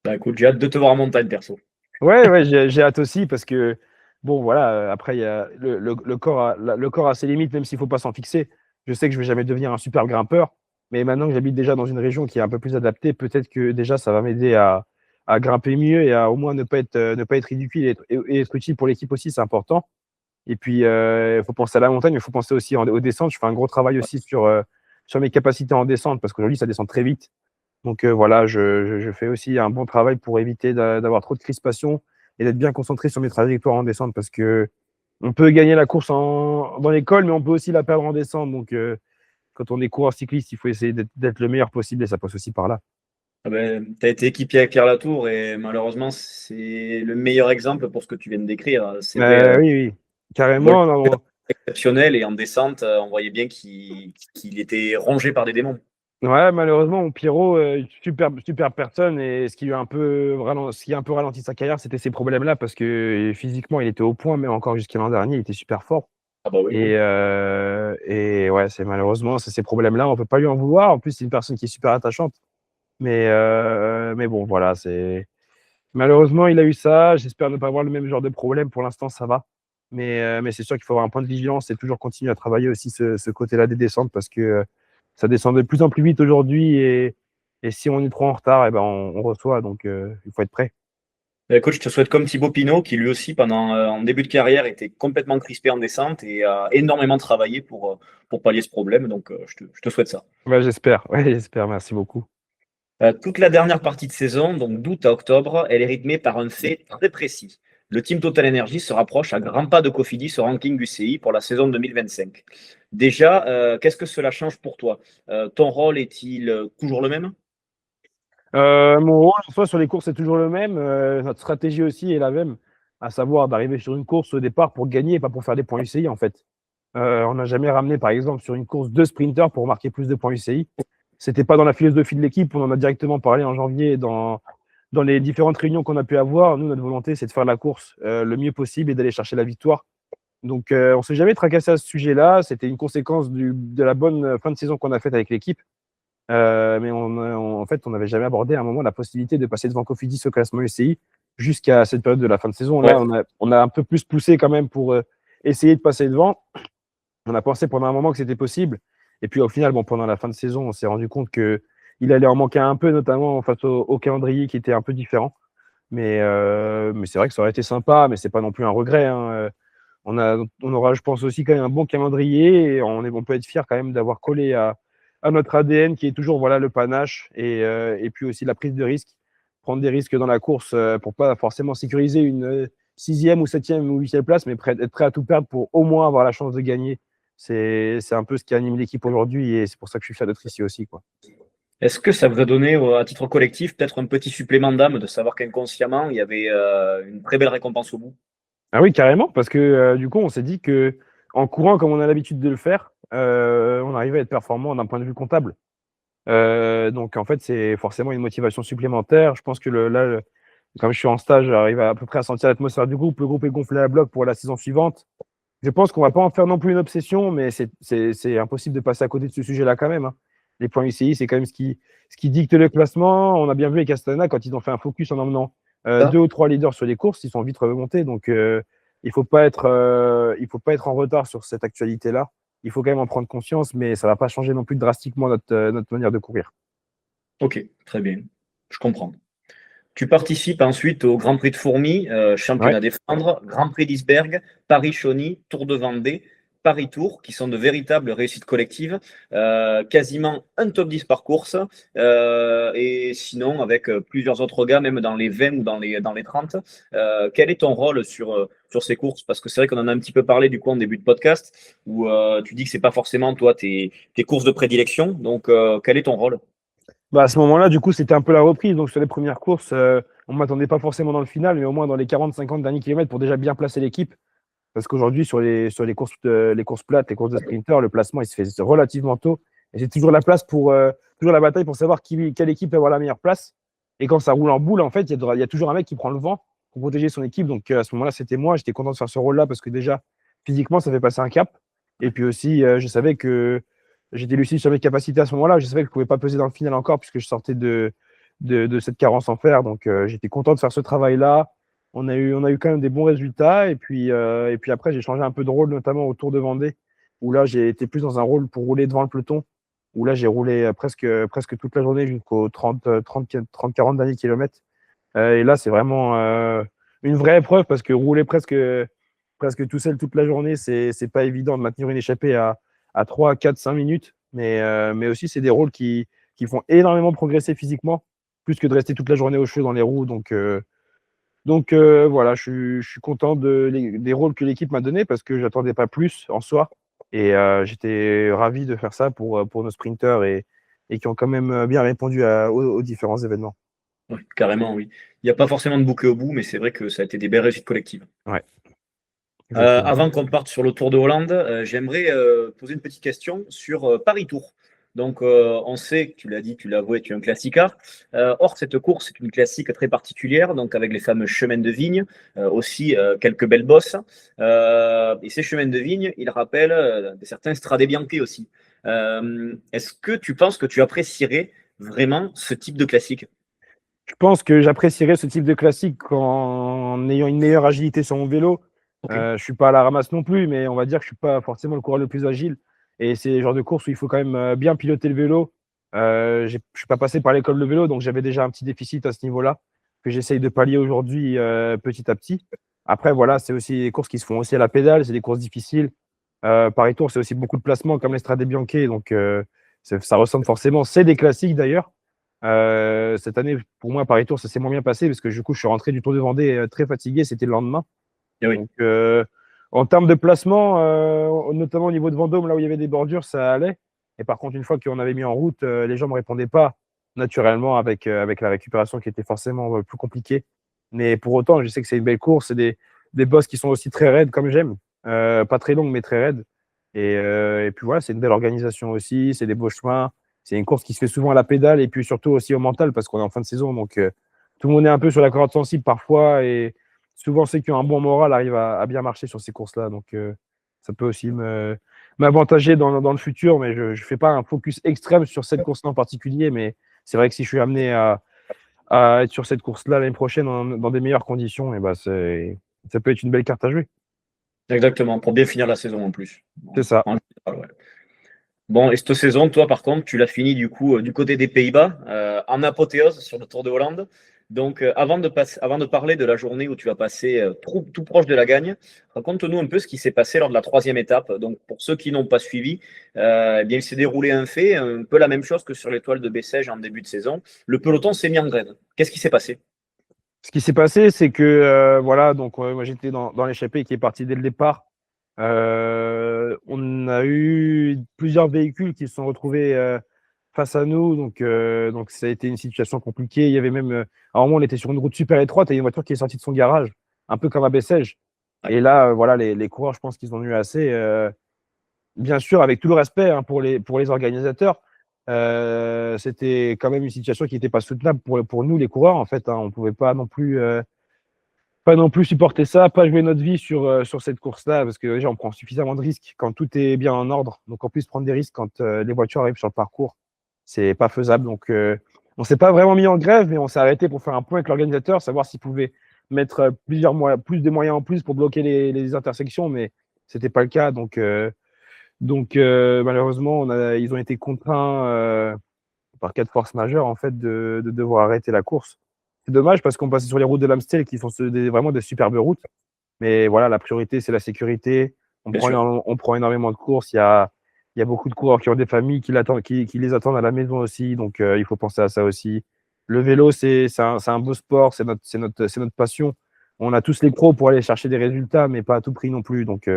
Speaker 1: Bah écoute, j'ai hâte de te voir en montagne, perso.
Speaker 2: Ouais, ouais, j'ai hâte aussi parce que, bon, voilà, après, il y a le corps a ses limites, même s'il ne faut pas s'en fixer. Je sais que je ne vais jamais devenir un super grimpeur, mais maintenant que j'habite déjà dans une région qui est un peu plus adaptée, peut-être que déjà ça va m'aider à grimper mieux et à au moins ne pas être ridicule et être utile pour l'équipe aussi, c'est important. Et puis, il faut penser à la montagne, mais il faut penser aussi aux descentes. Je fais un gros travail aussi sur mes capacités en descente parce qu'aujourd'hui, ça descend très vite. Donc voilà, je fais aussi un bon travail pour éviter d'avoir trop de crispation et d'être bien concentré sur mes trajectoires en descente parce que on peut gagner la course dans l'école, mais on peut aussi la perdre en descente. Donc quand on est coureur cycliste, il faut essayer d'être le meilleur possible et ça passe aussi par là.
Speaker 1: Ah ben, tu as été équipier avec Pierre Latour et malheureusement, c'est le meilleur exemple pour ce que tu viens de décrire. C'était
Speaker 2: Oui, oui,
Speaker 1: vol
Speaker 2: carrément. Non,
Speaker 1: exceptionnel et en descente, on voyait bien qu'il était rongé par des démons.
Speaker 2: ouais, malheureusement, mon Pierrot, super personne. Et ce qui a un peu ralenti sa carrière, c'était ces problèmes-là parce que physiquement, il était au point, mais encore jusqu'à l'an dernier, il était super fort.
Speaker 1: Ah bah oui, oui.
Speaker 2: Et ouais, c'est malheureusement, c'est ces problèmes-là, on peut pas lui en vouloir. En plus, c'est une personne qui est super attachante. Mais bon, voilà, malheureusement, il a eu ça. J'espère ne pas avoir le même genre de problème. Pour l'instant, ça va. Mais c'est sûr qu'il faut avoir un point de vigilance et toujours continuer à travailler aussi ce côté-là des descentes parce que ça descend de plus en plus vite aujourd'hui et si on est trop en retard, eh ben on reçoit. Donc, il faut être prêt.
Speaker 1: Bah, écoute, je te souhaite comme Thibaut Pinot, qui lui aussi, en début de carrière, était complètement crispé en descente et a énormément travaillé pour pallier ce problème. Donc, je te souhaite ça.
Speaker 2: Ouais, j'espère. Ouais, j'espère. Merci beaucoup.
Speaker 1: Toute la dernière partie de saison, donc d'août à octobre, elle est rythmée par un fait très précis. Le team Total Energy se rapproche à grands pas de Cofidis au ranking UCI pour la saison 2025. Déjà, qu'est-ce que cela change pour toi? Ton rôle est-il toujours le même?
Speaker 2: Mon rôle, en soi, sur les courses, c'est toujours le même. Notre stratégie aussi est la même, à savoir d'arriver sur une course au départ pour gagner et pas pour faire des points UCI, en fait. On n'a jamais ramené, par exemple, sur une course deux sprinters pour marquer plus de points UCI. C'était pas dans la philosophie de l'équipe. On en a directement parlé en janvier dans les différentes réunions qu'on a pu avoir. Nous, notre volonté, c'est de faire la course le mieux possible et d'aller chercher la victoire. Donc, on s'est jamais tracassé à ce sujet-là. C'était une conséquence de la bonne fin de saison qu'on a faite avec l'équipe. Mais en fait, on n'avait jamais abordé à un moment la possibilité de passer devant Cofidis au classement UCI jusqu'à cette période de la fin de saison.
Speaker 1: Ouais.
Speaker 2: Là, on a un peu plus poussé quand même pour essayer de passer devant. On a pensé pendant un moment que c'était possible. Et puis au final, bon, pendant la fin de saison, on s'est rendu compte qu'il allait en manquer un peu, notamment face au calendrier qui était un peu différent. Mais c'est vrai que ça aurait été sympa, mais c'est pas non plus un regret, hein. On aura, je pense, aussi quand même un bon calendrier et on peut être fier quand même d'avoir collé à notre ADN qui est toujours voilà, le panache et puis aussi la prise de risque. Prendre des risques dans la course pour pas forcément sécuriser une sixième ou septième ou huitième place, mais être prêt à tout perdre pour au moins avoir la chance de gagner. C'est un peu ce qui anime l'équipe aujourd'hui et c'est pour ça que je suis fier d'être ici aussi, quoi.
Speaker 1: Est-ce que ça vous a donné, à titre collectif, peut-être un petit supplément d'âme de savoir qu'inconsciemment, il y avait une très belle récompense au bout?
Speaker 2: Ah oui, carrément, parce que du coup, on s'est dit que en courant comme on a l'habitude de le faire, on arrivait à être performant d'un point de vue comptable. Donc en fait, c'est forcément une motivation supplémentaire. Je pense que comme je suis en stage, j'arrive à peu près à sentir l'atmosphère du groupe. Le groupe est gonflé à bloc pour la saison suivante. Je pense qu'on va pas en faire non plus une obsession, mais c'est impossible de passer à côté de ce sujet-là quand même, hein. Les points UCI, c'est quand même ce qui dicte le classement. On a bien vu avec Astana quand ils ont fait un focus en emmenant deux ou trois leaders sur les courses, ils sont vite remontés. Donc il faut pas être en retard sur cette actualité-là. Il faut quand même en prendre conscience, mais ça va pas changer non plus drastiquement notre manière de courir.
Speaker 1: Ok, très bien, je comprends. Tu participes ensuite au Grand Prix de Fourmies,
Speaker 2: Ouais.
Speaker 1: Championnat des Flandres, Grand Prix d'Isbergue, Paris-Chauny, Tour de Vendée, Paris-Tour, qui sont de véritables réussites collectives, quasiment un top 10 par course, et sinon avec plusieurs autres gars, même dans les 20 ou dans les 30. Quel est ton rôle sur ces courses? Parce que c'est vrai qu'on en a un petit peu parlé du coup en début de podcast, où tu dis que c'est pas forcément toi tes courses de prédilection, donc quel est ton rôle?
Speaker 2: Bah, à ce moment-là, du coup, c'était un peu la reprise. Donc, sur les premières courses, on ne m'attendait pas forcément dans le final, mais au moins dans les 40-50 derniers kilomètres pour déjà bien placer l'équipe. Parce qu'aujourd'hui, sur les courses plates, les courses de sprinter, le placement, il se fait relativement tôt. Et c'est toujours la place toujours la bataille pour savoir quelle équipe va avoir la meilleure place. Et quand ça roule en boule, en fait, il y a toujours un mec qui prend le vent pour protéger son équipe. Donc, à ce moment-là, c'était moi. J'étais content de faire ce rôle-là parce que déjà, physiquement, ça fait passer un cap. Et puis aussi, je savais que j'étais lucide sur mes capacités à ce moment-là. Je savais que je ne pouvais pas peser dans le final encore puisque je sortais de cette carence en fer. Donc, j'étais content de faire ce travail-là. On a eu quand même des bons résultats. Et puis après, j'ai changé un peu de rôle, notamment au Tour de Vendée, où là, j'ai été plus dans un rôle pour rouler devant le peloton, où là, j'ai roulé presque toute la journée jusqu'aux 30-40 derniers kilomètres. Et là, c'est vraiment une vraie épreuve parce que rouler presque tout seul toute la journée, c'est pas évident de maintenir une échappée à 3, 4, 5 minutes. Mais aussi, c'est des rôles qui font énormément progresser physiquement, plus que de rester toute la journée au chaud dans les roues. Donc voilà, je suis content des rôles que l'équipe m'a donnés parce que j'attendais pas plus en soi. Et j'étais ravi de faire ça pour nos sprinters et qui ont quand même bien répondu aux différents événements.
Speaker 1: Oui, carrément, oui. Il n'y a pas forcément de bouquet au bout, mais c'est vrai que ça a été des belles réussites collectives.
Speaker 2: Ouais, exactement.
Speaker 1: Avant qu'on parte sur le Tour de Hollande, j'aimerais poser une petite question sur Paris-Tour. Donc, on sait, tu l'as dit, tu l'as avoué, tu es un classicard. Or, cette course est une classique très particulière, donc avec les fameux chemins de vigne, aussi quelques belles bosses. Et ces chemins de vigne, ils rappellent certains Strade Bianche aussi. Est-ce que tu penses que tu apprécierais vraiment ce type de classique?
Speaker 2: Je pense que j'apprécierais ce type de classique en ayant une meilleure agilité sur mon vélo.
Speaker 1: Ok.
Speaker 2: Je suis pas à la ramasse non plus, mais on va dire que je suis pas forcément le coureur le plus agile. Et c'est le genre de course où il faut quand même bien piloter le vélo. Je suis pas passé par l'école de vélo, donc j'avais déjà un petit déficit à ce niveau-là que j'essaye de pallier aujourd'hui petit à petit. Après, voilà, c'est aussi des courses qui se font aussi à la pédale, c'est des courses difficiles. Paris Tour, c'est aussi beaucoup de placements comme les Strade Bianche, donc ça ressemble forcément. C'est des classiques d'ailleurs. Cette année, pour moi, Paris Tour, ça s'est moins bien passé parce que du coup, je suis rentré du Tour de Vendée très fatigué. C'était le lendemain.
Speaker 1: Eh oui.
Speaker 2: Donc, en termes de placement, notamment au niveau de Vendôme, là où il y avait des bordures, ça allait. Et par contre, une fois qu'on avait mis en route, les gens ne me répondaient pas naturellement avec la récupération qui était forcément plus compliquée. Mais pour autant, je sais que c'est une belle course. C'est des bosses qui sont aussi très raides, comme j'aime. Pas très longues, mais très raides. Et puis voilà, c'est une belle organisation aussi. C'est des beaux chemins. C'est une course qui se fait souvent à la pédale et puis surtout aussi au mental parce qu'on est en fin de saison. Donc, tout le monde est un peu sur la corde sensible parfois. Et souvent, ceux qui ont un bon moral arrivent à bien marcher sur ces courses-là. Donc, ça peut aussi m'avantager dans le futur. Mais je ne fais pas un focus extrême sur cette course-là en particulier. Mais c'est vrai que si je suis amené à être sur cette course-là l'année prochaine dans des meilleures conditions, et ben ça peut être une belle carte à jouer.
Speaker 1: Exactement, pour bien finir la saison en plus.
Speaker 2: C'est ça.
Speaker 1: En général, ouais. Bon, et cette saison, toi, par contre, tu l'as fini du coup du côté des Pays-Bas, en apothéose sur le Tour de Hollande. Donc, avant de parler de la journée où tu vas passer tout proche de la gagne, raconte-nous un peu ce qui s'est passé lors de la troisième étape. Donc, pour ceux qui n'ont pas suivi, eh bien, il s'est déroulé un fait, un peu la même chose que sur l'étoile de Bessèges en début de saison. Le peloton s'est mis en grève. Qu'est-ce qui s'est passé?
Speaker 2: Ce qui s'est passé, c'est que voilà, donc moi j'étais dans l'échappée qui est parti dès le départ. On a eu plusieurs véhicules qui se sont retrouvés face à nous, donc ça a été une situation compliquée. Il y avait même, à un moment, on était sur une route super étroite et il y a une voiture qui est sortie de son garage, un peu comme à Bessèges.
Speaker 1: Ouais,
Speaker 2: Et là, voilà, les coureurs, je pense qu'ils ont eu assez. Bien sûr, avec tout le respect hein, pour les organisateurs, c'était quand même une situation qui n'était pas soutenable pour nous, les coureurs, en fait. Hein. On ne pouvait pas non plus supporter ça, pas jouer notre vie sur cette course-là, parce que déjà, on prend suffisamment de risques quand tout est bien en ordre. Donc, en plus, prendre des risques quand les voitures arrivent sur le parcours, c'est pas faisable. Donc, on s'est pas vraiment mis en grève, mais on s'est arrêté pour faire un point avec l'organisateur, savoir s'il pouvait mettre plus de moyens en plus pour bloquer les intersections, mais c'était pas le cas. Donc, malheureusement, ils ont été contraints par cas de force majeure en fait, de devoir arrêter la course. C'est dommage parce qu'on passait sur les routes de l'Amstel qui sont vraiment des superbes routes. Mais voilà, la priorité, c'est la sécurité.
Speaker 1: bien sûr.
Speaker 2: On prend énormément de courses. Il y a beaucoup de coureurs qui ont des familles qui les attendent à la maison aussi. Donc, il faut penser à ça aussi. Le vélo, c'est un beau sport. C'est notre passion. On a tous les pros pour aller chercher des résultats, mais pas à tout prix non plus. Donc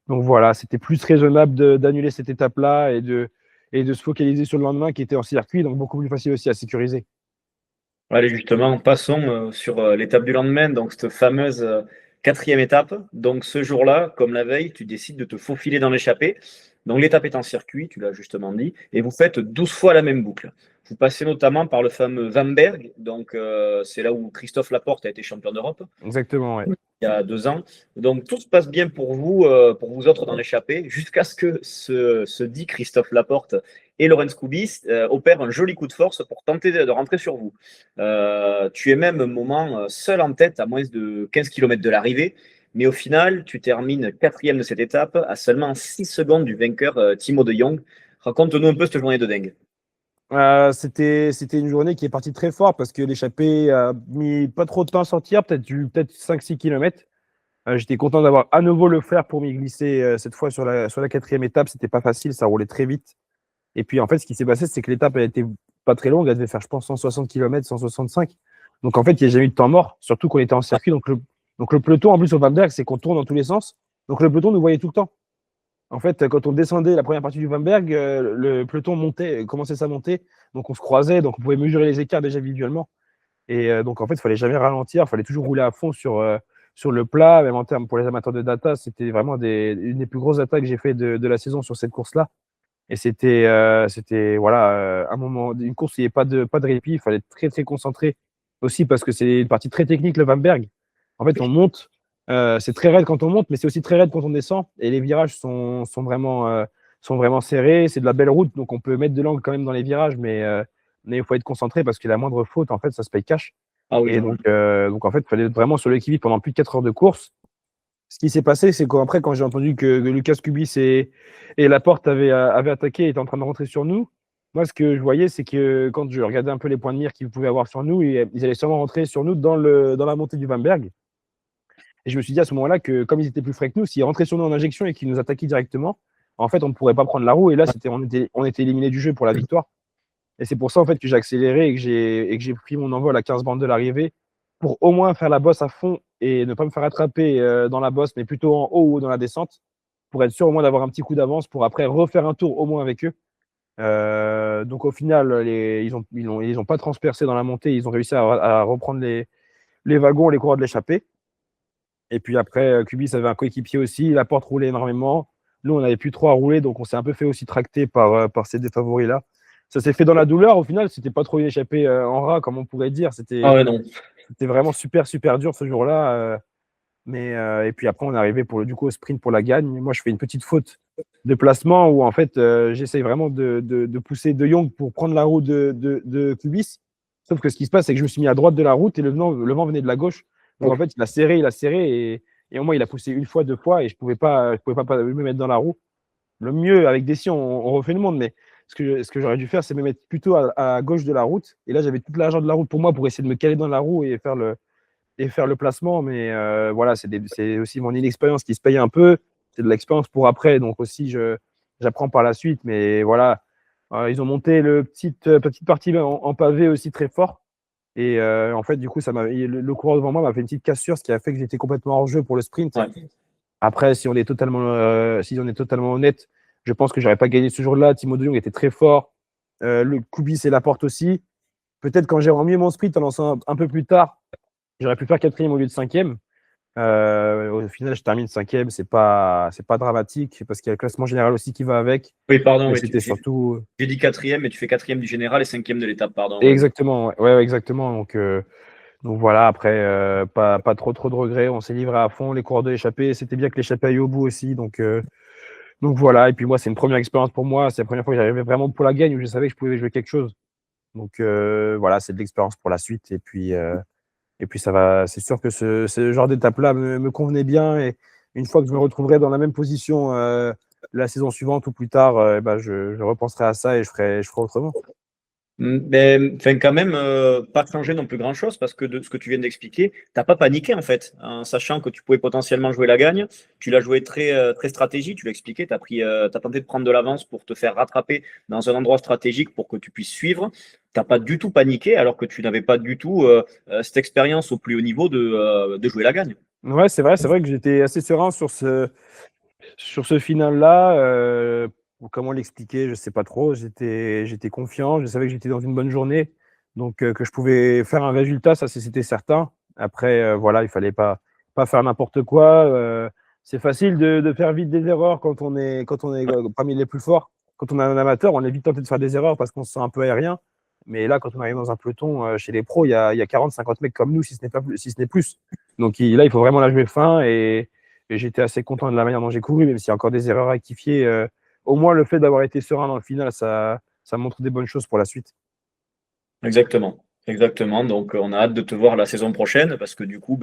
Speaker 2: voilà, c'était plus raisonnable d'annuler cette étape-là et de se focaliser sur le lendemain qui était en circuit, donc beaucoup plus facile aussi à sécuriser.
Speaker 1: Allez, justement, passons sur l'étape du lendemain, donc cette fameuse quatrième étape. Donc, ce jour-là, comme la veille, tu décides de te faufiler dans l'échappée. Donc, l'étape est en circuit, tu l'as justement dit, et vous faites 12 fois la même boucle. Vous passez notamment par le fameux Vanberg, donc c'est là où Christophe Laporte a été champion d'Europe
Speaker 2: Exactement, ouais.
Speaker 1: il y a 2 ans. Donc tout se passe bien pour vous autres dans l'échappée, jusqu'à ce que se dit Christophe Laporte et Laurence Koubis opèrent un joli coup de force pour tenter de rentrer sur vous. Tu es même un moment seul en tête à moins de 15 km de l'arrivée, mais au final, tu termines quatrième de cette étape à seulement 6 secondes du vainqueur Timo de Jong. Raconte-nous un peu cette journée de dingue.
Speaker 2: C'était une journée qui est partie très fort parce que l'échappée a mis pas trop de temps à sortir, peut-être 5-6 km. J'étais content d'avoir à nouveau le fer pour m'y glisser cette fois sur la quatrième étape. C'était pas facile, ça roulait très vite. Et puis en fait, ce qui s'est passé, c'est que l'étape elle était pas très longue, elle devait faire, je pense, 160 km, 165. Donc en fait, il n'y a jamais eu de temps mort, surtout qu'on était en circuit. Donc le peloton, en plus, au Van Berg, c'est qu'on tourne dans tous les sens. Donc le peloton nous voyait tout le temps. En fait, quand on descendait la première partie du Van Berg, le peloton montait, commençait sa montée. Donc on se croisait, donc on pouvait mesurer les écarts déjà visuellement. Et donc en fait, il fallait jamais ralentir, il fallait toujours rouler à fond sur le plat. Même en termes pour les amateurs de data, c'était vraiment une des plus grosses attaques que j'ai fait de la saison sur cette course-là. Et c'était voilà, un moment, une course où il n'y avait pas de répit, il fallait être très très concentré aussi parce que c'est une partie très technique, le Van Berg. En fait, on monte, c'est très raide quand on monte, mais c'est aussi très raide quand on descend. Et les virages sont vraiment serrés. C'est de la belle route, donc on peut mettre de l'angle quand même dans les virages, mais il faut être concentré parce que la moindre faute, en fait, ça se paye cash.
Speaker 1: Ah oui,
Speaker 2: Et
Speaker 1: j'imagine.
Speaker 2: donc en fait, il fallait être vraiment sur l'équilibre pendant plus de 4 heures de course. Ce qui s'est passé, c'est qu'après, quand j'ai entendu que Lucas Kubis et Laporte avaient attaqué et étaient en train de rentrer sur nous, moi, ce que je voyais, c'est que quand je regardais un peu les points de mire qu'ils pouvaient avoir sur nous, ils allaient sûrement rentrer sur nous dans la montée du Van Berg. Et je me suis dit à ce moment-là que, comme ils étaient plus frais que nous, s'ils rentraient sur nous en injection et qu'ils nous attaquaient directement, en fait, on ne pourrait pas prendre la roue. Et là, on était éliminé du jeu pour la victoire. Et c'est pour ça en fait que j'ai accéléré et que j'ai pris mon envol à 15 bandes de l'arrivée pour au moins faire la bosse à fond et ne pas me faire attraper dans la bosse, mais plutôt en haut ou dans la descente, pour être sûr au moins d'avoir un petit coup d'avance pour après refaire un tour au moins avec eux. Donc au final, ils ont pas transpercé dans la montée, ils ont réussi à reprendre les wagons, les coureurs de l'échappée. Et puis après, Kubis avait un coéquipier aussi, la porte roulait énormément. Nous, on n'avait plus trop à rouler, donc on s'est un peu fait aussi tracter par ces défavoris-là. Ça s'est fait dans la douleur. Au final, c'était pas trop une échappée en rat, comme on pourrait dire.
Speaker 1: Ah ouais, non.
Speaker 2: C'était vraiment super, super dur ce jour-là. Et puis après, on est arrivé du coup, au sprint pour la gagne. Moi, je fais une petite faute de placement où en fait, j'essaye vraiment de pousser De Jong pour prendre la roue de Kubis. Sauf que ce qui se passe, c'est que je me suis mis à droite de la route et le vent venait de la gauche. Donc en
Speaker 1: Ok.
Speaker 2: fait, il a serré et au moins, il a poussé une fois, deux fois et je pouvais pas me mettre dans la roue. Le mieux, avec des si, on refait le monde, mais ce que j'aurais dû faire, c'est me mettre plutôt à gauche de la route. Et là, j'avais toute l'argent de la route pour moi pour essayer de me caler dans la roue et faire le placement. Mais voilà, c'est aussi mon inexpérience qui se paye un peu. C'est de l'expérience pour après. Donc aussi, j'apprends par la suite. Mais voilà, ils ont monté petite partie en pavé aussi très fort. Et en fait, du coup, le coureur devant moi m'a fait une petite cassure, ce qui a fait que j'étais complètement hors jeu pour le sprint.
Speaker 1: Ouais.
Speaker 2: Après, si on est totalement honnête, je pense que j'aurais pas gagné ce jour-là. Timo de Jong était très fort. Le Kubi, c'est la porte aussi. Peut-être quand j'ai remis mon sprint en lançant un peu plus tard, j'aurais pu faire quatrième au lieu de cinquième. Au final, je termine cinquième. C'est pas dramatique parce qu'il y a le classement général aussi qui va avec.
Speaker 1: Oui, pardon,
Speaker 2: Mais
Speaker 1: oui,
Speaker 2: c'était surtout.
Speaker 1: j'ai dit quatrième, mais tu fais quatrième du général et cinquième de l'étape, pardon. Ouais.
Speaker 2: Exactement. Ouais, ouais, exactement. Donc voilà, après, pas trop de regrets. On s'est livré à fond. Les coureurs de l'échappée, c'était bien que l'échappée aille au bout aussi. Donc voilà. Et puis moi, c'est une première expérience pour moi. C'est la première fois que j'arrivais vraiment pour la gagne où je savais que je pouvais jouer quelque chose. Donc voilà, c'est de l'expérience pour la suite. Et puis ça va. C'est sûr que ce genre d'étape-là me convenait bien. Et une fois que je me retrouverai dans la même position la saison suivante ou plus tard, ben, je repenserai à ça et je ferai autrement.
Speaker 1: Mais enfin, quand même, pas changer non plus grand-chose parce que de ce que tu viens d'expliquer, t'as pas paniqué en fait, en sachant que tu pouvais potentiellement jouer la gagne. Tu l'as joué très stratégique, tu l'as expliqué, t'as tenté de prendre de l'avance pour te faire rattraper dans un endroit stratégique pour que tu puisses suivre. T'as pas du tout paniqué alors que tu n'avais pas du tout cette expérience au plus haut niveau de jouer la gagne.
Speaker 2: Ouais, c'est vrai que j'étais assez serein sur ce final-là. Comment l'expliquer, je ne sais pas trop. J'étais confiant, je savais que j'étais dans une bonne journée, donc que je pouvais faire un résultat, ça c'était certain. Après, voilà, il fallait pas faire n'importe quoi. C'est facile de faire vite des erreurs quand on est parmi les plus forts. Quand on est un amateur, on est vite tenté de faire des erreurs parce qu'on se sent un peu aérien. Mais là, quand on arrive dans un peloton, chez les pros, il y a 40-50 mecs comme nous, si ce n'est pas plus, si ce n'est plus. Donc là, il faut vraiment la jouer fin et j'étais assez content de la manière dont j'ai couru, même s'il y a encore des erreurs à rectifier. Au moins, le fait d'avoir été serein dans le final, ça montre des bonnes choses pour la suite.
Speaker 1: Exactement. Exactement. Donc, on a hâte de te voir la saison prochaine parce que du coup,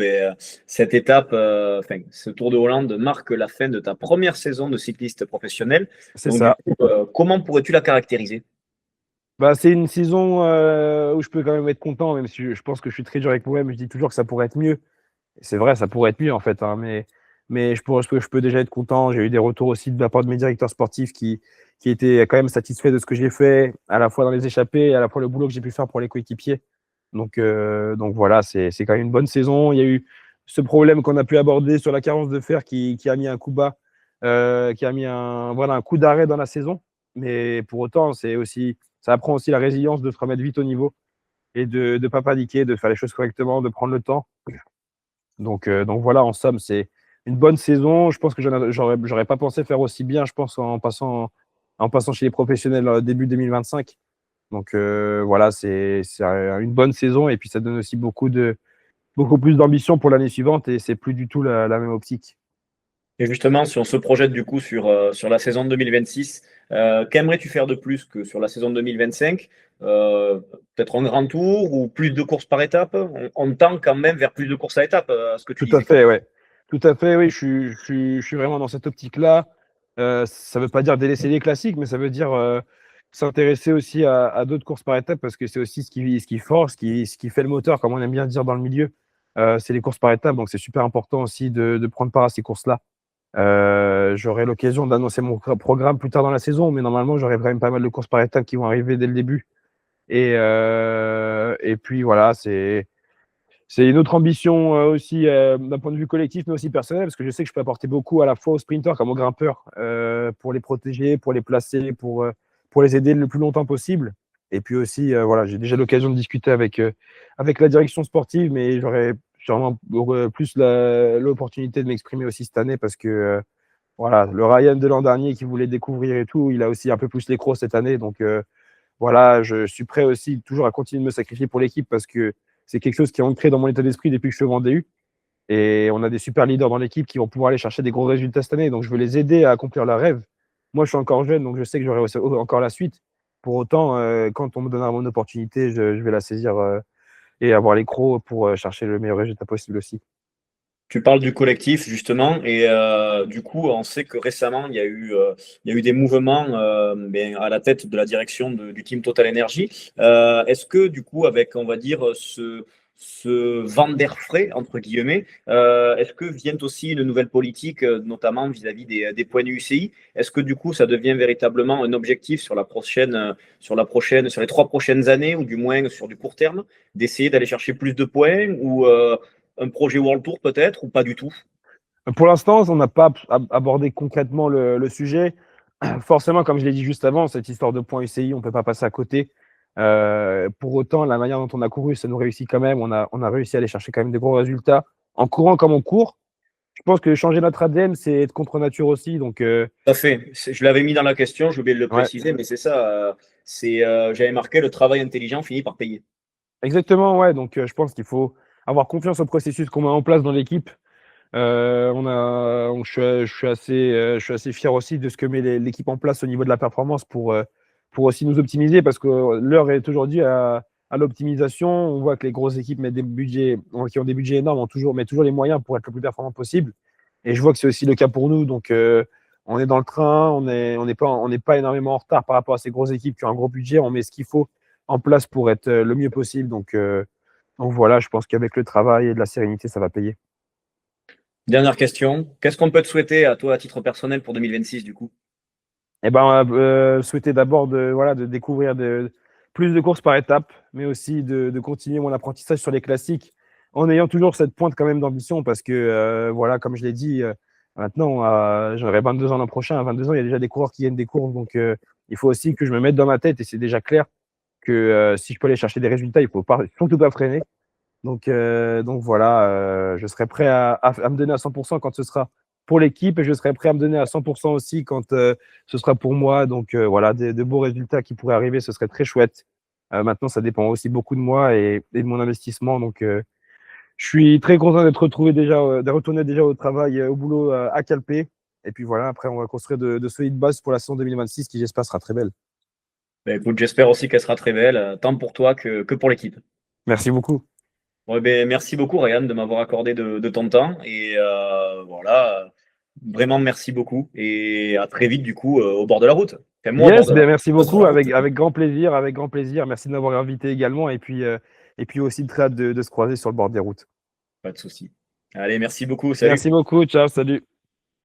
Speaker 1: cette étape, enfin, ce Tour de Hollande marque la fin de ta première saison de cycliste professionnel.
Speaker 2: C'est
Speaker 1: Donc, du
Speaker 2: ça.
Speaker 1: coup, comment pourrais-tu la caractériser?
Speaker 2: Bah, c'est une saison où je peux quand même être content, même si je pense que je suis très dur avec moi-même. Je dis toujours que ça pourrait être mieux. Et c'est vrai, ça pourrait être mieux en fait, hein, mais je peux déjà être content. J'ai eu des retours aussi de la part de mes directeurs sportifs qui étaient quand même satisfaits de ce que j'ai fait, à la fois dans les échappées, à la fois le boulot que j'ai pu faire pour les coéquipiers. Donc voilà, c'est quand même une bonne saison. Il y a eu ce problème qu'on a pu aborder sur la carence de fer qui a mis un coup bas, qui a mis un coup d'arrêt dans la saison. Mais pour autant, ça apprend aussi la résilience de se remettre vite au niveau et de ne pas paniquer, de faire les choses correctement, de prendre le temps. Donc voilà, en somme, c'est une bonne saison. Je pense que j'aurais pas pensé faire aussi bien, je pense, en passant chez les professionnels début 2025. Donc voilà, c'est une bonne saison et puis ça donne aussi beaucoup plus d'ambition pour l'année suivante et c'est plus du tout la même optique.
Speaker 1: Et justement, si on se projette du coup sur la saison 2026, qu'aimerais-tu faire de plus que sur la saison 2025? Peut-être un grand tour ou plus de courses par étape? On tend quand même vers plus de courses à étapes, à ce que tu
Speaker 2: Tout à
Speaker 1: disais.
Speaker 2: fait, ouais. Tout à fait, oui. Je suis vraiment dans cette optique-là. Ça ne veut pas dire délaisser les classiques, mais ça veut dire s'intéresser aussi à d'autres courses par étapes parce que c'est aussi ce qui force, ce qui fait le moteur, comme on aime bien dire dans le milieu. C'est les courses par étapes, donc c'est super important aussi de prendre part à ces courses-là. J'aurai l'occasion d'annoncer mon programme plus tard dans la saison, mais normalement, j'aurai quand même pas mal de courses par étapes qui vont arriver dès le début. Et puis voilà, c'est une autre ambition aussi d'un point de vue collectif, mais aussi personnel, parce que je sais que je peux apporter beaucoup à la fois aux sprinteurs comme aux grimpeurs pour les protéger, pour les placer, pour les aider le plus longtemps possible. Et puis aussi, voilà, j'ai déjà l'occasion de discuter avec la direction sportive, mais j'aurai sûrement plus l'opportunité de m'exprimer aussi cette année parce que voilà, le Ryan de l'an dernier qui voulait découvrir et tout, il a aussi un peu plus les crocs cette année. Donc voilà, je suis prêt aussi toujours à continuer de me sacrifier pour l'équipe parce que c'est quelque chose qui est ancré dans mon état d'esprit depuis que je suis au Vendée U. Et on a des super leaders dans l'équipe qui vont pouvoir aller chercher des gros résultats cette année. Donc, je veux les aider à accomplir leurs rêves. Moi, je suis encore jeune, donc je sais que j'aurai encore la suite. Pour autant, quand on me donnera mon opportunité, je vais la saisir et avoir les crocs pour chercher le meilleur résultat possible aussi.
Speaker 1: Tu parles du collectif justement et du coup on sait que récemment il y a eu des mouvements à la tête de la direction du team Total Energy. Est-ce que du coup avec on va dire ce vent d'air frais entre guillemets, est-ce que vient aussi une nouvelle politique notamment vis-à-vis des points du UCI? Est-ce que du coup ça devient véritablement un objectif sur sur les 3 prochaines années ou du moins sur du court terme d'essayer d'aller chercher plus de points ou un projet World Tour peut-être ou pas du tout?
Speaker 2: Pour l'instant, on n'a pas abordé concrètement le sujet. Forcément, comme je l'ai dit juste avant, cette histoire de points UCI, on ne peut pas passer à côté. Pour autant, la manière dont on a couru, ça nous réussit quand même. On a réussi à aller chercher quand même des gros résultats en courant comme on court. Je pense que changer notre ADN, c'est être contre nature aussi. Donc,
Speaker 1: Tout à fait. Je l'avais mis dans la question, j'ai oublié de le
Speaker 2: ouais,
Speaker 1: préciser, mais c'est ça. J'avais marqué le travail intelligent finit par payer.
Speaker 2: exactement. Ouais. Donc, je pense qu'il faut avoir confiance au processus qu'on met en place dans l'équipe. Je suis assez fier aussi de ce que met l'équipe en place au niveau de la performance pour aussi nous optimiser parce que l'heure est aujourd'hui à l'optimisation. On voit que les grosses équipes mettent des budgets, qui ont des budgets énormes, mettent toujours les moyens pour être le plus performant possible. Et je vois que c'est aussi le cas pour nous. Donc, on est dans le train, on n'est pas énormément en retard par rapport à ces grosses équipes qui ont un gros budget. On met ce qu'il faut en place pour être le mieux possible. Donc voilà, je pense qu'avec le travail et de la sérénité, ça va payer.
Speaker 1: Dernière question. Qu'est-ce qu'on peut te souhaiter à toi à titre personnel pour 2026 du coup?
Speaker 2: Eh ben, souhaiter d'abord de découvrir plus de courses par étapes, mais aussi de continuer mon apprentissage sur les classiques en ayant toujours cette pointe quand même d'ambition parce que, voilà, comme je l'ai dit, maintenant, j'aurai 22 ans l'an prochain. À 22 ans, il y a déjà des coureurs qui gagnent des courses. Donc, il faut aussi que je me mette dans ma tête et c'est déjà clair que si je peux aller chercher des résultats, il ne faut surtout pas freiner. Donc voilà, je serai prêt à me donner à 100% quand ce sera pour l'équipe et je serai prêt à me donner à 100% aussi quand ce sera pour moi. Donc voilà, de beaux résultats qui pourraient arriver, ce serait très chouette. Maintenant, ça dépend aussi beaucoup de moi et de mon investissement. Donc je suis très content d'être retrouvé déjà, de retourner déjà au travail, au boulot à Calpé. Et puis voilà, après, on va construire de solides bases pour la saison 2026 qui, j'espère, sera très belle.
Speaker 1: Ben, écoute, j'espère aussi qu'elle sera très belle, tant pour toi que pour l'équipe.
Speaker 2: Merci beaucoup.
Speaker 1: Ouais, ben, merci beaucoup Ryan de m'avoir accordé de ton temps et voilà, vraiment merci beaucoup et à très vite du coup au bord de la route. Enfin, moi au bord
Speaker 2: Yes,
Speaker 1: de la
Speaker 2: ben merci
Speaker 1: route. Sur
Speaker 2: beaucoup,
Speaker 1: la route.
Speaker 2: avec grand plaisir, avec grand plaisir. Merci de m'avoir invité également et puis aussi très hâte de se croiser sur le bord des routes.
Speaker 1: Pas de souci. Allez, merci beaucoup, salut.
Speaker 2: Merci beaucoup, ciao, salut.